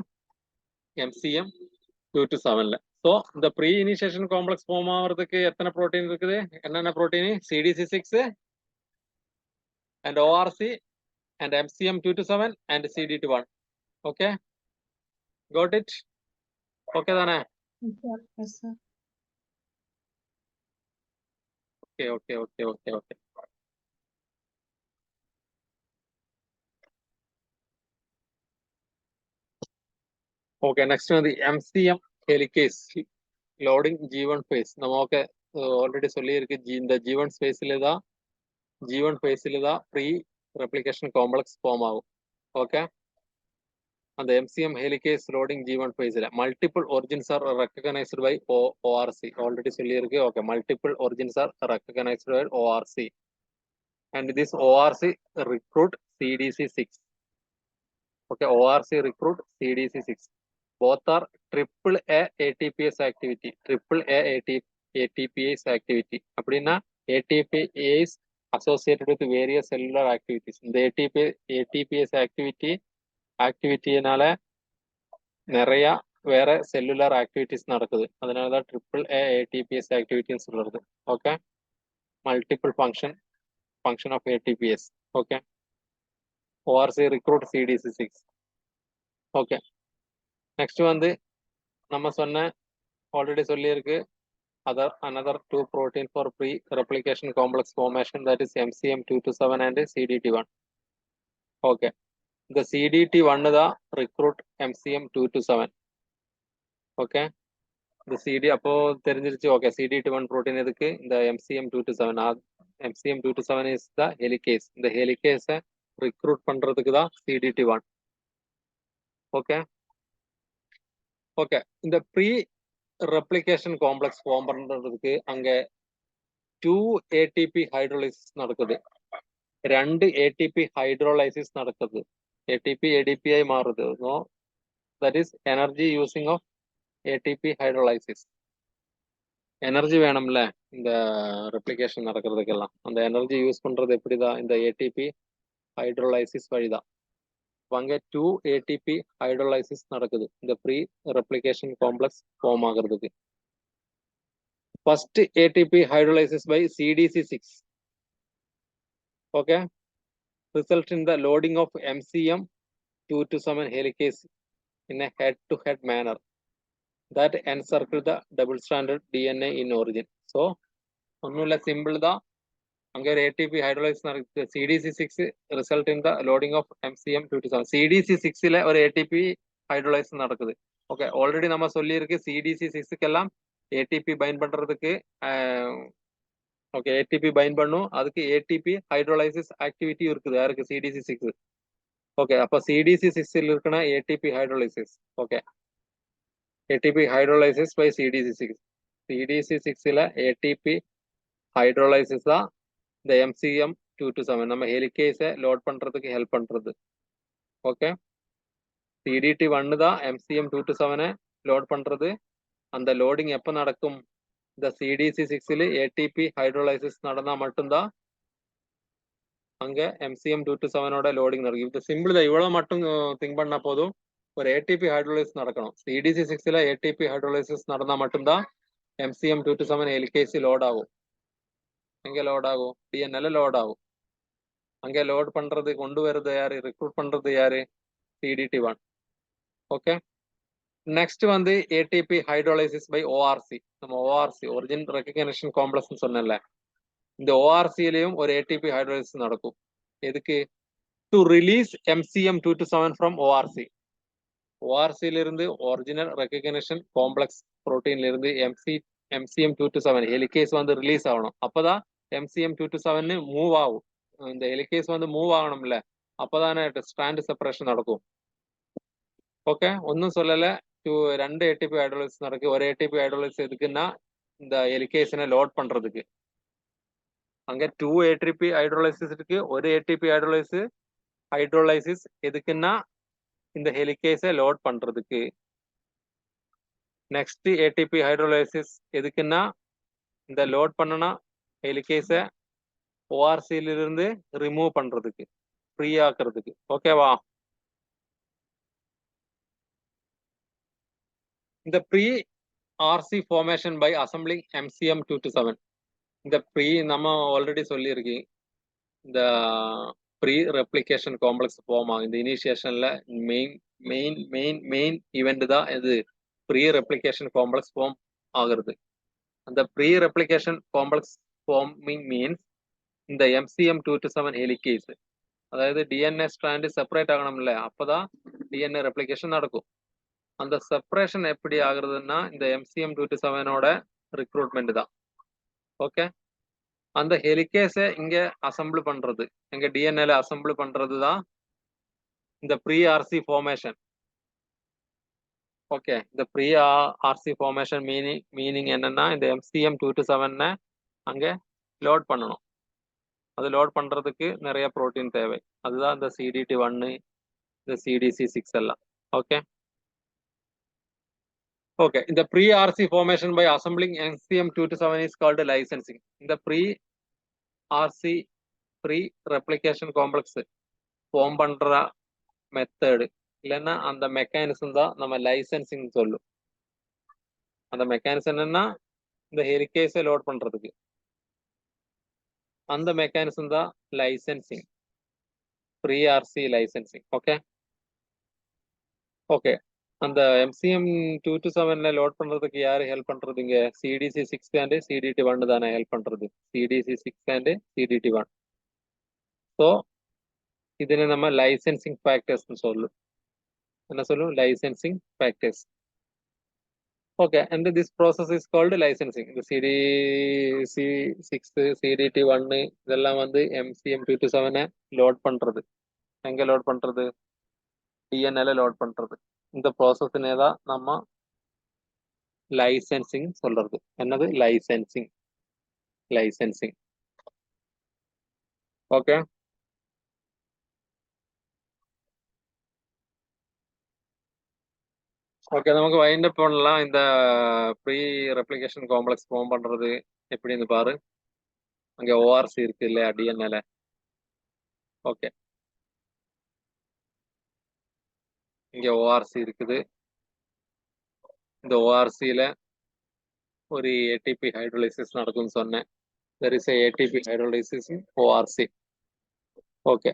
MCM227ல. ஸோ இந்த ப்ரீ இனிஷியேஷன் காம்ப்ளெக்ஸ் ஃபார்ம் ஆகிறதுக்கு எத்தனை ப்ரோட்டீன் இருக்குது? என்னென்ன protein? CDC6 and ORC and MCM227 and CDT1. Okay, got it? Okay தானே? Yes, sir. Okay. Okay, next one the MCM helicase loading G1 phase. நமக்கு ஆல்ரெடி சொல்லி இருக்கு, இந்த G1 phase தான் ப்ரீ ரெப்ளிகேஷன் காம்ப்ளெக்ஸ் ஃபார்ம் ஆகும். Okay, அந்த MCM helicase loading G1 phase multiple origins are recognized by ORC. Already சொல்லி இருக்கு. Okay, multiple origins are recognized by ORC and this ORC recruit CDC6. Okay, ORC recruit CDC6. Both are AAA ATPase activity. ATPase activity. அப்படின்னா ATPase associated with various cellular activities. இந்த ATPase activityனால நிறைய வேற cellular activities நடக்குது. அதனாலதான் AAA ATPase ஆக்டிவிட்டின்னு சொல்றது. Okay, multiple function of ATPase. Okay, ORC recruit CDC6. Okay, next வந்து நம்ம சொன்ன ஆல்ரெடி சொல்லியிருக்கு another 2 protein for pre-replication complex formation, that is MCM227 and CDT1. Okay, the CDT1 தான் recruit MCM227. Okay, the CD அப்போ தெரிஞ்சிருச்சு. Okay, CDT1 protein எதுக்கு? இந்த MCM227 is the helicase. இந்த helicase recruit பண்றதுக்கு தான் CDT1. Okay. Okay. இந்த pre replication complex form பண்றதுக்கு அங்க 2 ATP hydrolysis நடக்குது. 2 ATP hydrolysis நடக்குது. ATP ADP ஆയി மாறுது. No, that is energy using of ATP hydrolysis. Energy வேணும்ல இந்த ரெப்ளிகேஷன் நடக்கிறதுக்கெல்லாம். அந்த எனர்ஜி யூஸ் பண்றது எப்படிதான் இந்த ATP ஹைட்ரோலைசிஸ் வழிதான். அங்க 2 ATP ஹைட்ரோலைசிஸ் நடக்குது இந்த ப்ரீ ரெப்ளிகேஷன் காம்ப்ளெக்ஸ் ஃபார்ம் ஆகிறதுக்கு. First ATP hydrolysis by CDC6. Okay. Result in the loading of MCM 227 helicase in a head-to-head manner that encircle the double-stranded DNA in origin. So, ஒன்னும் simple தான். அங்க ஒரு ATP hydrolysis நடக்குது. CDC6 result in the loading of MCM 227. CDC6 ல ஒரு ATP hydrolysis நடக்குது. Okay. Already நம்ம சொல்லி இருக்கு CDC6 எல்லாம் ATP பைண்ட் பண்றதுக்கு ஓகே ATP பைண்ட் பண்ணும். அதுக்கு ATP ஹைட்ரோலைசிஸ் ஆக்டிவிட்டி இருக்குது யாருக்கு CDC6. ஓகே அப்ப CDC6 ல இருக்குன்னா ATP hydrolysis. Okay ATP hydrolysis by CDC6. CDC6 ல ATP ஹைட்ரோலைசிஸ் தான் இந்த MCM 227 நம்ம ஹெலிகேஸை லோட் பண்றதுக்கு ஹெல்ப் பண்றது. ஓகே CDT1 தான் MCM 227 லோட் பண்றது. அந்த லோடிங் எப்ப நடக்கும்? இந்த CDC6 ல ATP ஹைட்ரோலைசிஸ் நடந்தா மட்டும்தான் அங்க MCM 227 ஓட லோடிங் நடக்கும். இது சிம்பிள் தான். இவ்வளவு மட்டும் திங்க் பண்ணா போதும். ஒரு ATP ஹைட்ரோலைசிஸ் நடக்கணும். CDC6 ல ATP ஹைட்ரோலைசிஸ் நடந்தா மட்டும்தான் MCM 227 ஹெலிகேஸ் லோட் ஆகும். எங்க லோட் ஆகும்? DNA ல லோட் ஆகும். அங்க லோட் பண்றது கொண்டு வருது யாரு? ரெக்ரூட் பண்றது யாரு? CDT1. ஓகே நெக்ஸ்ட் வந்து ATP ஹைட்ரோலைசிஸ் பை ORC. நம்ம ORC ஒரிஜின் ரெகக்னிஷன் காம்ப்ளெக்ஸ் சொன்னேன்ல, இந்த ORC-லயும் ஒரு ATP ஹைட்ரோலைசிஸ் நடக்கும். எதுக்கு? To release MCM 227 from ORC. ORC-ல இருந்து ஒரிஜினல் ரெகக்னிஷன் காம்ப்ளெக்ஸ் புரோட்டீன்ல இருந்து MCM 227 ஹெலிகேஸ் வந்து ரிலீஸ் ஆகணும். அப்பதான் MCM 227 மூவ் ஆகும். இந்த ஹெலிகேஸ் வந்து மூவ் ஆகணும்ல, அப்பதானே ஸ்ட்ராண்ட் செப்பரேஷன் நடக்கும். ஓகே ஒன்னும் சொல்லல. ரெண்டு ATP ஹைட்ரோலைசிஸ் நடக்கு. ஒரு ATP ஹைட்ரோலைசிஸ் எதுக்குன்னா இந்த ஹெலிகேஸனை லோட் பண்றதுக்கு. அங்க 2 ATP ஹைட்ரோலைசிஸ் இருக்கு. ஒரு ATP ஹைட்ரோலைசிஸ் எதுக்குன்னா இந்த ஹெலிகேஸை லோட் பண்றதுக்கு. நெக்ஸ்ட் ATP ஹைட்ரோலைசிஸ் எதுக்குன்னா இந்த லோட் பண்ணனா ஹெலிகேஸை ORC-ல இருந்து ரிமூவ் பண்றதுக்கு, ஃப்ரீ ஆக்குறதுக்கு. ஓகேவா? இந்த pre RC formation by assembling MCM 227. இந்த ப்ரீ நம்ம ஆல்ரெடி சொல்லியிருக்கீங்க. இந்த ப்ரீ ரெப்ளிகேஷன் காம்ப்ளெக்ஸ் ஃபார்ம் ஆகும். இந்த இனிஷியேஷன்ல மெயின் ஈவெண்ட் தான் இது ப்ரீ ரெப்ளிகேஷன் காம்ப்ளெக்ஸ் ஃபார்ம் ஆகுறது. அந்த pre replication complex forming means இந்த MCM 227 ஹெலிகேஸ், அதாவது DNA ஸ்ட்ராண்ட் செப்பரேட் ஆகணும்ல, அப்பதான் DNA ரெப்ளிகேஷன் நடக்கும். அந்த செப்பரேஷன் எப்படி ஆகுறதுன்னா இந்த MCM 227ஓட ரிக்ரூட்மெண்ட் தான். ஓகே அந்த ஹெலிகேஸை இங்க அசம்பிள் பண்றது, எங்க DNA-ல அசம்பிள் பண்றது தான் இந்த ப்ரீ RC ஃபார்மேஷன். ஓகே இந்த ப்ரீ RC ஃபார்மேஷன் மீனிங் என்னன்னா இந்த MCM 227 அங்க லோட் பண்ணணும். அது லோட் பண்றதுக்கு நிறைய புரோட்டீன் தேவை. அதுதான் இந்த CDT1 இந்த CDC6 எல்லாம். ஓகே ஓகே இந்த pre RC formation by assembling MCM 227 is called licensing. இந்த pre RC pre replication complex form பண்ற மெத்தடு இல்லைன்னா அந்த மெக்கானிசம் தான் நம்ம லைசன்சிங் சொல்லும். அந்த மெக்கானிசம் என்னன்னா இந்த ஹெலிகேஸை லோட் பண்றதுக்கு அந்த மெக்கானிசம் தான் licensing, pre RC licensing. Okay okay அந்த MCM 227ல லோட் பண்றதுக்கு யாரு ஹெல்ப் பண்றதுங்க? CDC6 அண்ட் CDT1 தானே ஹெல்ப் பண்றது. CDC6 and CDT1. ஸோ இதுல நம்ம லைசன்சிங் ஃபேக்டர்ஸ் சொல்லும். என்ன சொல்லும்? Licensing factors. Okay and this process is called licensing. இந்த CDC6 CDT1 இதெல்லாம் வந்து MCM 227 லோட் பண்றது. எங்க லோட் பண்றது? டிஎன்ஏல லோட் பண்றது. இந்த ப்ராசஸ்னே தான் நம்ம லைசென்சிங் சொல்றது. என்னது? லைசென்சிங். லைசென்சிங். ஓகே. ஓகே, நமக்கு வைண்ட் அப் பண்ணலாம். இந்த ப்ரீ ரெப்ளிகேஷன் காம்ப்ளெக்ஸ் ஃபார்ம் பண்றது எப்படின்னு பாரு. அங்க ஓஆர்சி இருக்கு இல்லையா டிஎன்ஏல. ஓகே, இங்க ஓஆர்சி இருக்குது. இந்த ஓஆர்சியில ஒரு ஏடிபி ஹைட்ரோலைசிஸ் நடக்கும்னு சொன்னேன். there is a ATP hydrolysis in ORC. Okay,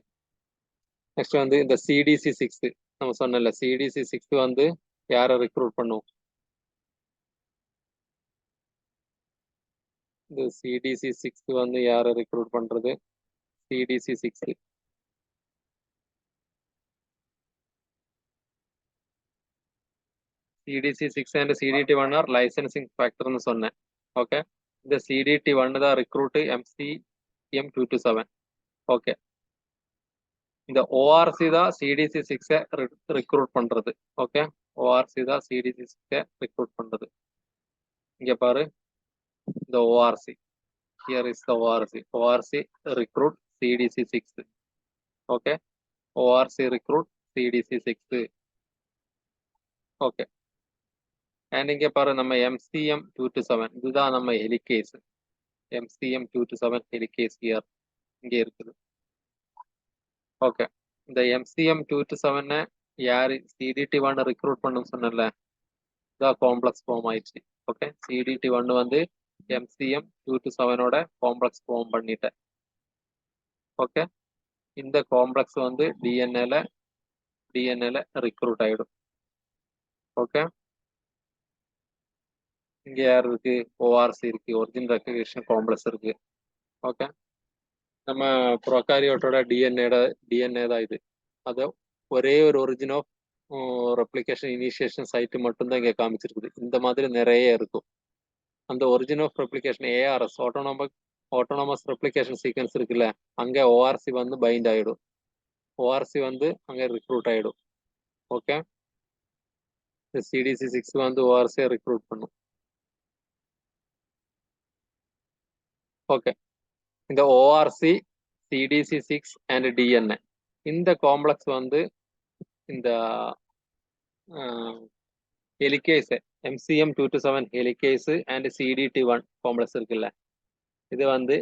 next வந்து இந்த CDC6 நம்ம சொன்னல, CDC6 வந்து யாரை ரெக்ரூட் பண்ணும்? இந்த CDC6 வந்து யாரை ரெக்ரூட் பண்றது? CDC6 and CDT1 are licensing factor னு சொன்னேன். ஓகே, இந்த CDT1 தான் ரெக்ரூட் MCM227. ஓகே, இந்த ORC தான் CDC6 ரெக்ரூட் பண்றது. ஓகே, ORC தான் CDC6 ரெக்ரூட் பண்றது. இங்க பாரு, the ORC. Here is the ORC. ORC recruit CDC6. Okay. ORC recruit CDC6. Okay. And இங்க பாரு, நம்ம MCM227 இதுதான் நம்ம ஹெலிகேஸ். MCM227 ஹெலிகேஸ் here இங்க இருக்குது. ஓகே, இந்த MCM227 யாரு CDT1 ரெக்ரூட் பண்ணும் சொன்னல, இதான் காம்ப்ளெக்ஸ் ஃபார்ம் ஆயிடுச்சு. ஓகே, CDT1 வந்து MCM227ஓட காம்ப்ளெக்ஸ் ஃபார்ம் பண்ணிட்டேன். ஓகே, இந்த காம்ப்ளெக்ஸ் வந்து டிஎன்ஏல ரெக்ரூட் ஆயிடும். ஓகே, இங்க யார் இருக்கு? ஓஆர்சி இருக்கு, ஒரிஜினல் ரெக்கக்னிஷன் காம்ப்ளெக்ஸ் இருக்கு. ஓகே, நம்ம ப்ரோகாரியோட்டோட டிஎன்ஏ தான் இது. அது ஒரே ஒரு origin of replication initiation site மட்டும்தான் இங்க காமிச்சிருக்குது. இந்த மாதிரி நிறைய இருக்கும். அந்த origin of replication ARS autonomous replication sequence இருக்குல்ல, அங்க ஓஆர்சி வந்து பைண்ட் ஆயிடும். ஓஆர்சி வந்து அங்க ரெக்ரூட் ஆயிடும். ஓகே, CDC6 வந்து ஓஆர்சியை ரெக்ரூட் பண்ணும். ஓகே, இந்த ஓஆர்சி CDC6 அண்ட் டிஎன்ஏ இந்த காம்ப்ளெக்ஸ் வந்து இந்த helicase MCM227 helicase and CDT1 complex இருக்குல்ல, இது வந்து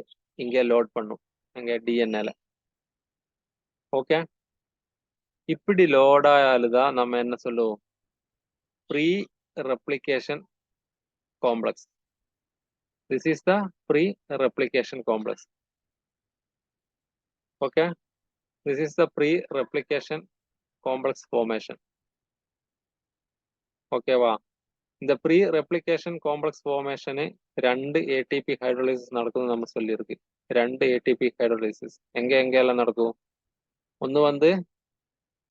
இங்க லோட் பண்ணும் அங்க டிஎன்ஏல. ஓகே, இப்படி லோட் ஆயாலுதான் நம்ம என்ன சொல்லுவோம்? Pre replication complex. This is the pre-replication complex. Okay, this is the pre-replication complex formation. Okay, வா, இந்த pre-replication complex formation രണ്ട് ATP hydrolysis நடக்குதுன்னு நம்ம சொல்லியிருக்கு. രണ്ട് ATP hydrolysis எங்கெல்லாம் நடக்கும்? ഒന്ന് வந்து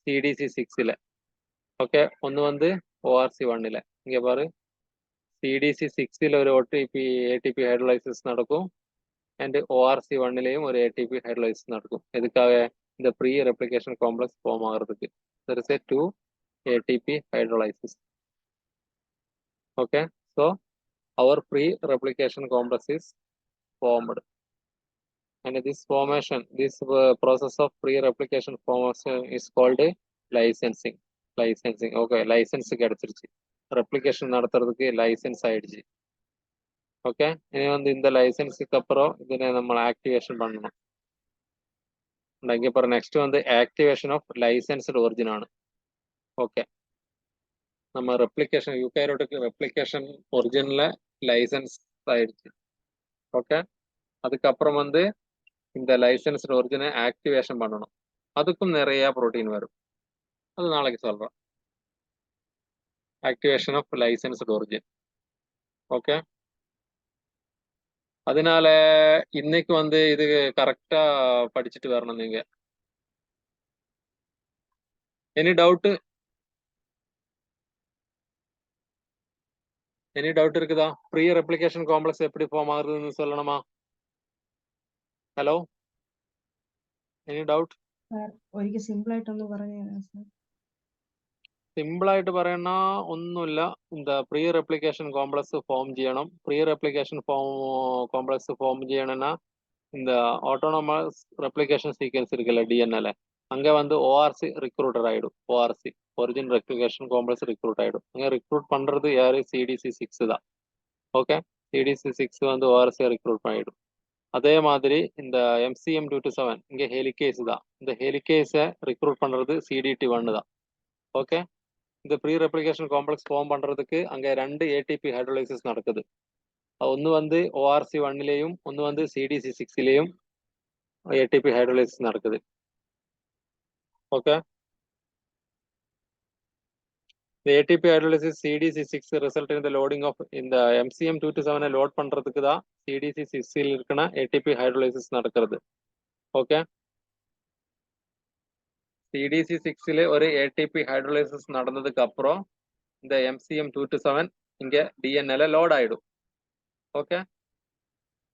CDC6ல, ஓகே, ഒന്ന് வந்து ORC1ல. இங்க பாரு, CDC6ல ஒரு ATP hydrolysis நடக்கும் and ORC1லையும் ஒரு ATP hydrolysis நடக்கும். எதுக்காக? இந்த ப்ரீ ரெப்ளிகேஷன் காம்ப்ளெக்ஸ் ஃபார்ம் ஆகிறதுக்கு. there is a 2 ATP hydrolysis. Okay, so our pre-replication complex is formed, and this process of pre-replication formation is called licensing. Okay, license கிடைச்சிருச்சு, replication நடத்துறதுக்கு licence ஆயிடுச்சு. Okay, இனி வந்து இந்த லைசன்ஸுக்கு அப்புறம் இதனை நம்ம ஆக்டிவேஷன் பண்ணணும். இங்க பாரு, நெக்ஸ்ட் வந்து ஆக்டிவேஷன் ஆஃப் லைசன்ஸ்டு ஒரிஜின் ആണ്. ஓகே, நம்ம ரெப்ளிகேஷன் யூகாரியோட்டுக்கு ரெப்ளிகேஷன் ஒரிஜின்ல லைசன்ஸ் ஆயிடுச்சு. ஓகே, அதுக்கப்புறம் வந்து இந்த லைசன்ஸ்டு ஒரிஜினை ஆக்டிவேஷன் பண்ணணும். அதுக்கும் நிறைய ப்ரோட்டீன் வரும், அது நாளைக்கு சொல்றேன். Activation of licensed origin. Okay, அதனால இன்னைக்கு வந்து இது கரெக்டா படிச்சுட்டு வரணும் நீங்க. எனி டவுட் இருக்குதா? ப்ரீ ரெப்ளிகேஷன் காம்ப்ளெக்ஸ் எப்படி ஃபார்ம் ஆகுதுன்னு சொல்லணுமா? Hello, any doubt? സാർ ഒരിക്കൽ സിമ്പിൾ ആയിട്ടൊന്ന് പറഞ്ഞു തരാം സാർ. സിമ്പിൾ ആയിട്ട് പറയണ ഒന്നുമില്ല. இந்த ப்ரீ ரெப்ளிகேஷன் காம்ப்ளெக்ஸ் ஃபார்ம் செய்யணும். ப்ரீ ரெப்ளிகேஷன் காம்ப்ளெக்ஸ் ஃபார்ம் செய்யணும்னா இந்த ஆட்டோனமஸ் ரெப்ளிகேஷன் சீக்வன்ஸ் இருக்குல்ல டிஎன்எல், அங்கே வந்து ஓஆர்சி ரிக்ரூட்டர் ஆகிடும். ORC origin replication complex recruit ஆகிடும். அங்கே ரிக்ரூட் பண்ணுறது யார்? CDC6 தான். ஓகே, CDC6 வந்து ஓஆர்சி ரிக்ரூட் பண்ணிடும். அதே மாதிரி இந்த MCM227 இங்கே ஹெலிகேஸ் தான். இந்த ஹெலிகேஸை ரிக்ரூட் பண்ணுறது CDT1 தான். ஓகே, இந்த ப்ரீ ரெப்ளிகேஷன் காம்ப்ளெக்ஸ் ஃபார்ம் பண்ணுறதுக்கு அங்கே 2 ATP ஹைட்ரோலைசிஸ் நடக்குது. ஒன்று வந்து ORC1லேயும் ஒன்று வந்து CDC6லேயும் ATP ஹைட்ரோலைசிஸ் நடக்குது. ஓகே, இந்த ATP ஹைட்ரோலைசிஸ் CDC6 ரிசல்ட் இந்த லோடிங் ஆஃப் இந்த MCM227 லோட் பண்ணுறதுக்கு தான் CDC6ல் இருக்கிற ATP ஹைட்ரோலைசிஸ் நடக்கிறது. ஓகே, CDC6ல் ஒரு ATP ஹைட்ரோலைசிஸ் நடந்ததுக்கு அப்புறம் இந்த MCM227 இங்கே DNAல லோட் ஆகிடும். ஓகே,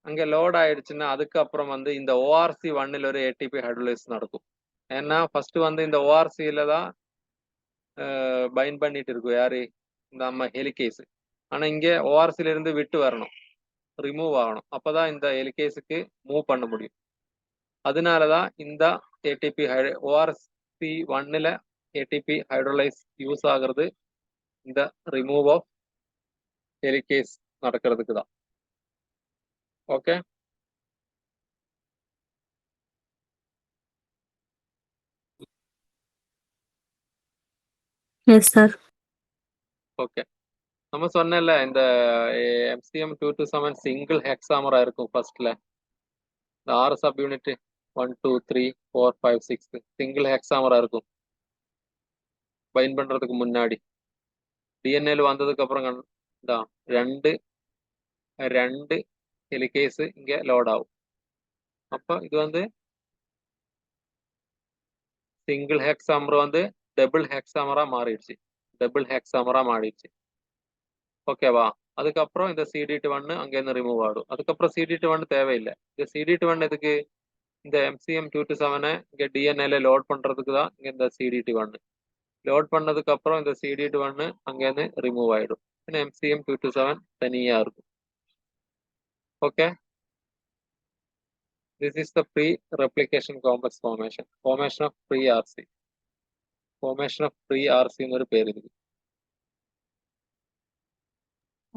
அங்கே லோட் ஆயிடுச்சுன்னா அதுக்கப்புறம் வந்து இந்த ORC1ல் ஒரு ATP ஹைட்ரோலைசிஸ் நடக்கும். ஏன்னா ஃபர்ஸ்ட் வந்து இந்த ORCல தான் பைண்ட் பண்ணிட்டு இருக்கும் யாரு? நம்ம ஹெலிகேஸ். ஆனா இங்க ORCல இருந்து விட்டு வரணும், ரிமூவ் ஆகணும். அப்பதான் இந்த ஹெலிகேஸுக்கு மூவ் பண்ண முடியும். அதனாலதான் இந்த ATP ORC1ல ATP ஹைட்ரோலைஸ் யூஸ் ஆகுறது இந்த ரிமூவ் ஆஃப் ஹெலிகேஸ் நடக்கிறதுக்கு தான். Okay, Yes, sir. ஓகே. நம்ம சொன்னல இந்த MCM227 சிங்கிள் ஹெக்ஸாமரா இருக்கும். ஃபர்ஸ்ட்ல இந்த 6 சப் யூனிட் 1 2 3 4 5 6 சிங்கிள் ஹெக்ஸாமரா இருக்கும். பைண்ட் பண்றதுக்கு முன்னாடி டிஎன்ஏல வந்ததுக்கு அப்புறம் தான் ரெண்டு ஹெலிகேஸ் இங்க லோட் ஆகும். அப்போ இது வந்து சிங்கிள் ஹெக்ஸாமர் வந்து டபுள் ஹெக்ஸாமரா மாறிடுச்சு. ஓகேவா? அதுக்கப்புறம் இந்த CDT1 அங்கேருந்து ரிமூவ் ஆகும். அதுக்கப்புறம் CDT1 தேவையில்லை. இந்த CDT1 எதுக்கு? இந்த MCM227 இங்க டிஎன்ஏல லோட் பண்றதுக்கு தான் இங்க இந்த CDT1. லோட் பண்ணதுக்கு அப்புறம் இந்த CDT1 அங்கேருந்து ரிமூவ் ஆயிடும். പിന്നെ MCM227 தனியா இருக்கும். Okay, this is the pre-replication complex formation of pre-RC. formation of pre-RC എന്നൊരു പേര് ഇருக்கு.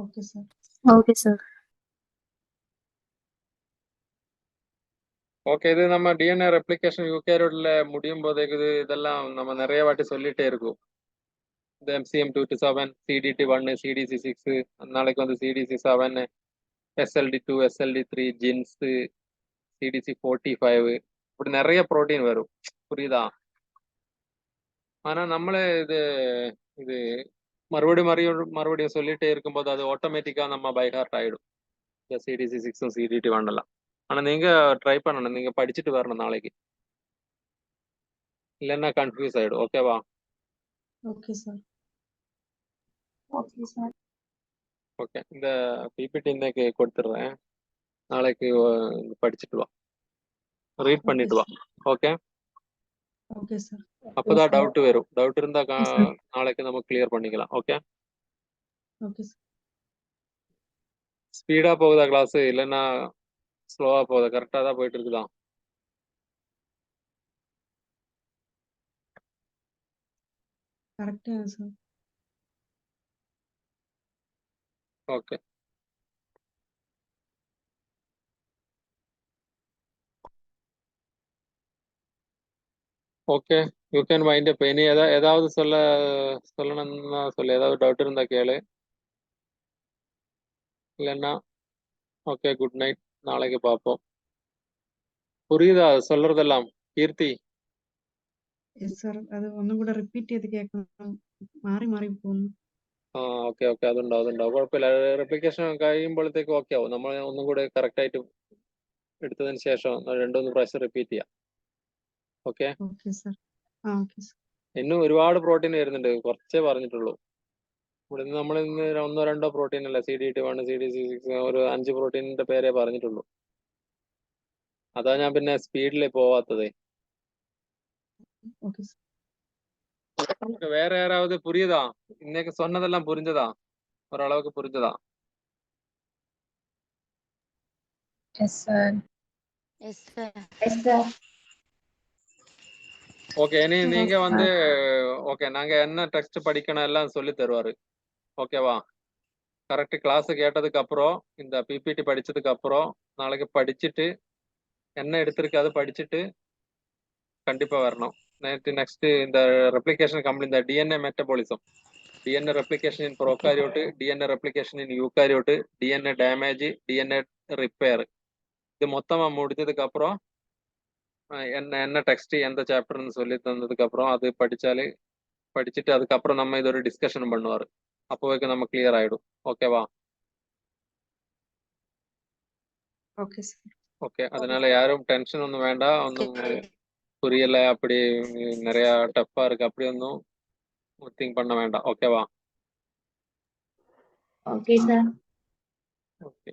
Okay sir. Okay, sir. Okay, இது நம்ம டிஎன்ஏ ரெப்ளிகேஷன் யூகேரியோட்ல முடியும் போதேக்கு இதெல்லாம் நம்ம நிறைய வாட்டி சொல்லிட்டே இருக்கும். இந்த MCM227 CDT1 CDC6 நாளைக்கு வந்து CDC7 SLD2 SLD3 ஜின்ஸ் CDC45 இப்படி நிறைய புரோட்டீன் வரும். புரியுதா? ஆனா நம்மளே இது மறுபடியும் சொல்லிட்டே இருக்கும்போது அது ஆட்டோமேட்டிக்கா நம்ம பைஹார்ட் ஆயிடும். இந்த CDC6 CDT1 எல்லாம். ஆனா நீங்க ட்ரை பண்ணணும், நீங்க படிச்சுட்டு வரணும் நாளைக்கு, இல்லைன்னா கன்ஃபியூஸ் ஆயிடும். ஓகேவா? Okay sir. Okay sir. Okay, இந்த PPT இன்னைக்கு கொடுத்துட்றேன். நாளைக்கு படிச்சுட்டு வா, ரீட் பண்ணிட்டு வா. Okay, okay sir. அப்பதான் டவுட் வரும். டவுட் இருந்தா Yes, sir. நாளைக்கு நம்ம கிளியர் பண்ணிக்கலாம். Okay, okay sir. ஸ்பீடா போகுதா கிளாஸ் இல்லைன்னா ஸ்லோவா போகுதா? கரெக்டா தான் போயிட்டு இருக்குதா? கரெக்டா sir. Okay, okay, you can wind up. இனி ஏதாவது சொல்லணும்னா சொல்லு. ஏதாவது டவுட் இருந்தா கேளு, இல்லைன்னா ஓகே, குட் நைட், நாளைக்கு பார்ப்போம். புரியுதா சொல்றதெல்லாம் கீர்த்தி? Yes sir. அது ഒന്നും കൂടെ റിപ്പീറ്റ് ചെയ്ത് കേൾക്കണം. മാറി പോകുന്നു. ഓക്കെ, അതുണ്ടാവും. കുഴപ്പമില്ല. റെപ്ലിക്കേഷൻ കഴിയുമ്പോഴത്തേക്ക് ഓക്കെ ആവും. നമ്മൾ ഒന്നും കൂടെ കറക്റ്റ് ആയിട്ട് എടുത്തതിന് ശേഷം 2-3 പ്രാവശ്യം റിപ്പീറ്റ് ചെയ്യാം. Okay, okay sir. Okay sir. ഇന്നും ഒരുപാട് പ്രോട്ടീൻ വരുന്നുണ്ട്, കുറച്ചേ പറഞ്ഞിട്ടുള്ളൂ. ഇവിടെ നമ്മൾ ഇന്ന് 1-2 പ്രോട്ടീൻ അല്ല, CDT1 CDC6 ഒരു 5 പ്രോട്ടീനിന്റെ പേരേ പറഞ്ഞിട്ടുള്ളൂ. അതാ ഞാൻ പിന്നെ സ്പീഡിൽ പോവാത്തത്. Okay sir. நமக்கு வேற யாராவது புரியுதா? இன்னைக்கு சொன்னதெல்லாம் புரிஞ்சதா? ஓரளவுக்கு புரிஞ்சதா? Yes sir. Yes sir. Yes sir. Okay, இனி Yes, நீங்க sir. வந்து ஓகே, நாங்க என்ன டெக்ஸ்ட் படிக்கணும் எல்லாம் சொல்லி தருவாரு. ஓகேவா? கரெக்ட் கிளாஸ் கேட்டதுக்கு அப்புறம் இந்த பிபிடி படிச்சதுக்கு அப்புறம் நாளைக்கு படிச்சுட்டு என்ன எடுத்திருக்கு அதை படிச்சுட்டு கண்டிப்பா வரணும். நெக்ஸ்ட் இந்த ரெப்ளிகேஷன் கம்ப்ளீட் இந்த டிஎன்ஏ மெட்டபாலிசம், டிஎன்ஏ ரெப்ளிகேஷன் இன் ப்ரோகாரியோட், டிஎன்ஏ ரெப்ளிகேஷன் இன் eukaryote, DNA damage, DNA repair, இது மொத்தமா முடிச்சதுக்கு அப்புறம் என்ன என்ன டெக்ஸ்ட் எந்த சாப்டர்னு சொல்லி தந்ததுக்கு அப்புறம் அது படிச்சுட்டு அதுக்கப்புறம் நம்ம இது ஒரு டிஸ்கஷன் பண்ணுவாரு. அப்போ வரைக்கும் நம்ம கிளியர் ஆயிடும். ஓகேவா? Okay sir. ஓகே, அதனால யாரும் டென்ஷன் ஒன்றும் வேண்டாம். ஒன்றும் புரியல அப்படி நிறைய டஃப்பா இருக்கு அப்படி ஒன்றும் திங்க் பண்ண வேண்டாம். ஓகேவா? Okay sir. ஓகே.